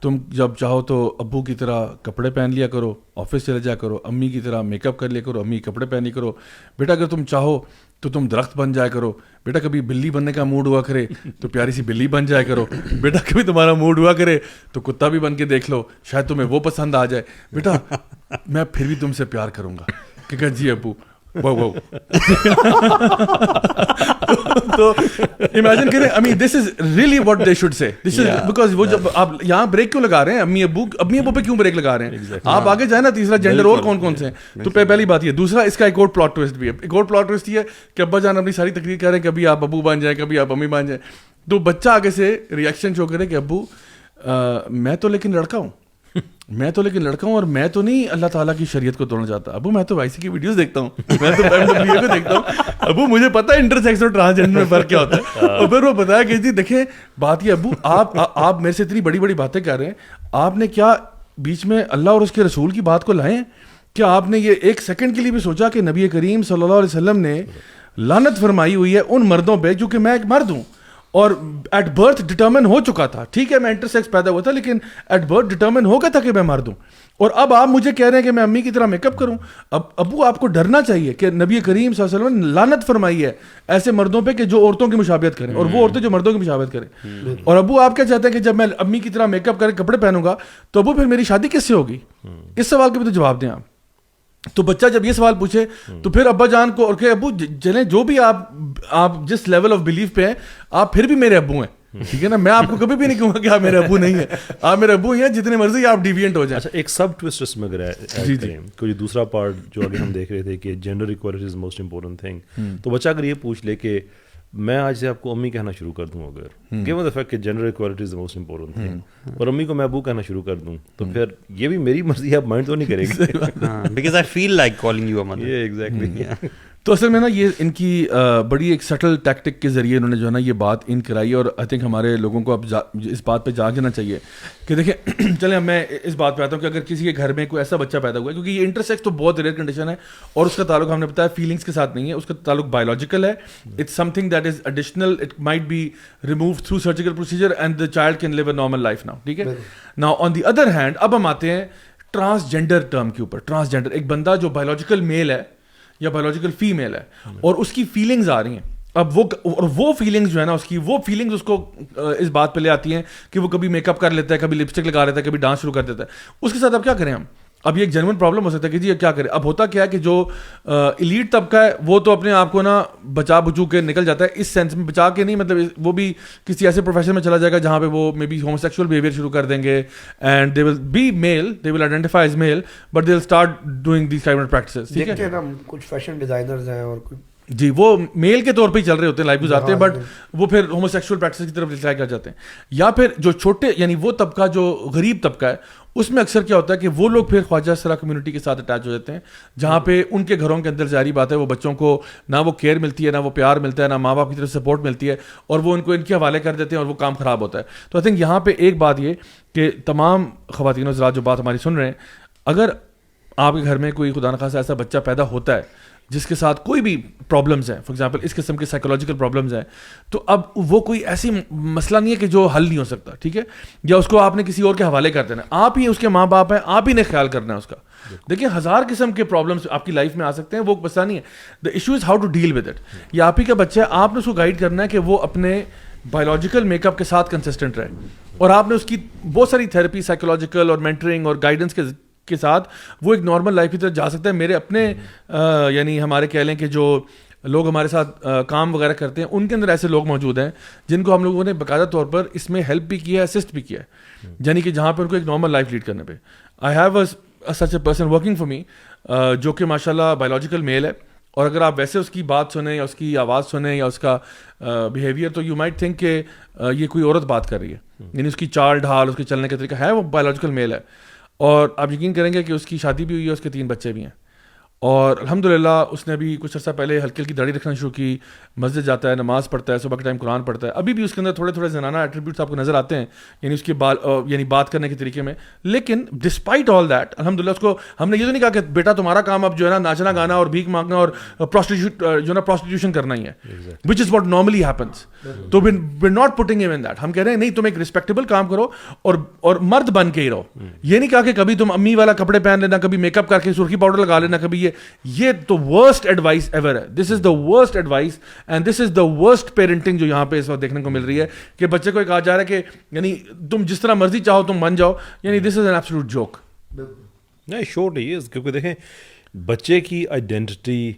تم جب چاہو تو ابو کی طرح کپڑے پہن لیا کرو, آفس چلے جا کرو, امی کی طرح میک اپ کر لیا کرو, امی کپڑے پہن لیا کرو. بیٹا اگر تم چاہو تو تم درخت بن جایا کرو. بیٹا کبھی بلی بننے کا موڈ ہوا کرے تو پیاری سی بلی بن جایا کرو. بیٹا کبھی تمہارا موڈ ہوا کرے تو کتا بھی بن کے دیکھ لو, شاید تمہیں وہ پسند آ جائے. بیٹا میں پھر بھی تم سے پیار کروں گا. کہ جی ابو واو. تو امیجن کریں, I mean this is really what they should say. This is because وہ جب آپ یہاں بریک کیوں لگا رہے ہیں, امی ابو پہ کیوں بریک لگا رہے ہیں, آپ آگے جائیں نا. تیسرا جینڈر اور کون کون سے ہیں, تو پہلی بات یہ. دوسرا اس کا ایک اور پلاٹ ٹوسٹ بھی ہے. ایک اور پلاٹ ٹوسٹ یہ ہے کہ ابا جان اپنی ساری تقریر کر رہے ہیں, کبھی آپ ابو بن جائیں, کبھی آپ امی بن جائیں. تو بچہ آگے سے ریئیکشن شو کرے کہ ابو میں تو لیکن لڑکا ہوں, میں تو لیکن لڑکا ہوں, اور میں تو نہیں اللہ تعالیٰ کی شریعت کو توڑنا چاہتا. ابو میں تو وائی سی کی ویڈیوز دیکھتا ہوں, میں تو BMW کو دیکھتا ہوں. ابو مجھے پتا ہے انٹرسیکس اور ٹرانسجینڈر میں فرق کیا ہوتا ہے. اور پھر وہ بتایا کہ جی دیکھیں بات یہ, ابو آپ میرے سے اتنی بڑی بڑی باتیں کر رہے ہیں, آپ نے کیا بیچ میں اللہ اور اس کے رسول کی بات کو لائے ہیں؟ کیا آپ نے یہ ایک سیکنڈ کے لیے بھی سوچا کہ نبی کریم صلی اللہ علیہ وسلم نے لعنت فرمائی ہوئی ہے ان مردوں پہ جو کہ میں ایک مرد ہوں اور ایٹ برتھ ڈٹرمن ہو چکا تھا. ٹھیک ہے میں انٹرسیکس پیدا ہوا تھا لیکن ایٹ برتھ ڈٹرمن ہو گیا تھا کہ میں مرد ہوں, اور اب آپ مجھے کہہ رہے ہیں کہ میں امی کی طرح میک اپ کروں. ابو آپ کو ڈرنا چاہیے کہ نبی کریم صلی اللہ علیہ وسلم نے لعنت فرمائی ہے ایسے مردوں پہ کہ جو عورتوں کی مشابہت کریں, اور وہ عورتیں جو مردوں کی مشابہت کریں. اور ابو آپ کیا چاہتے ہیں کہ جب میں امی کی طرح میک اپ کر کے کپڑے پہنوں گا تو ابو پھر میری شادی کس سے ہوگی؟ اس سوال کے بھی تو جواب دیں آپ. تو بچہ جب یہ سوال پوچھے تو پھر ابا جان کو, اور کہ ابو چلیں جو بھی آپ جس لیول آف بلیف پہ ہیں آپ پھر بھی میرے ابو ہیں, ٹھیک ہے نا. میں آپ کو کبھی بھی نہیں کہوں گا کہ آپ میرے ابو نہیں ہیں, آپ میرے ابو ہیں جتنے مرضی آپ ڈیوینٹ ہو جائیں. اچھا ایک سب ٹوسٹ اس میں اگر ایڈ کریں, کوئی دوسرا پارٹ جو آگے ہم دیکھ رہے تھے کہ gender equality is most important thing, تو بچہ اگر یہ پوچھ لے کہ میں آج سے آپ کو امی کہنا شروع کر دوں, اگر گیون دا فیکٹ کہ gender equality is the most important thing, اور امی کو میں ابو کہنا شروع کر دوں, تو پھر یہ بھی میری مرضی, آپ مائنڈ تو نہیں کرے گا because I feel like calling you a mother. یہ ایگزیکٹلی. تو اصل میں نا یہ ان کی بڑی ایک سٹل ٹیکٹک کے ذریعے انہوں نے جو ہے نا یہ بات ان کرائی, اور آئی تھنک ہمارے لوگوں کو اب اس بات پہ جاگنا چاہیے کہ دیکھیں چلیں اب میں اس بات پہ آتا ہوں کہ اگر کسی کے گھر میں کوئی ایسا بچہ پیدا ہوا ہے, کیونکہ یہ انٹرسیکس تو بہت ریئر کنڈیشن ہے اور اس کا تعلق ہم نے بتایا فیلنگس کے ساتھ نہیں ہے, اس کا تعلق بایولوجیکل ہے. It's something that is additional, it might be remove through surgical procedure and the child can live a normal life now, ٹھیک ہے. Now on the other hand اب ہم آتے ہیں ٹرانسجینڈر ٹرم کے اوپر. ٹرانسجینڈر ایک بندہ جو بایولوجیکل میل ہے یا بایولوجیکل فیمیل ہے اور اس کی فیلنگز آ رہی ہیں. اب وہ فیلنگز جو ہے نا اس کی, وہ فیلنگز اس کو اس بات پہ لے آتی ہیں کہ وہ کبھی میک اپ کر لیتا ہے, کبھی لپسٹک لگا لیتا ہے, کبھی ڈانس شروع کر دیتا ہے. اس کے ساتھ اب کیا کریں ہم؟ اب یہ ایک جنون پرابلم ہو سکتا ہے کہ جی یہ کیا کرے. اب ہوتا کیا ہے کہ جو ایلیٹ طبقہ ہے وہ تو اپنے آپ کو نا بچا بچو کے نکل جاتا ہے, اس سینس میں بچا کے نہیں, مطلب وہ بھی کسی ایسے پروفیشن میں چلا جائے گا جہاں پہ وہ may be homosexual behaviour شروع کر دیں گے, and they will be male, they will identify as male but they will start doing these kind of practices. ٹھیک ہے, کچھ فیشن ڈیزائنرز ہیں اور جی وہ میل کے طور پہ ہی چل رہے ہوتے ہیں, لائف گزارتے ہیں, بٹ وہ پھر ہومو سیکشول پریکٹسز کی طرف لکھا کر جاتے ہیں. یا پھر جو چھوٹے یعنی وہ طبقہ جو غریب طبقہ ہے اس میں اکثر کیا ہوتا ہے کہ وہ لوگ پھر خواجہ سرا کمیونٹی کے ساتھ اٹیچ ہو جاتے ہیں, جہاں پہ ان کے گھروں کے اندر ظاہری بات ہے وہ بچوں کو نہ وہ کیئر ملتی ہے, نہ وہ پیار ملتا ہے, نہ ماں باپ کی طرف سپورٹ ملتی ہے, اور وہ ان کو ان کے حوالے کر دیتے ہیں اور وہ کام خراب ہوتا ہے. تو آئی تھنک یہاں پہ ایک بات یہ کہ تمام خواتین و حضرات جو بات ہماری سن رہے ہیں, اگر آپ کے گھر میں کوئی خدا نخواستہ ایسا بچہ پیدا ہوتا ہے جس کے ساتھ کوئی بھی پرابلمز ہیں, فار ایگزامپل اس قسم کے سائیکولوجیکل پرابلمز ہیں, تو اب وہ کوئی ایسی مسئلہ نہیں ہے کہ جو حل نہیں ہو سکتا, ٹھیک ہے, یا اس کو آپ نے کسی اور کے حوالے کر دینا. آپ ہی اس کے ماں باپ ہیں, آپ ہی نے خیال کرنا ہے اس کا. دیکھیں 1000 قسم کے پرابلمس آپ کی لائف میں آ سکتے ہیں, وہ مسئلہ نہیں ہے. The issue is how to deal with it. یہ آپ ہی کا بچہ ہے, آپ نے اس کو گائیڈ کرنا ہے کہ وہ اپنے بایولوجیکل میک اپ کے ساتھ کنسسٹنٹ رہے, اور آپ نے اس کی بہت ساری تھیراپی سائیکولوجیکل اور مینٹرنگ اور گائیڈنس کے ساتھ وہ ایک نارمل لائف کی طرف جا سکتا ہے. میرے اپنے یعنی ہمارے کہہ لیں کہ جو لوگ ہمارے ساتھ کام وغیرہ کرتے ہیں ان کے اندر ایسے لوگ موجود ہیں جن کو ہم لوگوں نے باقاعدہ طور پر اس میں ہیلپ بھی کیا ہے, اسسٹ بھی کیا ہے, یعنی کہ جہاں پہ ان کو ایک نارمل لائف لیڈ کرنے پہ. I have such a person working for me جو کہ ماشاء اللہ بایولوجیکل میل ہے, اور اگر آپ ویسے اس کی بات سنیں یا اس کی آواز سنیں یا اس کا بیہیویئر تو یو مائٹ تھنک کہ یہ کوئی عورت بات کر رہی ہے. یعنی اس کی چال ڈھال, اس کے چلنے کا طریقہ ہے وہ بایولوجیکل میل ہے. اور آپ یقین کریں گے کہ اس کی شادی بھی ہوئی ہے, اس کے 3 بچے بھی ہیں. اور الحمدللہ اس نے ابھی کچھ عرصہ پہلے ہلکی ہلکی داڑھی رکھنا شروع کی, مسجد جاتا ہے, نماز پڑھتا ہے, صبح کے ٹائم قرآن پڑھتا ہے. ابھی بھی اس کے اندر تھوڑے تھوڑے زنانہ ایٹریبیوٹس آپ کو نظر آتے ہیں, یعنی اس کی یعنی بات کرنے کے طریقے میں. لیکن ڈسپائٹ آل دیٹ الحمدللہ اس کو ہم نے یہ تو نہیں کہا کہ بیٹا تمہارا کام اب جو ہے نا ناچنا گانا اور بھیک مانگنا اور پروسٹیٹیوشن کرنا ہی ہے, وچ از واٹ نارملی ہیپنس. تو وی ناٹ پٹنگ ان دیٹ. ہم کہہ رہے ہیں نہیں, تم ایک رسپیکٹیبل کام کرو اور مرد بن کے ہی رہو. یہ نہیں کہا کہ کبھی تم امی والا کپڑے پہن لینا, کبھی میک اپ کر کے سرخی پاؤڈر لگا لینا, کبھی یہ تو ورسٹ ایڈوائس ایور ہے. This is the worst advice and this is the worst parenting جو یہاں پہ اس وقت دیکھنے کو مل رہی ہے, کہ بچے کو کہا جا رہا ہے کہ یعنی تم جس طرح مرضی چاہو تم بن جاؤ. یعنی دس از این ایبسولوٹ جوک. نہیں شور نہیں ہے, کیونکہ دیکھیں بچے کی آئیڈینٹی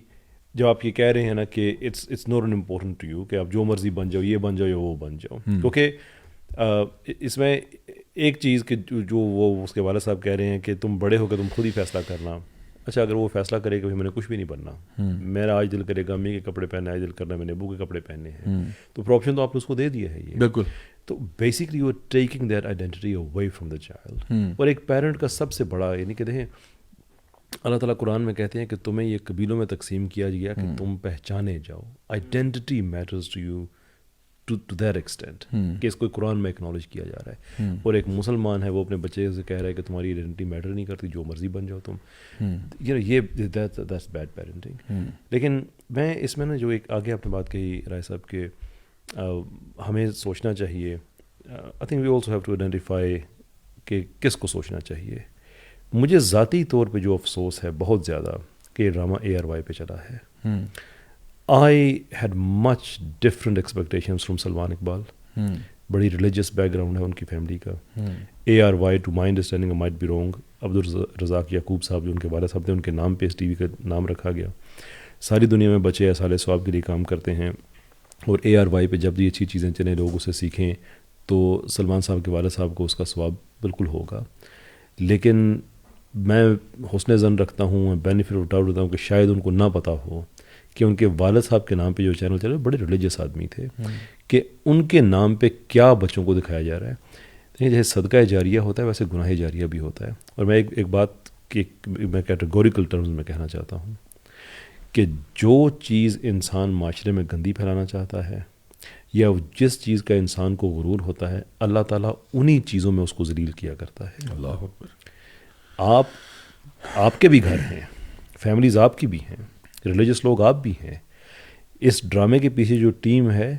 جب آپ یہ کہہ رہے ہیں نا کہ it's not important to you کہ آپ جو مرضی بن جاؤ, یہ بن جاؤ یا وہ بن جاؤ, کیونکہ اس میں ایک چیز کہ جو وہ اس کے والد صاحب کہہ رہے ہیں کہ تم بڑے ہو کے تم خود ہی فیصلہ کرنا. اچھا اگر وہ فیصلہ کرے کہ میں نے کچھ بھی نہیں بننا, میرا آج دل کرے گا امی کے کپڑے پہننا, آج دل کرنا میں نے ابو کے کپڑے پہننے ہیں, تو آپشن تو آپ نے اس کو دے دیا ہے. یہ بالکل. تو basically you are taking that identity away from the child. اور ایک پیرنٹ کا سب سے بڑا یعنی کہ دیکھیں اللہ تعالیٰ قرآن میں کہتے ہیں کہ تمہیں یہ قبیلوں میں تقسیم کیا گیا کہ تم پہچانے جاؤ. Identity matters to you to that extent کہ اس کو قرآن میں اکنالج کیا جا رہا ہے. اور ایک مسلمان ہے وہ اپنے بچے سے کہہ رہا ہے کہ تمہاری آئیڈینٹی میٹر نہیں کرتی, جو مرضی بن جاؤ تم. یہ دیٹس بیڈ پیرنٹنگ. لیکن میں اس میں نا جو ایک آگے آپ نے بات کہی رائے صاحب کہ ہمیں سوچنا چاہیے, I think we also have to identify کہ کس کو سوچنا چاہیے. مجھے ذاتی طور پہ جو افسوس ہے بہت زیادہ کہ یہ ڈرامہ ARY پہ چلا ہے. I had much different expectations from Salman Iqbal. بڑی ریلیجیس بیک گراؤنڈ ہے ان کی فیملی کا. ARY to my understanding I might be wrong, Abdul Razzaq یعقوب صاحب جو ان کے والد صاحب تھے ان کے نام پہ اس ٹی وی کا نام رکھا گیا. ساری دنیا میں بچے اصالِ ثواب کے لیے کام کرتے ہیں, اور ARY پہ جب یہ اچھی چیزیں چلیں لوگ اسے سیکھیں تو سلمان صاحب کے والد صاحب کو اس کا ثواب بالکل ہوگا. لیکن میں حسن ظن رکھتا ہوں, بینیفٹ آف ڈاؤٹ رکھتا ہوں کہ شاید ان کو نہ پتہ ہو کہ ان کے والد صاحب کے نام پہ جو چینل چل رہا ہے بڑے ریلیجیس آدمی تھے, کہ ان کے نام پہ کیا بچوں کو دکھایا جا رہا ہے. جیسے صدقہ جاریہ ہوتا ہے ویسے گناہ جاریہ بھی ہوتا ہے. اور میں ایک بات کہ میں کیٹیگوریکل ٹرمز میں کہنا چاہتا ہوں کہ جو چیز انسان معاشرے میں گندی پھیلانا چاہتا ہے یا جس چیز کا انسان کو غرور ہوتا ہے, اللہ تعالیٰ انہی چیزوں میں اس کو ذلیل کیا کرتا ہے. اللہ اکبر. آپ کے بھی گھر ہیں, فیملیز آپ کی بھی ہیں, ریلیجس لوگ آپ بھی ہیں. اس ڈرامے کے پیچھے جو ٹیم ہے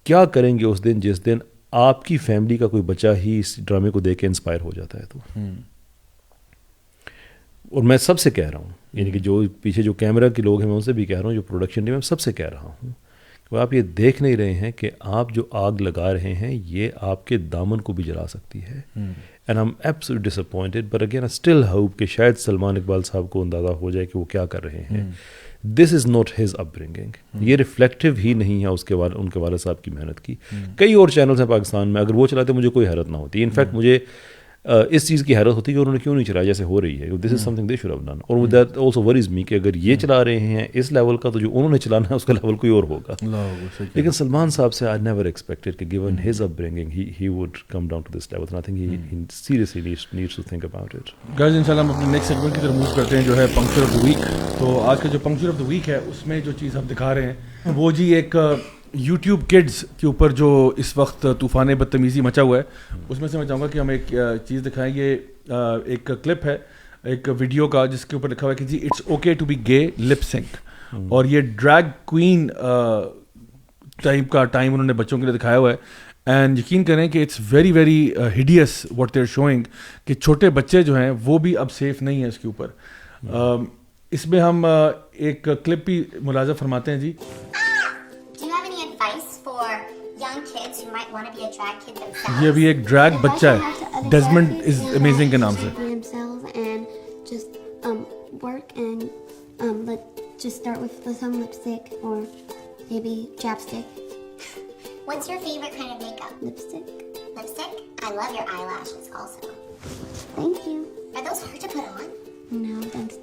کیا کریں گے اس دن جس دن آپ کی فیملی کا کوئی بچہ ہی اس ڈرامے کو دیکھ کے انسپائر ہو جاتا ہے. تو اور میں سب سے کہہ رہا ہوں, یعنی کہ جو پیچھے جو کیمرہ کے لوگ ہیں میں ان سے بھی کہہ رہا ہوں, جو پروڈکشن ٹیم ہے سب سے کہہ رہا ہوں کہ آپ یہ دیکھ نہیں رہے ہیں کہ آپ جو آگ لگا رہے ہیں یہ آپ کے دامن کو بھی جلا سکتی ہے. And I am absolutely disappointed, but again I still hope کہ شاید سلمان اقبال صاحب کو اندازہ ہو جائے کہ وہ کیا کر رہے ہیں. This is not his upbringing. یہ ریفلیکٹیو ہی نہیں ہے ان کے والد صاحب کی محنت کی. کئی اور چینلز ہیں پاکستان میں, اگر وہ چلاتے مجھے کوئی حیرت نہ ہوتی. انفیکٹ مجھے اس چیز کی حیرت ہوتی ہے کہ انہوں نے کیوں نہیں چلایا جیسے ہو رہی ہے. This is something they should have done. اور دیٹ آلسو وریز می کہ اگر یہ چلا رہے ہیں اس لیول کا تو جو انہوں نے چلانا ہے اس کا لیول کوئی اور ہوگا. لیکن سلمان صاحب سے آئی نیور ایکسپیکٹڈ کہ given his upbringing he would come down to this level. I think he seriously needs to think about it. Guys انشاءاللہ ہم اپنے نیکسٹ سیگمنٹ کی طرف موو کرتے ہیں جو ہے پنکچر آف دا ویک. تو آج کا جو پنکچر آف دا ویک ہے اس میں جو چیز ہم دکھا رہے ہیں وہ جی ایک یوٹیوب کڈز کے اوپر جو اس وقت طوفان بدتمیزی مچا ہوا ہے اس میں سے میں چاہوں گا کہ ہم ایک چیز دکھائیں. یہ ایک کلپ ہے ایک ویڈیو کا جس کے اوپر لکھا ہوا ہے کہ جی اٹس اوکے ٹو بی گے لپ سنک. اور یہ ڈریگ کوئین ٹائپ کا ٹائم انہوں نے بچوں کے لیے دکھایا ہوا ہے. اینڈ یقین کریں کہ it's very very hideous what they are showing کہ چھوٹے بچے جو ہیں وہ بھی اب سیف نہیں ہیں اس کے اوپر. اس میں ہم ایک کلپ بھی ملاحظہ فرماتے ہیں. جی یہ ابھی ایک ڈریگ بچہ ہے ڈیزمنڈ از امیزنگ کے نام سے. Just start with some lipstick or maybe chapstick. What's your favorite kind of makeup? Lipstick. Lipstick? I love your eyelashes also. Thank you. Are those hard to put on? No, thanks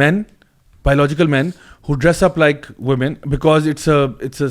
men, biological men who dress up like women because it's a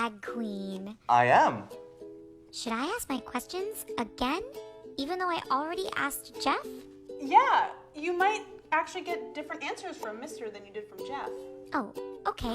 Drag queen. I am. Should I ask my questions again, even though I already asked Jeff? Yeah, you might actually get different answers from Mr. than you did from Jeff. Oh, okay.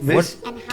pronouns? And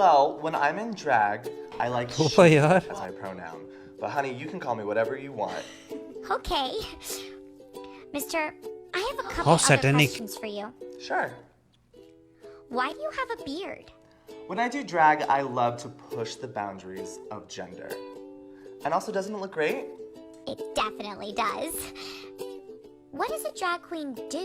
Well, when I'm in drag, I like Oh, she yaar. as my pronoun. But honey, you can call me whatever you want. Okay. Mister, I have a couple How other satanic. questions for you. Sure. Why do you have a beard? When I do drag, I love to push the boundaries of gender. And also, doesn't it look great? It definitely does. What does a drag queen do?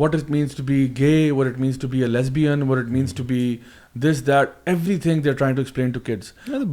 what it means to be gay, what it means to be a lesbian, what it means to be this, that, everything they're trying to explain to kids.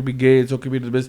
to be gay, it's okay to be this.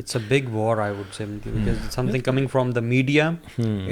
It's a big war, I would say, because it's something coming from the media.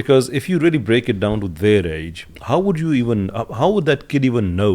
Because if you really break it down to their age, how would that kid even know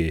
gay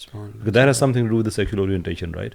Because that has something to do with the sexual orientation, right?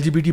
LGBT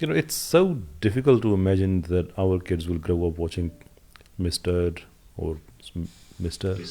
you know, it's so difficult to imagine that our kids will grow up watching Mr. or Mr.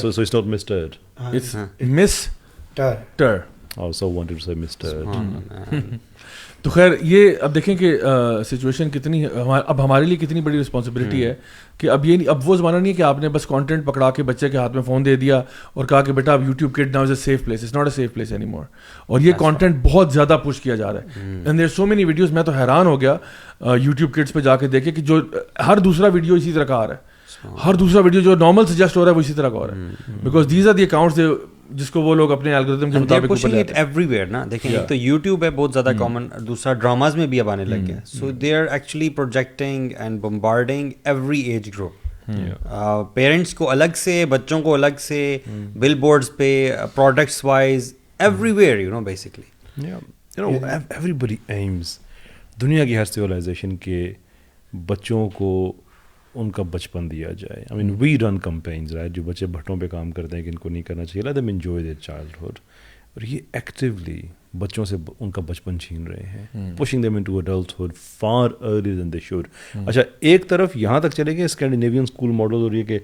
So it's not Mr. It's Mister. also wanted to say Mr. تو خیر یہ اب دیکھیں کہ سچویشن کتنی اب ہمارے لیے کتنی بڑی رسپانسبلٹی ہے کہ اب یہ نہیں, اب وہ زمانہ نہیں ہے کہ آپ نے بس کانٹینٹ پکڑا کے بچے کے ہاتھ میں فون دے دیا اور کہا کہ بیٹا اب YouTube kid now is a safe place. It's not a safe place any more. اور یہ کانٹینٹ بہت زیادہ پش کیا جا رہا ہے. And there so many videos. میں تو حیران ہو گیا یوٹیوب کڈس پہ جا کے دیکھے کہ جو ہر دوسرا ویڈیو اسی طرح کا آ رہا ہے, ہر دوسرا ویڈیو جو نارمل سجیسٹ ہو رہا ہے وہ اسی طرح کا ہو رہا ہے. Because these are the accounts جس کو وہ لوگ اپنے الگورتھم کے مطابق pushing it everywhere نا. دیکھیں ایک تو یوٹیوب ہے بہت زیادہ کامن, دوسرا ڈراماز میں بھی اب آنے لگ گیا. So they are actually projecting and bombarding every age group. Parents کو الگ سے, بچوں کو الگ سے, بل بورڈز پہ, products wise, everywhere you know basically. Everybody aims, دنیا کی ہر سویلائزیشن کے بچوں کو ان کا بچپن دیا جائے. آئی مین وی رن کمپینز رائٹ, جو بچے بھٹوں پہ کام کرتے ہیں کہ ان کو نہیں کرنا چاہیے, let them enjoy their childhood. اور یہ ایکٹیولی بچوں سے ان کا بچپن چھین رہے ہیں, pushing them into adulthood far early than they should. اچھا ایک طرف یہاں تک چلے گئے اسکینڈینیوین اسکول ماڈل, اور یہ کہ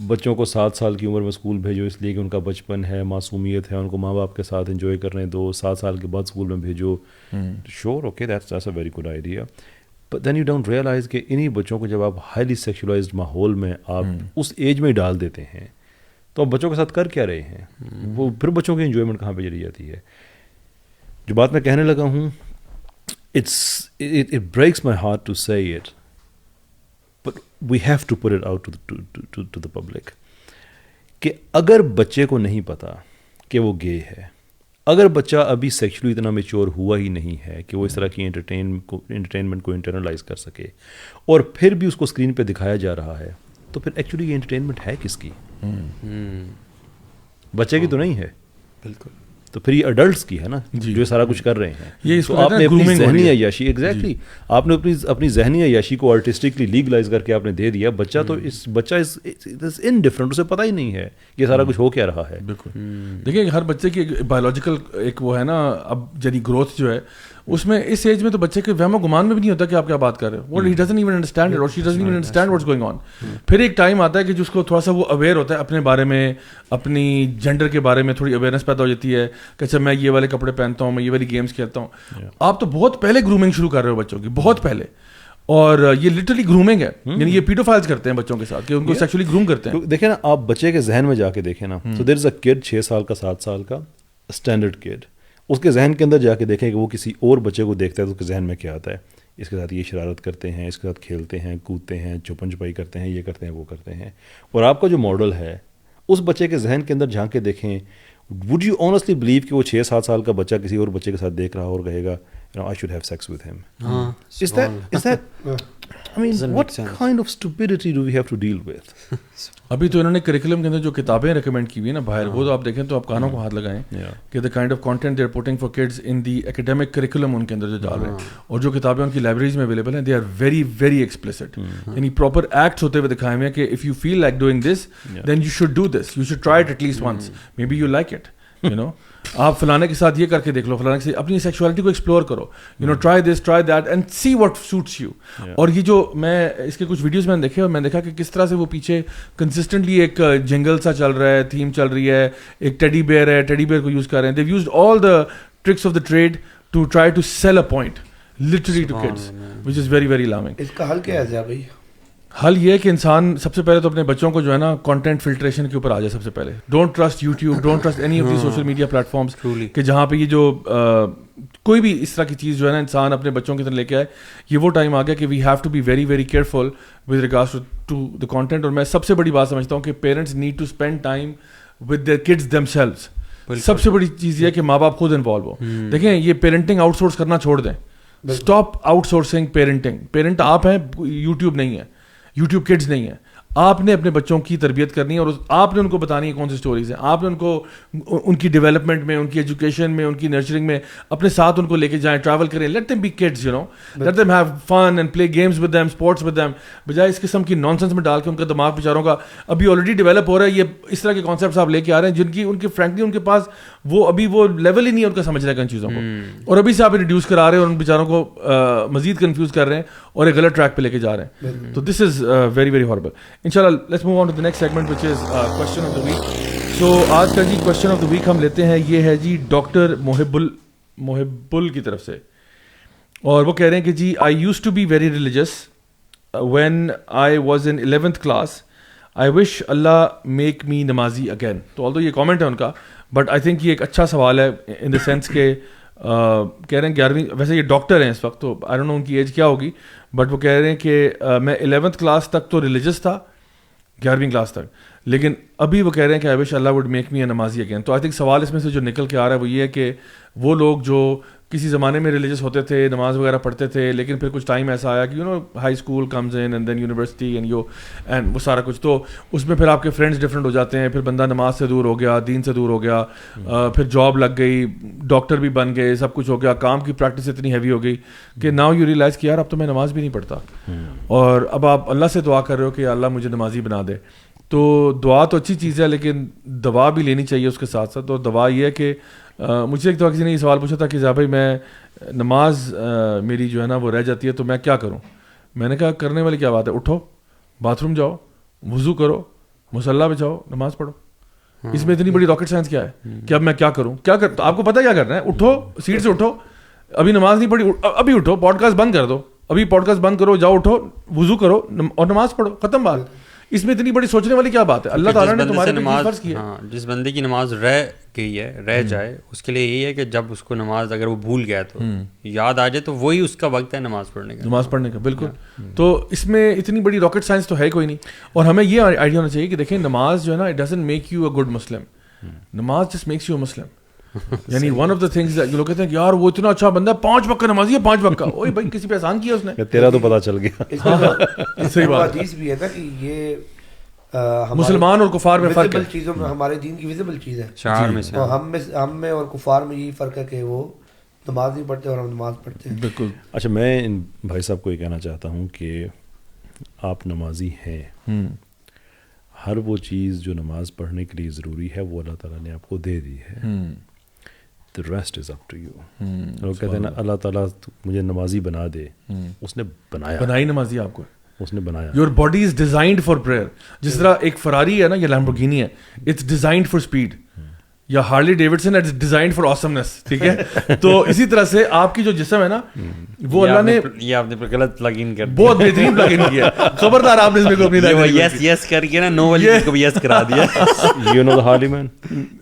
بچوں کو 7 سال کی عمر میں اسکول بھیجو اس لیے کہ ان کا بچپن ہے, معصومیت ہے, ان کو ماں باپ کے ساتھ انجوائے کرنے دو, 7 سال کے بعد اسکول میں بھیجو. Sure okay that's a very good idea. But then you don't realise کہ انہیں بچوں کو جب آپ ہائیلی سیکشولائزڈ ماحول میں آپ اس ایج میں ڈال دیتے ہیں تو آپ بچوں کے ساتھ کر کیا رہے ہیں, وہ پھر بچوں کی انجوائمنٹ کہاں پہ چلی جاتی ہے. جو بات میں کہنے لگا ہوں, it breaks my heart to say it, but we have to put it out to the public کہ اگر بچے کو نہیں پتا کہ وہ گے ہے, اگر بچہ ابھی سیکشولی اتنا میچور ہوا ہی نہیں ہے کہ وہ اس طرح کی انٹرٹینمنٹ کو انٹرنلائز کر سکے, اور پھر بھی اس کو اسکرین پہ دکھایا جا رہا ہے, تو پھر ایکچولی یہ انٹرٹینمنٹ ہے کس کی؟ بچے کی تو نہیں ہے. بالکل. تو پھر یہ اڈلٹس کی ہے نا, جو سارا کچھ کر رہے ہیں. تو آپ نے اپنی ذہنی عیاشی, ایگزیکٹلی آپ نے اپنی ذہنی عیاشی کو آرٹسٹکلی لیگلائز کر کے آپ نے دے دیا. بچہ تو بچہ انڈیفرنٹ, اسے پتہ ہی نہیں ہے یہ سارا کچھ ہو کیا رہا ہے. بالکل. دیکھیں ہر بچے کی بایولوجیکل ایک وہ ہے نا, اب یعنی گروتھ جو ہے اس میں اس ایج میں تو بچے کے وہم و گمان میں بھی نہیں ہوتا کہ آپ کیا بات کر رہے ہو. He doesn't even understand it اور she doesn't even understand what's going on. پھر ایک ٹائم آتا ہے کہ جس کو تھوڑا سا وہ اویئر ہوتا ہے اپنے بارے میں, اپنی جینڈر کے بارے میں تھوڑی اویئرنیس پیدا ہو جاتی ہے کہ اچھا میں یہ والے کپڑے پہنتا ہوں, میں یہ والی گیمس کھیلتا ہوں. آپ تو بہت پہلے گرومنگ شروع کر رہے ہو بچوں کی, بہت پہلے. اور یہ لٹرلی گرومنگ ہے, یعنی یہ پیڈوفائلز کرتے ہیں بچوں کے ساتھ کہ ان کو سیکچولی گروم کرتے ہیں. دیکھیں نا آپ بچے کے ذہن میں جا کے دیکھیں نا, سو دیر از اے کڈ 6 سال کا 7 سال کا اسٹینڈرڈ کڈ, اس کے ذہن کے اندر جا کے دیکھیں کہ وہ کسی اور بچے کو دیکھتا ہے تو اس کے ذہن میں کیا آتا ہے. اس کے ساتھ یہ شرارت کرتے ہیں, اس کے ساتھ کھیلتے ہیں, کودتے ہیں, چھپن چھپائی کرتے ہیں, یہ کرتے ہیں, وہ کرتے ہیں. اور آپ کا جو ماڈل ہے اس بچے کے ذہن کے اندر جھانک کے دیکھیں, وڈ یو آنیسٹلی بلیو کہ وہ 6-7 سال کا بچہ کسی اور بچے کے ساتھ دیکھ رہا اور کہے گا I should have sex with him? Is that I mean, what kind of stupidity do we have to deal with? ابھی تو انہوں نے کریکولم کے اندر جو کتابیں ریکمینڈ کی ہوئی ہیں نا باہر, وہ تو آپ دیکھیں تو آپ کانوں کو ہاتھ لگائیں کہ the kind of content they are putting for kids in the academic curriculum ان کے اندر جو ڈال رہے ہیں, اور جو کتابیں ان کی لائبریریز میں اویلیبل ہیں, they are very very explicit. یعنی پراپر ایکٹس ہوتے ہوئے دکھائے ہوئے ہیں کہ if you feel like doing this then you should do this, you should try it at least once, maybe you like it, you know. آپ فلانے کے ساتھ یہ کر کے دیکھ لو, فلانے کے ساتھ اپنی سیکشوالٹی کو ایکسپلور کرو, you know, try this try that and see what suits you. اور یہ جو میں اس کے کچھ ویڈیوز میں نے دیکھے, اور میں نے دیکھا کہ کس طرح سے وہ پیچھے کنسسٹنٹلی ایک جنگل سا چل رہا ہے, تھیم چل رہی ہے, ایک ٹیڈی بیئر ہے, ٹیڈی بیئر کو یوز کر رہے ہیں. They used all the tricks of the trade to try to sell a point literally to kids, which is very very alarming. اس کا حل کیا ہے بھائی؟ حل یہ ہے کہ انسان سب سے پہلے تو اپنے بچوں کو جو ہے نا کانٹینٹ فلٹریشن کے اوپر آ جائے. سب سے پہلے don't trust YouTube, don't trust any of the social media platforms, کہ جہاں پہ یہ جو کوئی بھی اس طرح کی چیز جو ہے نا انسان اپنے بچوں کی طرف لے کے آئے. یہ وہ ٹائم آ گیا کہ we have to be very very careful with regards to the content. اور میں سب سے بڑی بات سمجھتا ہوں کہ parents need to spend time with their kids themselves. سب سے بڑی چیز یہ ہے کہ ماں باپ خود انوالو ہو. دیکھیں یہ پیرنٹنگ آؤٹ سورس کرنا چھوڑ دیں, stop out sourcing parenting. Parent آپ ہیں, یوٹیوب نہیں ہے, یوٹیوب کڈز نہیں ہے. آپ نے اپنے بچوں کی تربیت کرنی ہے, اور آپ نے ان کو بتانی ہے کون سی اسٹوریز ہیں. آپ نے ان کو ان کی ڈیولپمنٹ میں, ان کی ایجوکیشن میں, ان کی نرچرنگ میں اپنے ساتھ ان کو لے کے جائیں, ٹریول کریں. Let them be kids, you know, let them have fun and play games with them, sports with them, بجائے اس قسم کی نان سینس میں ڈال کے ان کا دماغ بیچاروں کا ابھی آلریڈی ڈیولپ ہو رہا ہے. یہ اس طرح کے کانسیپٹس آپ لے کے آ رہے ہیں جن کی ان کے فرینکلی ان کے پاس وہ ابھی وہ لیول ہی نہیں ہے ان کا سمجھنے کا ان چیزوں کو, اور ابھی سے آپ انٹروڈیوس کرا رہے ہیں اور ان بیچاروں کو مزید کنفیوز کر رہے ہیں اور ایک غلط ٹریک پہ لے کے جا رہے ہیں. تو this is very very horrible. انشاءاللہ let's move on to the next segment which is question of the week. تو آج کا جی کوشچن آف دا ویک ہم لیتے ہیں, یہ ہے جی ڈاکٹر محب کی طرف سے, اور وہ کہہ رہے ہیں کہ جی I used to be very religious when I was in 11th class, I wish اللہ میک می نمازی اگین. تو آلدو یہ کامنٹ ہے ان کا, بٹ آئی تھنک یہ ایک اچھا سوال ہے ان دا سینس کہ کہہ رہے ہیں 11ویں, ویسے یہ ڈاکٹر ہیں اس وقت, تو آئی ڈونٹ نو ان کی ایج کیا ہوگی, بٹ وہ کہہ رہے ہیں کہ میں 11th کلاس تک تو ریلیجس تھا, 11ویں کلاس تک, لیکن ابھی وہ کہہ رہے ہیں کہ آئی wish Allah would make me اے نمازی اگین. تو آئی تھنک سوال اس میں سے جو نکل کے آ رہا ہے وہ یہ ہے کہ وہ لوگ جو کسی زمانے میں ریلیجس ہوتے تھے, نماز وغیرہ پڑھتے تھے, لیکن پھر کچھ ٹائم ایسا آیا کہ high school comes in and then university and وہ سارا کچھ, تو اس میں پھر آپ کے فرینڈس ڈفرینٹ ہو جاتے ہیں, پھر بندہ نماز سے دور ہو گیا, دین سے دور ہو گیا, پھر جاب لگ گئی, ڈاکٹر بھی بن گئے, سب کچھ ہو گیا, کام کی پریکٹس اتنی ہیوی ہو گئی کہ ناؤ یو ریئلائز کہ یار اب تو میں نماز بھی نہیں پڑھتا, اور اب آپ اللہ سے دعا کر رہے ہو کہ اللہ مجھے نمازی بنا دے. تو دعا تو اچھی چیز ہے, لیکن دوا بھی لینی چاہیے اس کے ساتھ ساتھ. اور دوا یہ ہے کہ مجھے ایک دفعہ کسی نے یہ سوال پوچھا تھا کہ بھائی میں نماز میری جو ہے نا وہ رہ جاتی ہے تو میں کیا کروں. میں نے کہا کرنے والی کیا بات ہے, اٹھو, باتھ روم جاؤ, وضو کرو, مصلی پہ جاؤ, نماز پڑھو. اس میں اتنی بڑی راکٹ سائنس کیا ہے کہ اب میں کیا کروں, کیا کر, آپ کو پتہ کیا کرنا ہے, اٹھو, سیٹ سے اٹھو, ابھی نماز نہیں پڑھی, ابھی اٹھو, پوڈ کاسٹ بند کر دو, ابھی پوڈ کاسٹ بند کرو, جاؤ اٹھو, وضو کرو اور نماز پڑھو, ختم بات. اس میں اتنی بڑی سوچنے والی کیا بات ہے, اللہ تعالیٰ نے تمہارے لیے فرض کی ہے. جس بندے کی نماز رہ گئی ہے, رہ جائے, اس کے لیے یہی ہے کہ جب اس کو نماز اگر وہ بھول گیا تو یاد آ جائے, تو وہی اس کا وقت ہے نماز پڑھنے کا. بالکل. تو اس میں اتنی بڑی راکٹ سائنس تو ہے کوئی نہیں, اور ہمیں یہ آئیڈیا ہونا چاہیے کہ دیکھیں نماز جو ہے نا, it doesn't make you a good Muslim, نماز جسٹ میکس یو اے مسلم. یعنی ون آف دا تھنگز لوگ کہتے ہیں کہ یار وہ اتنا اچھا بندہ ہے, 5 وقت کا نمازی ہے, 5 وقت کا, اوے بھائی کسی پہ احسان کیا اس نے, تیرا تو پتہ چل گیا. صحیح بات. حدیث بھی ہے نا کہ یہ مسلمان اور کفار میں فرق ہے, چیزوں میں ہمارے دین کی ویزیبل چیز ہے, شعار میں سے, ہم میں اور کفار میں یہی فرق ہے کہ وہ نماز نہیں پڑھتے اور ہم نماز پڑھتے ہیں. بالکل. اچھا, میں ان بھائی صاحب کو یہ کہنا چاہتا ہوں کہ آپ نمازی ہیں, ہر وہ چیز جو نماز پڑھنے کے لیے ضروری ہے وہ اللہ تعالیٰ نے آپ کو دے دی ہے. The rest is up to you. لوگ کہتے ہیں نا اللہ تعالیٰ مجھے نمازی بنا دے, اس نے بنائی نمازی آپ کو, اس نے بنایا. Your body is designed for prayer. جس طرح ایک فراری ہے نا یا لیمبورگینی ہے, اٹس ڈیزائنڈ فار اسپیڈ, یا ہارلی ڈیوڈسن اٹس ڈیزائنڈ فار آسمنس, ٹھیک ہے. تو اسی طرح سے آپ کی جو جسم ہے نا وہ اللہ نے, یہ آپ نے غلط پلگ ان کر, بہت بہترین پلگ ان کیا, خبردار آپ نے اس میں کو اپنی یس کر کے نا نو والی کو بھی یس کرا دیا. You know the Harley man?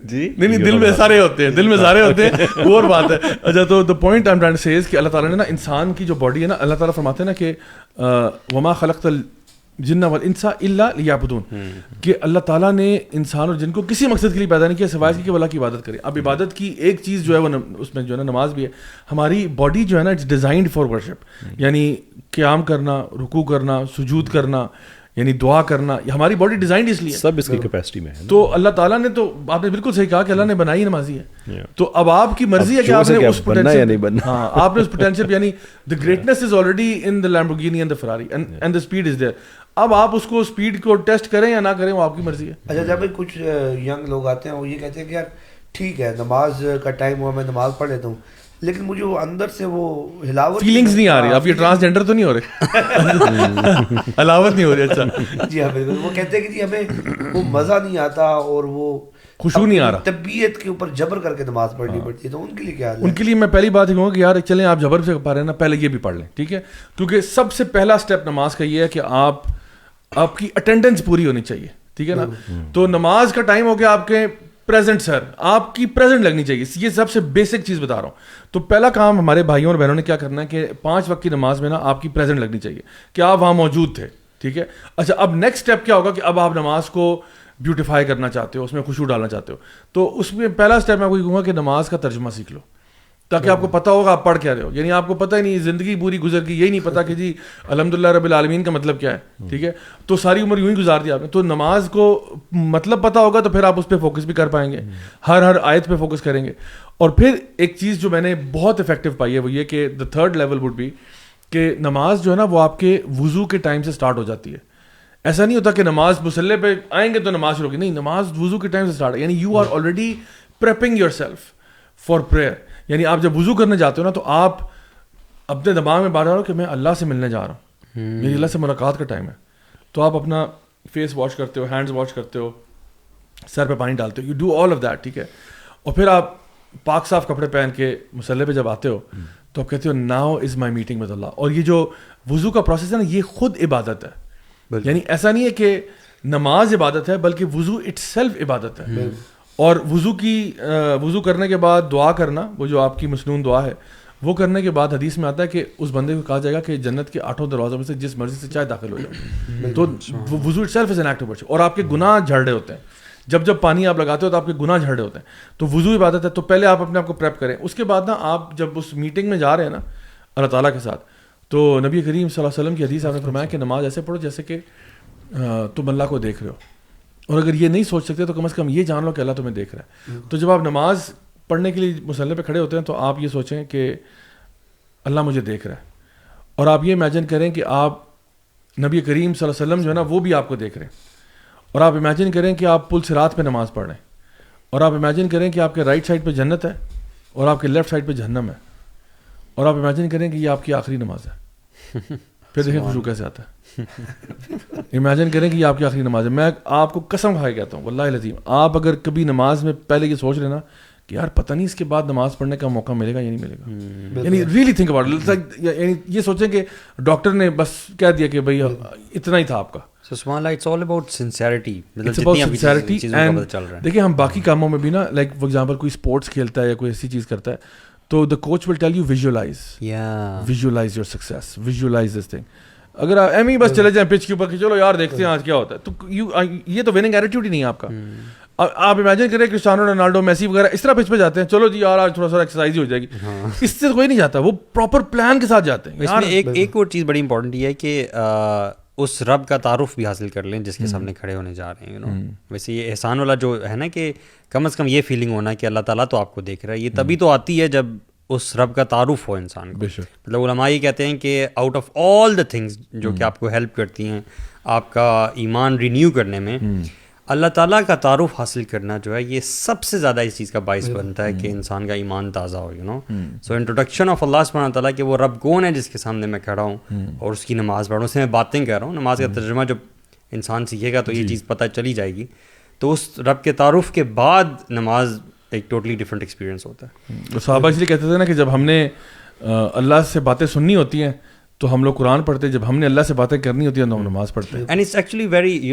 جی نہیں, دل میں سارے ہوتے ہیں, دل میں سارے ہوتے ہیں, وہ اور بات ہے. اچھا, تو the point I'm trying to say is کہ اللہ تعالیٰ نے نا انسان کی جو باڈی ہے نا, اللہ تعالیٰ فرماتے ہیں نا کہ وما خلقت الجن والانس الا لیعبدون, کہ اللہ تعالیٰ نے انسان اور جن کو کسی مقصد کے لیے پیدا نہیں کیا سوائے اس کے کہ اللہ کی عبادت کرے. اب عبادت کی ایک چیز جو ہے وہ اس میں جو ہے نا نماز بھی ہے. ہماری باڈی جو ہے نا اٹس ڈیزائنڈ فار ورشپ, یعنی قیام کرنا, رکوع کرنا, سجود کرنا, یعنی دعا کرنا, ہماری باڈی ڈیزائنڈ اس لیے, سب اس کی کیپیسٹی میں ہے. تو اللہ تعالیٰ نے, تو آپ نے بالکل صحیح کہا کہ اللہ نے بنائی نمازی ہے. تو اب آپ کی مرضی ہے کہ آپ نے اس پوٹینشیل, ہاں آپ نے اس پوٹینشیل, یعنی the greatness is already in the Lamborghini and the Ferrari and the speed is there. اب آپ اس کو اسپیڈ کو ٹیسٹ کریں یا نہ کریں وہ آپ کی مرضی ہے. اچھا, جب کچھ ینگ لوگ آتے ہیں وہ یہ کہتے ہیں کہ یار ٹھیک ہے نماز کا ٹائم ہوا, میں نماز پڑھ لیتا ہوں, لیکن مجھے وہ اندر سے وہ ہلاوٹ, فیلنگز نہیں آ رہی. آپ یہ ٹرانسجینڈر تو نہیں ہو رہے, ہلاوت نہیں ہو رہی. اچھا جی ہاں بالکل. وہ کہتے ہیں کہ جی ہمیں وہ مزہ نہیں آتا اور وہ خوشبو نہیں آ رہا, طبیعت کے اوپر جبر کر کے نماز پڑھنی پڑتی ہے. تو ان کے لیے کیا ہے؟ ان کے لیے میں پہلی بات یہ کہوں گا کہ یار چلیں آپ جبر سے پا رہے ہیں نا, پہلے یہ بھی پڑھ لیں, ٹھیک ہے, کیونکہ سب سے پہلا اسٹیپ نماز کا یہ ہے کہ آپ کی اٹینڈنس پوری ہونی چاہیے, ٹھیک ہے نا. تو نماز کا ٹائم ہو گیا آپ کے پریزنٹ, سر آپ کی پریزنٹ لگنی چاہیے, یہ سب سے بیسک چیز بتا رہا ہوں. تو پہلا کام ہمارے بھائیوں اور بہنوں نے کیا کرنا ہے کہ 5 وقت کی نماز میں نا آپ کی پریزنٹ لگنی چاہیے کہ آپ وہاں موجود تھے, ٹھیک ہے. اچھا, اب نیکسٹ اسٹیپ کیا ہوگا کہ اب آپ نماز کو بیوٹیفائی کرنا چاہتے ہو, اس میں خوشبو ڈالنا چاہتے ہو, تو اس میں پہلا اسٹیپ میں آپ کو یہ کہوں گا کہ نماز کا ترجمہ سیکھ لو, تاکہ آپ کو پتہ ہوگا آپ پڑھ کیا رہے ہو. یعنی آپ کو پتہ ہی نہیں, زندگی پوری گزر گئی, یہی نہیں پتا کہ جی الحمدللہ رب العالمین کا مطلب کیا ہے, ٹھیک ہے. تو ساری عمر یوں ہی گزار دی آپ نے. تو نماز کو مطلب پتہ ہوگا تو پھر آپ اس پہ فوکس بھی کر پائیں گے, ہر آیت پہ فوکس کریں گے. اور پھر ایک چیز جو میں نے بہت افیکٹو پائی ہے وہ یہ کہ the third level would be کہ نماز جو ہے نا وہ آپ کے وضو کے ٹائم سے اسٹارٹ ہو جاتی ہے. ایسا نہیں ہوتا کہ نماز مصلی پہ آئیں گے تو نماز شروع ہوگی, نہیں, نماز وضو کے ٹائم سے اسٹارٹ ہے. یعنی you are already prepping yourself for prayer. یعنی آپ جب وضو کرنے جاتے ہو نا تو آپ اپنے دماغ میں بات رہا ہو کہ میں اللہ سے ملنے جا رہا ہوں, میری اللہ سے ملاقات کا ٹائم ہے. تو آپ اپنا فیس واش کرتے ہو, ہینڈز واش کرتے ہو, سر پہ پانی ڈالتے ہو, you do all of that, ٹھیک ہے. اور پھر آپ پاک صاف کپڑے پہن کے مصلی پہ جب آتے ہو تو آپ کہتے ہو now is my meeting with اللہ. اور یہ جو وضو کا پروسیس ہے نا, یہ خود عبادت ہے. یعنی ایسا نہیں ہے کہ نماز عبادت ہے, بلکہ وضو اٹ سیلف عبادت ہے. اور وضو کرنے کے بعد دعا کرنا, وہ جو آپ کی مسنون دعا ہے, وہ کرنے کے بعد حدیث میں آتا ہے کہ اس بندے کو کہا جائے گا کہ جنت کے 8 دروازوں میں سے جس مرضی سے چاہے داخل ہو جائے. تو وضو it self is an act of worship. اور آپ کے گناہ جھڑ رہے ہوتے ہیں, جب پانی آپ لگاتے ہو تو آپ کے گناہ جھڑ رہے ہوتے ہیں. تو وضو عبادت ہے. تو پہلے آپ اپنے آپ کو پریپ کریں. اس کے بعد نا آپ جب اس میٹنگ میں جا رہے ہیں نا اللہ تعالیٰ کے ساتھ, تو نبی کریم صلی اللہ علیہ وسلم کی حدیث آپ نے فرمایا کہ نماز ایسے پڑھو جیسے کہ تم اللہ کو دیکھ رہے ہو. اور اگر یہ نہیں سوچ سکتے تو کم از کم یہ جان لو کہ اللہ تمہیں دیکھ رہا ہے. تو جب آپ نماز پڑھنے کے لیے مصلی پہ کھڑے ہوتے ہیں تو آپ یہ سوچیں کہ اللہ مجھے دیکھ رہا ہے. اور آپ یہ امیجن کریں کہ آپ نبی کریم صلی اللہ علیہ وسلم جو ہے نا وہ بھی آپ کو دیکھ رہے ہیں. اور آپ امیجن کریں کہ آپ پل صراط پہ نماز پڑھ رہے ہیں. اور آپ امیجن کریں کہ آپ کے رائٹ سائڈ پہ جنت ہے اور آپ کے لیفٹ سائڈ پہ جہنم ہے. اور آپ امیجن کریں کہ یہ آپ کی آخری نماز ہے. پھر دیکھیں خوشبو کیسے آتا ہے. امیجن کریں کہ یہ آپ کی آخری نماز ہے. میں آپ کو قسم کھا کے کہتا ہوں واللہ العظیم, آپ اگر کبھی نماز میں پہلے یہ سوچ رہے نا کہ یار پتہ نہیں اس کے بعد نماز پڑھنے کا موقع ملے گا یا نہیں ملے گا, یعنی ریئلی تھنک اباؤٹ اٹ. یعنی یہ سوچیں کہ ڈاکٹر نے بس کہہ دیا کہ بھائی اتنا ہی تھا آپ کا. So Subhanallah, it's all about sincerity. It's about sincerity. And دیکھیں ہم باقی کاموں میں بھی نا, لائک فار ایگزامپل کوئی اسپورٹس کھیلتا ہے یا کوئی ایسی چیز کرتا ہے تو the coach will tell you visualise your success, visualise this thing. اگر آپ ایم ہی بس چلے جائیں پچ کے اوپر کہ چلو یار دیکھتے ہیں آج کیا ہوتا ہے, تو یہ تو وننگ ایٹیٹیوڈ ہی نہیں ہے آپ کا. آپ امیجن کریں کرسٹیانو رونالڈو میسی وغیرہ اس طرح پچ پہ جاتے ہیں, چلو جی یار آج تھوڑا سا ایکسرسائز ہی ہو جائے گی, اس سے کوئی نہیں جاتا. وہ پراپر پلان کے ساتھ جاتے ہیں. اس میں ایک اور چیز بڑی امپورٹنٹ یہ ہے کہ اس رب کا تعارف بھی حاصل کر لیں جس کے سامنے کھڑے ہونے جا رہے ہیں. ویسے یہ احسان والا جو ہے نا کہ کم از کم یہ فیلنگ ہونا کہ اللہ تعالیٰ تو آپ کو دیکھ رہا ہے, یہ تبھی تو آتی ہے جب اس رب کا تعارف ہو انسان کو. مطلب علماء یہ کہتے ہیں کہ out of all the things جو کہ آپ کو ہیلپ کرتی ہیں آپ کا ایمان رینیو کرنے میں, اللہ تعالیٰ کا تعارف حاصل کرنا جو ہے یہ سب سے زیادہ اس چیز کا باعث بنتا ہے کہ انسان کا ایمان تازہ ہو. سو انٹروڈکشن آف اللہ سبحانہ تعالیٰ کہ وہ رب کون ہے جس کے سامنے میں کھڑا ہوں اور اس کی نماز پڑھوں, اس سے میں باتیں کہہ رہا ہوں. نماز کا ترجمہ جب انسان سیکھے گا تو یہ چیز پتہ چلی جائے گی. تو اس رب کے تعارف کے بعد نماز ایک ٹوٹلی ڈفرینٹ ایکسپیرینس ہوتا ہے. صحابہ اس لیے کہتے تھے نا کہ جب ہم نے اللہ سے باتیں سننی ہوتی ہیں تو ہم لوگ قرآن پڑھتے, جب ہم نے اللہ سے باتیں کرنی ہوتی ہیں تو ہم نماز پڑھتے ہیں. And it's actually very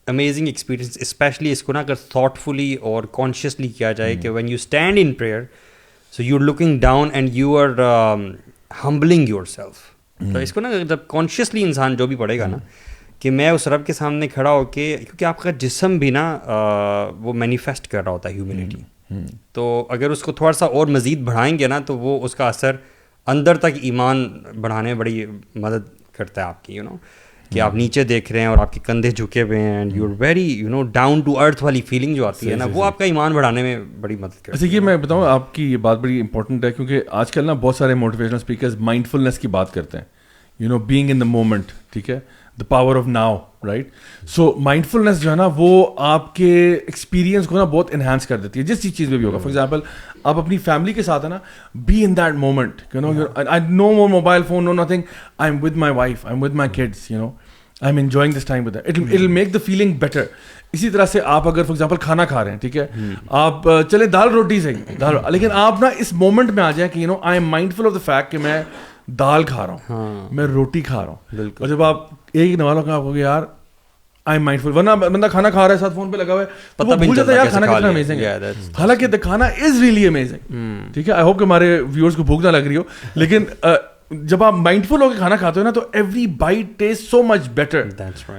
amazing experience, especially اس کو نا اگر تھاٹفلی اور کانشیسلی کیا جائے کہ when you stand in prayer so you are looking down and you are humbling yourself. تو اس کو نا جب کانشیسلی انسان جو بھی پڑھے گا نا کہ میں اس رب کے سامنے کھڑا ہو کے, کیونکہ آپ کا جسم بھی نا وہ مینیفیسٹ کر رہا ہوتا ہے ہیومینٹی, تو اگر اس کو تھوڑا سا اور مزید بڑھائیں گے نا تو وہ اس کا اثر اندر تک ایمان بڑھانے میں بڑی مدد کرتا ہے آپ کی. کہ آپ نیچے دیکھ رہے ہیں اور آپ کے کندھے جھکے ہوئے ہیں and you are very down to earth والی فیلنگ جو آتی ہے نا, وہ آپ کا ایمان بڑھانے میں بڑی مدد کرتی ہے. اچھا یہ میں بتاؤں آپ کی یہ بات بڑی امپورٹنٹ ہے کیونکہ آج کل نا بہت سارے موٹیویشنل اسپیکرز مائنڈ فلنس کی بات کرتے ہیں, بینگ ان دا مومنٹ, ٹھیک ہے, the power of now, right. So mindfulness جو ہے نا وہ آپ کے ایکسپیرینس کو نا بہت انہینس کر دیتی ہے جس چیز میں بھی ہوگا. فار ایگزامپل آپ اپنی فیملی کے ساتھ ہے نا, be in that moment, no more mobile phone, no nothing, I am with my wife, I am with my kids, I am enjoying this time with it will make the feeling better. اسی طرح سے آپ اگر فار ایگزامپل کھانا کھا رہے ہیں, ٹھیک ہے, آپ چلے دال روٹی سے, لیکن آپ نا اس مومنٹ میں آ جائیں کہ I am mindful of the fact کہ میں دال کھا رہا ہوں, میں روٹی کھا رہا ہوں. اور جب آپ ایک نوالوں کا آپ کو یار آئی ایم مائنڈ فل, ورنہ بندہ کھانا کھا رہا ہے ساتھ فون پہ لگا ہوا ہے, تو وہ بھول جاتا ہے یار کھانا کتنا امیزنگ ہے. حالانکہ دا کھانا از ریئلی امیزنگ, ٹھیک ہے. آئی ہوپ کہ ہمارے ویورز کو بھوک نہ لگ رہی ہو, لیکن جب آپ مائنڈ فل ہو کے کھانا کھاتے ہو نا تو every bite taste so much better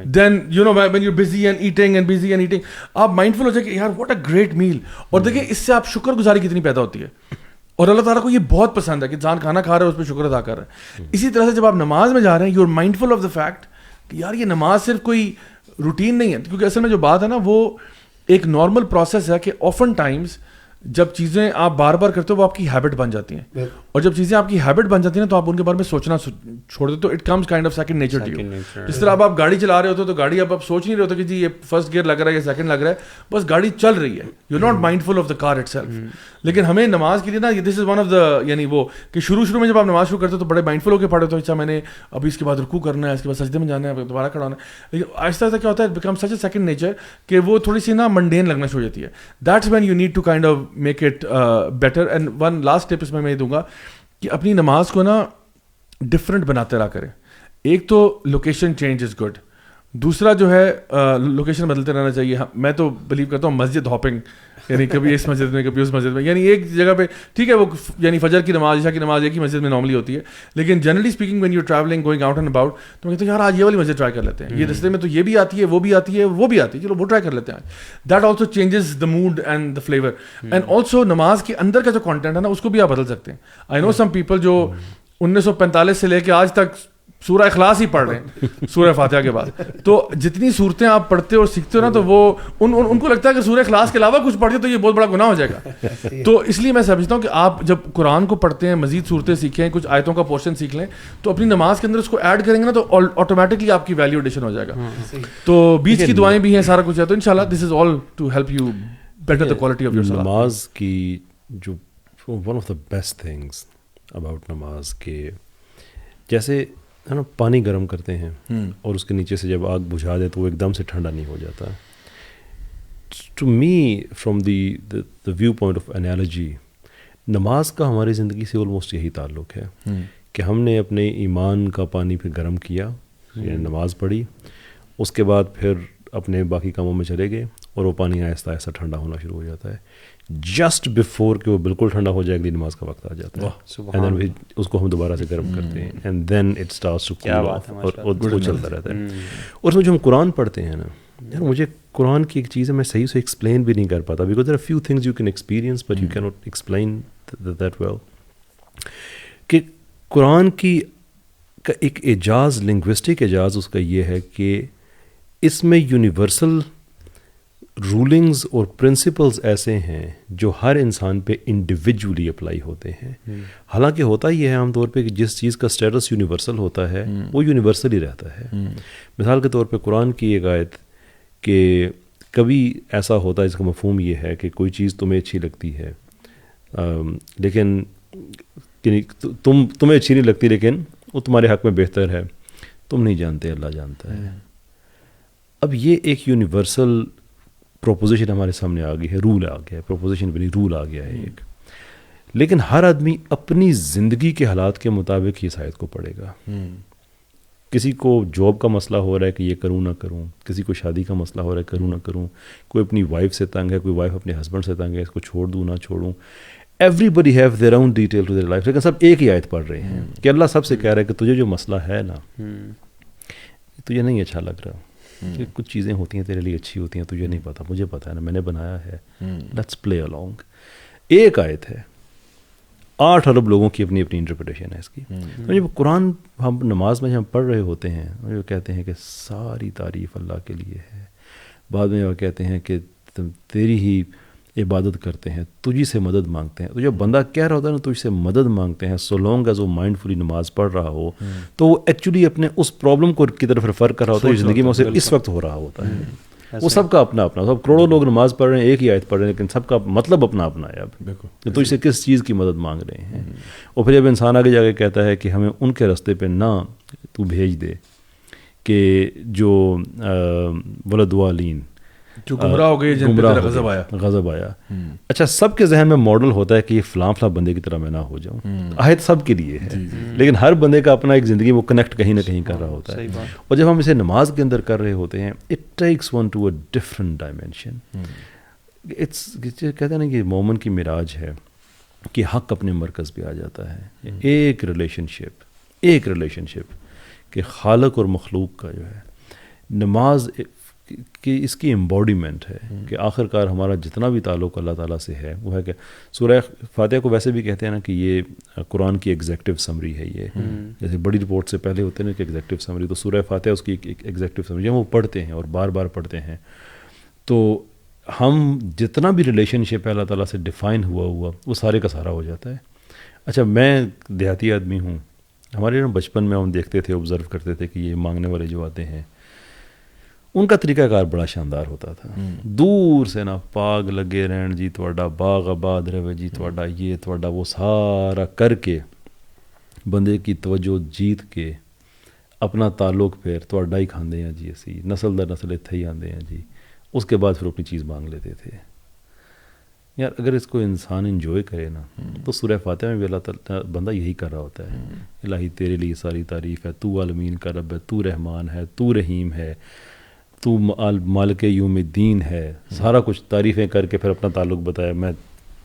than when you busy and eating. آپ مائنڈ فل ہو جائے کہ یار واٹ اے گریٹ میل. اور دیکھیں اس سے آپ شکر گزاری کتنی پیدا ہوتی ہے, اور اللہ تعالیٰ کو یہ بہت پسند ہے کہ انسان کھانا کھا رہا ہے اس پہ شکر ادا کر رہا ہے. اسی طرح سے جب آپ نماز میں جا رہے ہیں you are mindful of the fact کہ یار یہ نماز صرف کوئی روٹین نہیں ہے, کیونکہ اصل میں جو بات ہے نا وہ ایک نارمل پروسیس ہے کہ آفن ٹائمز جب چیزیں آپ بار بار کرتے ہو وہ آپ کی ہیبٹ بن جاتی ہیں, اور جب چیزیں آپ کی ہیبٹ بن جاتی ہیں نا تو آپ ان کے بارے میں سوچنا چھوڑ دیتے, تو it comes kind of second nature to you. جس طرح اب آپ گاڑی چلا رہے ہوتے تو گاڑی اب آپ سوچ نہیں رہے ہوتے کہ جی یہ فرسٹ گیئر لگ رہا ہے یا سیکنڈ لگ رہا ہے, بس گاڑی چل رہی ہے, you not mindful of the car itself. لیکن ہمیں نماز کے لیے نا دس از ون آف دا, یعنی وہ کہ شروع میں جب آپ نماز شروع کرتے ہو تو بڑے مائنڈ فل ہو کے پڑھے تو اچھا میں نے ابھی اس کے بعد رکوع کرنا ہے, اس کے بعد سجدے میں جانا ہے, دوبارہ کھڑا ہونا ہے. لیکن آہستہ آہستہ کیا ہوتا ہے, become such a second nature کہ وہ تھوڑی سی نا منڈین لگنا شروع ہو جاتی ہے. That's when you need to kind of make it better. And one last tip اس میں یہ دوں گا کہ اپنی نماز کو نا ڈفرینٹ بناتے رہا کریں. ایک تو لوکیشن چینج از گڈ, دوسرا جو ہے لوکیشن بدلتے رہنا چاہیے. میں تو بلیو کرتا ہوں مسجد ہاپنگ, یعنی کبھی اس مسجد میں کبھی اس مسجد میں, یعنی ایک جگہ پہ ٹھیک ہے وہ یعنی فجر کی نماز عشاء کی نماز ایک ہی مسجد میں نارملی ہوتی ہے, لیکن generally speaking when you travelling going out and about تو میں کہتا ہوں یار آج یہ والی مسجد ٹرائی کر لیتے ہیں, یہ رستے میں تو یہ بھی آتی ہے وہ بھی آتی ہے وہ بھی آتی ہے, چلو وہ ٹرائی کر لیتے ہیں. That also changes the mood and the flavour. And also نماز کے اندر کا جو کانٹینٹ ہے نا اس کو بھی آپ بدل سکتے ہیں. آئی نو سم پیپل جو 1945 سے لے کے آج تک سورہ اخلاص ہی پڑھ رہے ہیں سورہ فاتحہ کے بعد, تو جتنی صورتیں آپ پڑھتے ہو اور سیکھتے ہو نا تو وہ ان کو لگتا ہے کہ سورہ اخلاص کے علاوہ کچھ پڑھتے تو یہ بہت بڑا گناہ ہو جائے گا. تو اس لیے میں سمجھتا ہوں کہ آپ جب قرآن کو پڑھتے ہیں مزید صورتیں سیکھیں, کچھ آیتوں کا پورشن سیکھ لیں, تو اپنی نماز کے اندر اس کو ایڈ کریں گے نا تو آٹومیٹکلی آپ کی ویلیو ایڈیشن ہو جائے گا. تو بیچ کی دعائیں بھی ہیں, سارا کچھ ہے, تو انشاءاللہ this is all to help you better the quality of your صلاۃ. نماز کی جو one of the best things about نماز کے, جیسے ہے نا پانی گرم کرتے ہیں اور اس کے نیچے سے جب آگ بجھا دے تو وہ ایک دم سے ٹھنڈا نہیں ہو جاتا. To me from the view point of analogy, نماز کا ہماری زندگی سے آلموسٹ یہی تعلق ہے کہ ہم نے اپنے ایمان کا پانی پھر گرم کیا, یعنی نماز پڑھی, اس کے بعد پھر اپنے باقی کاموں میں چلے گئے اور وہ پانی آہستہ آہستہ ٹھنڈا ہونا شروع ہو جاتا ہے. جسٹ بفور کہ وہ بالکل ٹھنڈا ہو جائے, اگلی نماز کا وقت آ جاتا ہے, اینڈ دین اس کو ہم دوبارہ سے گرم کرتے ہیں, and then it starts to cool off, اور وہ چلتا رہتا ہے. اور اس میں جو ہم قرآن پڑھتے ہیں نا یار, مجھے قرآن کی ایک چیز ہے میں صحیح سے ایکسپلین بھی نہیں کر پاتا, because there are few things you can experience but you can not explain that well. کہ قرآن کی کا ایک اعجاز, لنگوسٹک اعجاز اس کا یہ ہے کہ اس میں یونیورسل رولنگز اور پرنسپلز ایسے ہیں جو ہر انسان پہ انڈیویجولی اپلائی ہوتے ہیں. حالانکہ ہوتا یہ ہے عام طور پہ کہ جس چیز کا اسٹیٹس یونیورسل ہوتا ہے وہ یونیورسل ہی رہتا ہے. مثال کے طور پہ قرآن کی ایک آیت کہ کبھی ایسا ہوتا ہے, اس کا مفہوم یہ ہے کہ کوئی چیز تمہیں اچھی لگتی ہے لیکن تمہیں اچھی نہیں لگتی لیکن وہ تمہارے حق میں بہتر ہے, تم نہیں جانتے اللہ جانتا ہے. اب یہ ایک یونیورسل پروپوزیشن ہمارے سامنے آ گئی ہے, رول آ گیا ہے, پروپوزیشن بھی نہیں رول آ گیا ہے ایک, لیکن ہر آدمی اپنی زندگی کے حالات کے مطابق ہی اس آیت کو پڑھے گا. کسی کو جاب کا مسئلہ ہو رہا ہے کہ یہ کروں نہ کروں, کسی کو شادی کا مسئلہ ہو رہا ہے کروں نہ کروں, کوئی اپنی وائف سے تنگ ہے, کوئی وائف اپنے ہسبینڈ سے تنگ ہے, اس کو چھوڑ دوں نہ چھوڑوں. Everybody have their own detail to their life, لیکن سب ایک ہی آیت پڑھ رہے ہیں کہ اللہ سب سے کہہ رہا ہے کہ تجھے جو مسئلہ ہے نا تجھے نہیں اچھا لگ رہا, کہ کچھ چیزیں ہوتی ہیں تیرے لیے اچھی ہوتی ہیں, تجھے نہیں پتا, مجھے پتا ہے نا, میں نے بنایا ہے, لیٹس پلے along. ایک آیت ہے, 8 ارب لوگوں کی اپنی اپنی انٹرپریٹیشن ہے اس کی. تو جب قرآن ہم نماز میں جب ہم پڑھ رہے ہوتے ہیں وہ کہتے ہیں کہ ساری تعریف اللہ کے لیے ہے, بعد میں وہ کہتے ہیں کہ تیری ہی عبادت کرتے ہیں, تجھی سے مدد مانگتے ہیں. تو جب بندہ کہہ رہا ہوتا ہے نا تجھ سے مدد مانگتے ہیں, سو لانگ ایز وہ مائنڈ فلی نماز پڑھ رہا ہو, تو وہ ایکچولی اپنے اس پرابلم کو کی طرف ریفر کر رہا ہوتا ہے جو زندگی میں اسے اس وقت ہو رہا ہوتا ہے. وہ سب کا اپنا اپنا, سب کروڑوں لوگ نماز پڑھ رہے ہیں, ایک ہی آیت پڑھ رہے ہیں, لیکن سب کا مطلب اپنا اپنا ہے. اب کہ تجھ سے کس چیز کی مدد مانگ رہے ہیں. اور پھر جب انسان آگے جا کے کہتا ہے کہ ہمیں ان کے راستے پہ نہ تو بھیج دے کہ جو ولدوالین جو گمراہ ہو گئے, جن پہ غضب آیا. اچھا, سب کے ذہن میں ماڈل ہوتا ہے کہ یہ فلاں فلاں بندے کی طرح میں نہ ہو جاؤں. آیت سب کے لیے ہے, لیکن ہر بندے کا اپنا ایک زندگی وہ کنیکٹ کہیں نہ کہیں کر رہا ہوتا ہے. اور جب ہم اسے نماز کے اندر کر رہے ہوتے ہیں, it takes one to a different dimension. کہتے ہیں نا کہ مومن کی معراج ہے کہ حق اپنے مرکز پہ آ جاتا ہے. ایک ریلیشن شپ کہ خالق اور مخلوق کا جو ہے, نماز کہ اس کی امبوڈیمنٹ ہے کہ آخر کار ہمارا جتنا بھی تعلق اللہ تعالیٰ سے ہے وہ ہے کہ سورہ فاتحہ کو ویسے بھی کہتے ہیں نا کہ یہ قرآن کی ایگزیکٹو سمری ہے. یہ جیسے بڑی رپورٹ سے پہلے ہوتے ہیں نا کہ ایگزیکٹو سمری, تو سورہ فاتحہ اس کی ایک ایگزیکٹو سمری جب وہ پڑھتے ہیں اور بار بار پڑھتے ہیں تو ہم جتنا بھی ریلیشن شپ ہے اللہ تعالیٰ سے ڈیفائن ہوا وہ سارے کا سارا ہو جاتا ہے. اچھا میں دیہاتی آدمی ہوں, ہمارے بچپن میں ہم دیکھتے تھے, آبزرو کرتے تھے کہ یہ مانگنے والے جو آتے ہیں ان کا طریقہ کار بڑا شاندار ہوتا تھا. دور سے نا پاگ لگے رہن جی تواڈا باغ آباد رہے جی تواڈا یہ تواڈا وہ سارا کر کے بندے کی توجہ جیت کے اپنا تعلق پھر تواڈا ہی کھاندے ہیں جی, اسی نسل در نسل اتھے ہی آندے ہیں جی. اس کے بعد پھر اپنی چیز مانگ لیتے تھے. یار اگر اس کو انسان انجوائے کرے نا تو سورہ فاتحہ میں بھی اللہ تعالیٰ بندہ یہی کر رہا ہوتا ہے, الہی تیرے لیے ساری تعریف ہے, تو عالمین کا رب ہے, تو رحمان ہے, تو رحیم ہے, تو مالک یوم الدین ہے, سارا کچھ تعریفیں کر کے پھر اپنا تعلق بتایا, میں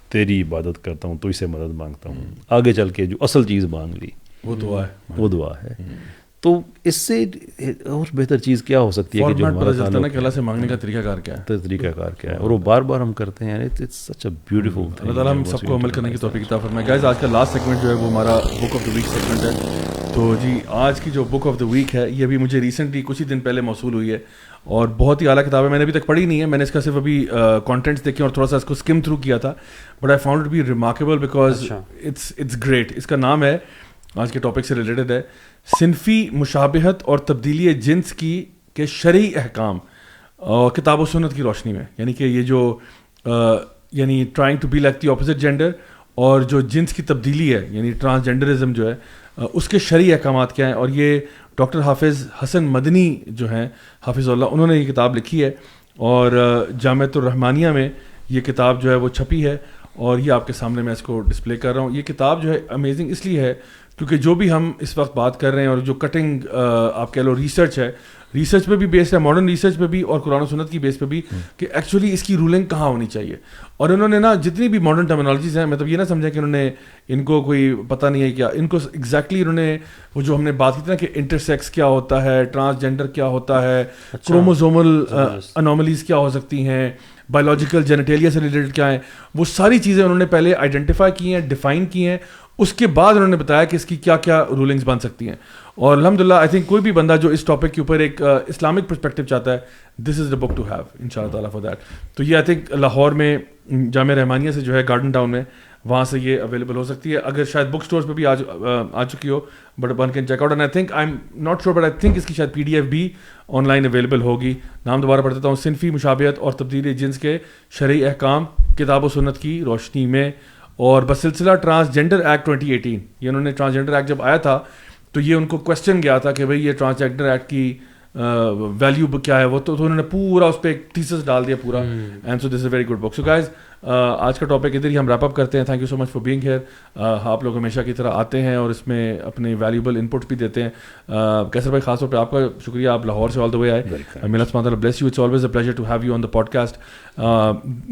تیری عبادت کرتا ہوں, تو اسے مدد مانگتا ہوں. آگے چل کے جو اصل چیز مانگ لی وہ دعا ہے. تو اس سے اور بہتر چیز کیا ہو سکتی ہے کہ جو ہمارا تعلق اللہ سے مانگنے کا طریقہ کار کیا ہے, طریقہ کار کیا ہے, اور وہ بار بار ہم کرتے ہیں. It's such a beautiful thing. اللہ تعالیٰ ہم سب کو عمل کرنے کی توفیق عطا فرمائے. گائز آج کا لاسٹ سیگمنٹ جو ہے وہ ہمارا book of the week segment ہے. تو جی آج کی جو بک آف دا ویک ہے یہ ابھی مجھے ریسنٹلی کچھ ہی دن پہلے موصول ہوئی ہے اور بہت ہی اعلیٰ کتاب ہے. میں نے ابھی تک پڑھی نہیں ہے, میں نے اس کا صرف ابھی کانٹینٹس دیکھے اور تھوڑا سا اس کو اسکم تھرو کیا تھا, but I found it be remarkable because it's great. اس کا نام ہے, آج کے ٹاپک سے ریلیٹڈ ہے, صنفی مشابہت اور تبدیلی جنس کی کے شرعی احکام اور کتاب و سنت کی روشنی میں. یعنی کہ یہ جو یعنی trying to be like the opposite gender اور جو جنس کی تبدیلی ہے یعنی ٹرانسجینڈرزم جو ہے اس کے شرعی احکامات کیا ہیں. اور یہ ڈاکٹر حافظ حسن مدنی جو ہیں حافظ اللہ, انہوں نے یہ کتاب لکھی ہے اور جامعۃ الرحمانیہ میں یہ کتاب جو ہے وہ چھپی ہے اور یہ آپ کے سامنے میں اس کو ڈسپلے کر رہا ہوں. یہ کتاب جو ہے امیزنگ اس لیے ہے کیونکہ جو بھی ہم اس وقت بات کر رہے ہیں اور جو کٹنگ آپ کہہ لو ریسرچ ہے, ریسرچ پہ بھی بیس ہے, ماڈرن ریسرچ پہ بھی اور قرآن و سنت کی بیس پہ بھی, کہ ایکچولی اس کی رولنگ کہاں ہونی چاہیے. اور انہوں نے نا جتنی بھی ماڈرن ٹرمینالوجیز ہیں, مطلب یہ نہ سمجھیں کہ انہوں نے ان کو کوئی پتہ نہیں ہے کیا, ان کو ایگزیکٹلی انہوں نے وہ جو ہم نے بات کی تھی نا کہ انٹرسیکس کیا ہوتا ہے, ٹرانسجینڈر کیا ہوتا ہے, کروموزومل انوملیز کیا ہو سکتی ہیں, بایولوجیکل جینیٹیلیا سے ریلیٹڈ کیا ہیں, وہ ساری چیزیں انہوں نے پہلے آئیڈینٹیفائی کی ہیں, ڈیفائن کی ہیں. اس کے بعد انہوں نے بتایا کہ اس کی کیا کیا رولنگز بن سکتی ہیں. اور الحمدللہ آئی تھنک کوئی بھی بندہ جو اس ٹاپک کے اوپر ایک اسلامک پرسپیکٹیو چاہتا ہے, this is the book to have in شاء اللہ تعالیٰ فار دیٹ. تو یہ آئی تھنک لاہور میں جامعہ رحمانیہ سے جو ہے گارڈن ٹاؤن میں, وہاں سے یہ اویلیبل ہو سکتی ہے. اگر شاید بک اسٹورس پہ بھی آ چکی ہو, but one can check out. And I think I am not sure but I think اس کی شاید PDF بھی آن لائن اویلیبل ہوگی. نام دوبارہ پڑھ دیتا ہوں, صنفی مشابہت اور تبدیلی جنس کے شرعی احکام کتاب و سنت کی روشنی میں, اور بسلسلہ ٹرانسجینڈر ایکٹ 2018. یہ انہوں نے ٹرانسجینڈر ایکٹ جب آیا تھا تو یہ ان کو کویسچن گیا تھا کہ بھئی یہ ٹرانسجینڈر ایکٹ کی ویلیو کیا ہے, وہ تو انہوں نے پورا اس پہ ایک تھیسس ڈال دیا پورا. And so this is a very good book. So guys آج کا ٹاپک ادھر ہی ہم ریپ اپ کرتے ہیں. Thank you so much for being here. آپ لوگ ہمیشہ کی طرح آتے ہیں اور اس میں اپنے ویلیوبل انپٹس بھی دیتے ہیں. کیسر بھائی خاص طور پہ آپ کا شکریہ, آپ لاہور سے آل دا وے آئے. may Allah subhanahu wa ta'ala bless you. It's always a pleasure to have you on the podcast.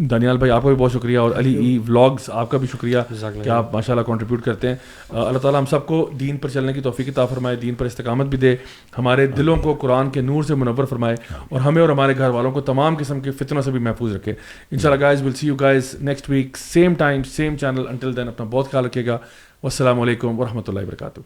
Daniyal بھائی آپ کا بھی بہت شکریہ, اور علی ای ولاگز آپ کا بھی شکریہ کہ آپ ماشاء اللہ کنٹریبیوٹ کرتے ہیں. اللہ تعالیٰ ہم سب کو دین پر چلنے کی توفیق عطا فرمائے, دین پر استقامت بھی دے, ہمارے دلوں کو قرآن کے نور سے منور فرمائے, اور ہمیں اور ہمارے گھر والوں کو تمام قسم کے فتنوں سے بھی محفوظ رکھے. انشاءاللہ guys will see you guys next week, same time same channel. Until then اپنا بہت خیال رکھیے گا. والسلام علیکم ورحمۃ اللہ وبرکاتہ.